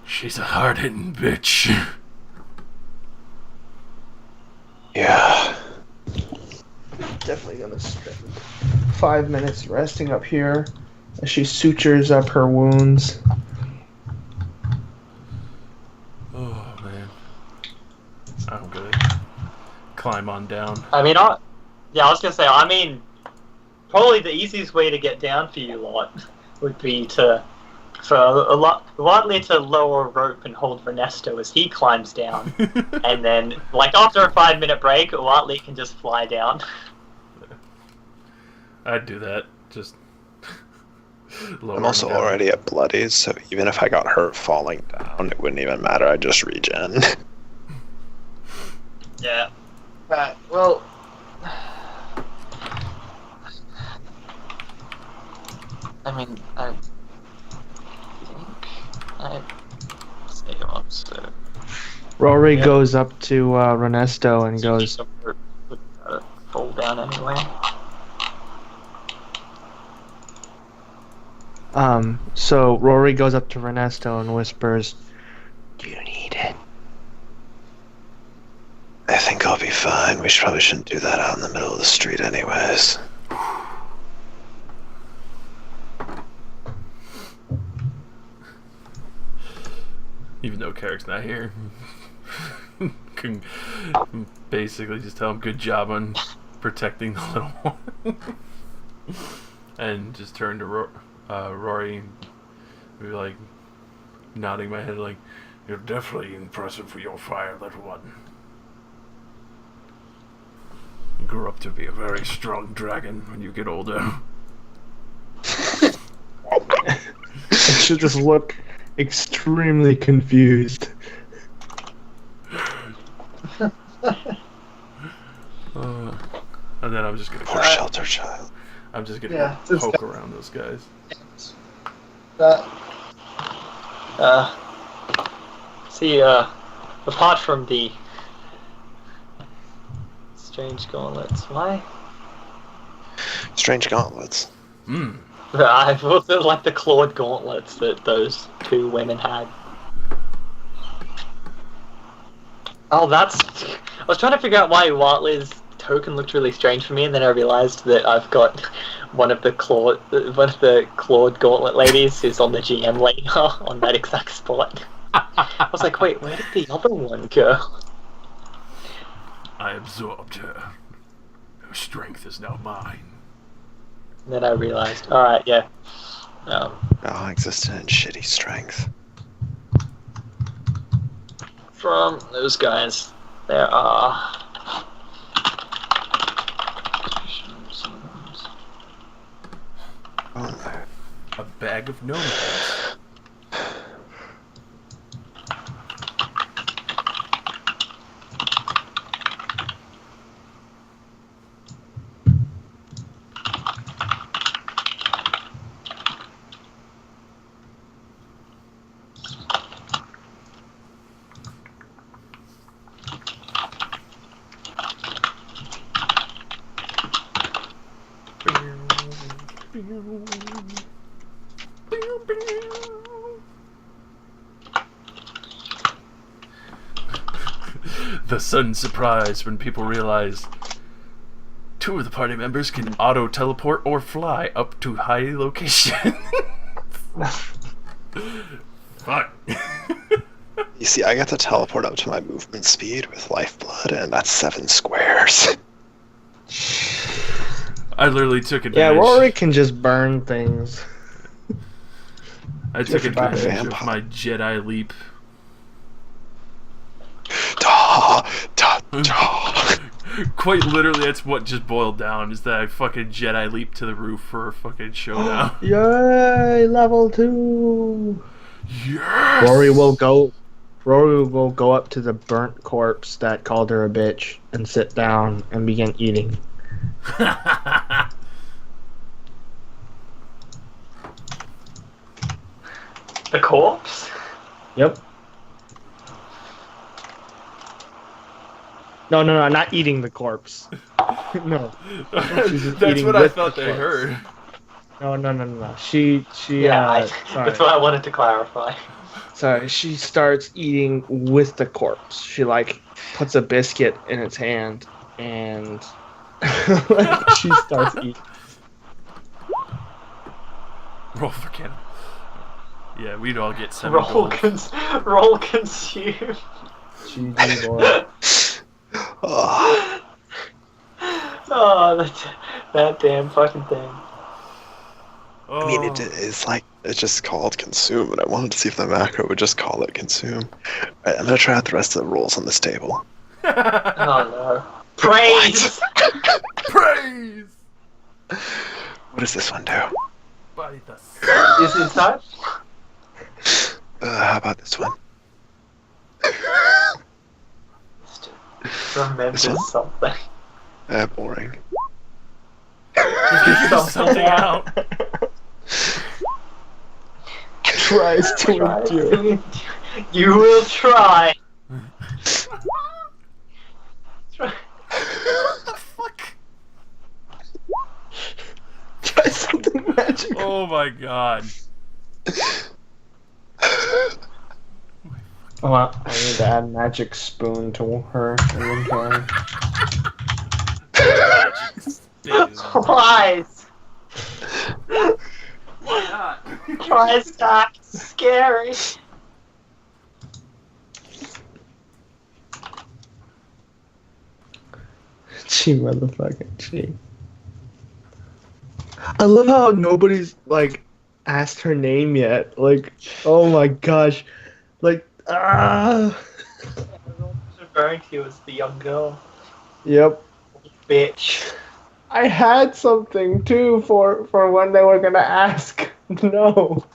[SPEAKER 5] She's a hard-hitting bitch.
[SPEAKER 4] Yeah.
[SPEAKER 3] Definitely gonna spend 5 minutes resting up here as she sutures up her wounds.
[SPEAKER 5] Oh man. I'm gonna climb on down.
[SPEAKER 2] I mean, I was gonna say, probably the easiest way to get down for you lot would be to for a lot, Watley to lower a rope and hold Ernesto as he climbs down, and then, like after a 5-minute break, Watley can just fly down.
[SPEAKER 5] I'd do that. Just.
[SPEAKER 4] I'm also already at bloodied, so even if I got hurt falling down, it wouldn't even matter. I'd just regen.
[SPEAKER 2] Yeah.
[SPEAKER 3] Right. Well.
[SPEAKER 2] I mean, I think I'd say on, so...
[SPEAKER 3] Rory goes up to Ernesto and goes,
[SPEAKER 2] fall down anyway.
[SPEAKER 3] So Rory goes up to Ernesto and whispers, "Do you need it?"
[SPEAKER 4] I think I'll be fine. We probably shouldn't do that out in the middle of the street anyways.
[SPEAKER 5] Even though Carrick's not here. Can basically just tell him good job on protecting the little one. And just turn to Rory and be like, nodding my head like, "You're definitely impressive for your fire, little one. You grew up to be a very strong dragon when you get older."
[SPEAKER 3] She'll just look extremely confused.
[SPEAKER 5] And then I'm just gonna
[SPEAKER 4] Poor shelter child.
[SPEAKER 5] I'm just gonna poke around those guys.
[SPEAKER 2] See, apart from the strange gauntlets, why?
[SPEAKER 4] Strange gauntlets.
[SPEAKER 2] I thought they were like the clawed gauntlets that those two women had. Oh, I was trying to figure out why Watley's token looked really strange for me, and then I realized that I've got one of the clawed gauntlet ladies who's on the GM later on that exact spot. I was like, wait, where did the other one go?
[SPEAKER 5] I absorbed her. Her strength is now mine.
[SPEAKER 2] And then I realized, alright, yeah.
[SPEAKER 4] Non-existent and shitty strength.
[SPEAKER 2] From those guys, there are...
[SPEAKER 4] Oh no.
[SPEAKER 5] A bag of gnome heads. The sudden surprise when people realize 2 of the party members can auto-teleport or fly up to high location. Fuck.
[SPEAKER 4] You see, I got to teleport up to my movement speed with lifeblood, and that's 7 squares.
[SPEAKER 5] I literally took advantage.
[SPEAKER 3] Yeah, Rory can just burn things.
[SPEAKER 5] I took advantage of
[SPEAKER 4] vampire.
[SPEAKER 5] my Jedi leap. Quite literally, that's what just boiled down, is that I fucking Jedi leap to the roof for a fucking showdown.
[SPEAKER 3] Yay, level 2!
[SPEAKER 5] Yes!
[SPEAKER 3] Rory will go up to the burnt corpse that called her a bitch and sit down and begin eating.
[SPEAKER 2] The corpse?
[SPEAKER 3] Yep. No, not eating the corpse. No.
[SPEAKER 5] That's
[SPEAKER 3] eating
[SPEAKER 5] what I
[SPEAKER 3] with
[SPEAKER 5] thought
[SPEAKER 3] the
[SPEAKER 5] they
[SPEAKER 3] corpse.
[SPEAKER 5] heard.
[SPEAKER 3] No. She
[SPEAKER 2] Yeah,
[SPEAKER 3] sorry.
[SPEAKER 2] that's what I wanted to clarify.
[SPEAKER 3] Sorry, she starts eating with the corpse. She puts a biscuit in its hand and she starts eating.
[SPEAKER 5] Roll for cannon. Yeah, we'd all get 7
[SPEAKER 2] Roll,
[SPEAKER 5] gold.
[SPEAKER 2] roll consume.
[SPEAKER 3] GG boy.
[SPEAKER 4] Oh,
[SPEAKER 2] Oh, that damn fucking thing.
[SPEAKER 4] I mean, it's like, it's just called consume, and I wanted to see if the macro would just call it consume. Alright, I'm gonna try out the rest of the rolls on this table.
[SPEAKER 2] Oh no. Praise!
[SPEAKER 5] Praise!
[SPEAKER 4] What does this one do?
[SPEAKER 5] By the
[SPEAKER 2] Is it touch?
[SPEAKER 4] How about this one?
[SPEAKER 2] Remember
[SPEAKER 4] This one?
[SPEAKER 2] something.
[SPEAKER 4] Boring.
[SPEAKER 5] Figure something out.
[SPEAKER 3] Tries to
[SPEAKER 2] Try
[SPEAKER 3] endure.
[SPEAKER 2] to- You will try. Try.
[SPEAKER 5] What the fuck?
[SPEAKER 3] Try something magical.
[SPEAKER 5] Oh my god.
[SPEAKER 3] Well, I need to add magic spoon to her inventory.
[SPEAKER 2] Twice.
[SPEAKER 5] Why not?
[SPEAKER 2] Twice not scary.
[SPEAKER 3] Gee, motherfucking gee. I love how nobody's like asked her name yet. Like, oh my gosh, like
[SPEAKER 2] Everyone was referring to you as the young girl.
[SPEAKER 3] Yep.
[SPEAKER 2] Bitch.
[SPEAKER 3] I had something too for when they were gonna ask. No.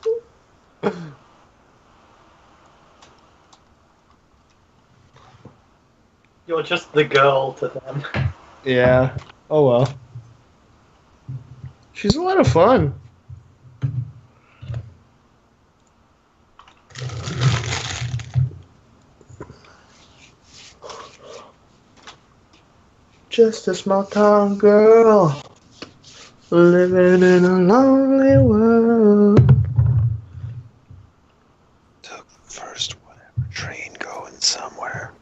[SPEAKER 2] You're just the girl to them.
[SPEAKER 3] Yeah. Oh well. She's a lot of fun. Just a small town girl living in a lonely world.
[SPEAKER 4] Took the first whatever train going somewhere.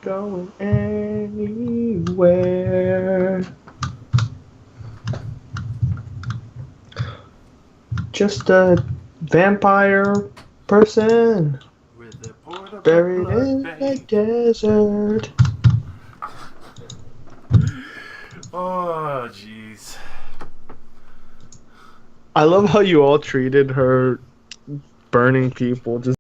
[SPEAKER 3] Going anywhere. Just a vampire person
[SPEAKER 5] With the portable
[SPEAKER 3] buried
[SPEAKER 5] blood
[SPEAKER 3] in
[SPEAKER 5] bank.
[SPEAKER 3] the desert.
[SPEAKER 5] Oh, jeez.
[SPEAKER 3] I love how you all treated her burning people just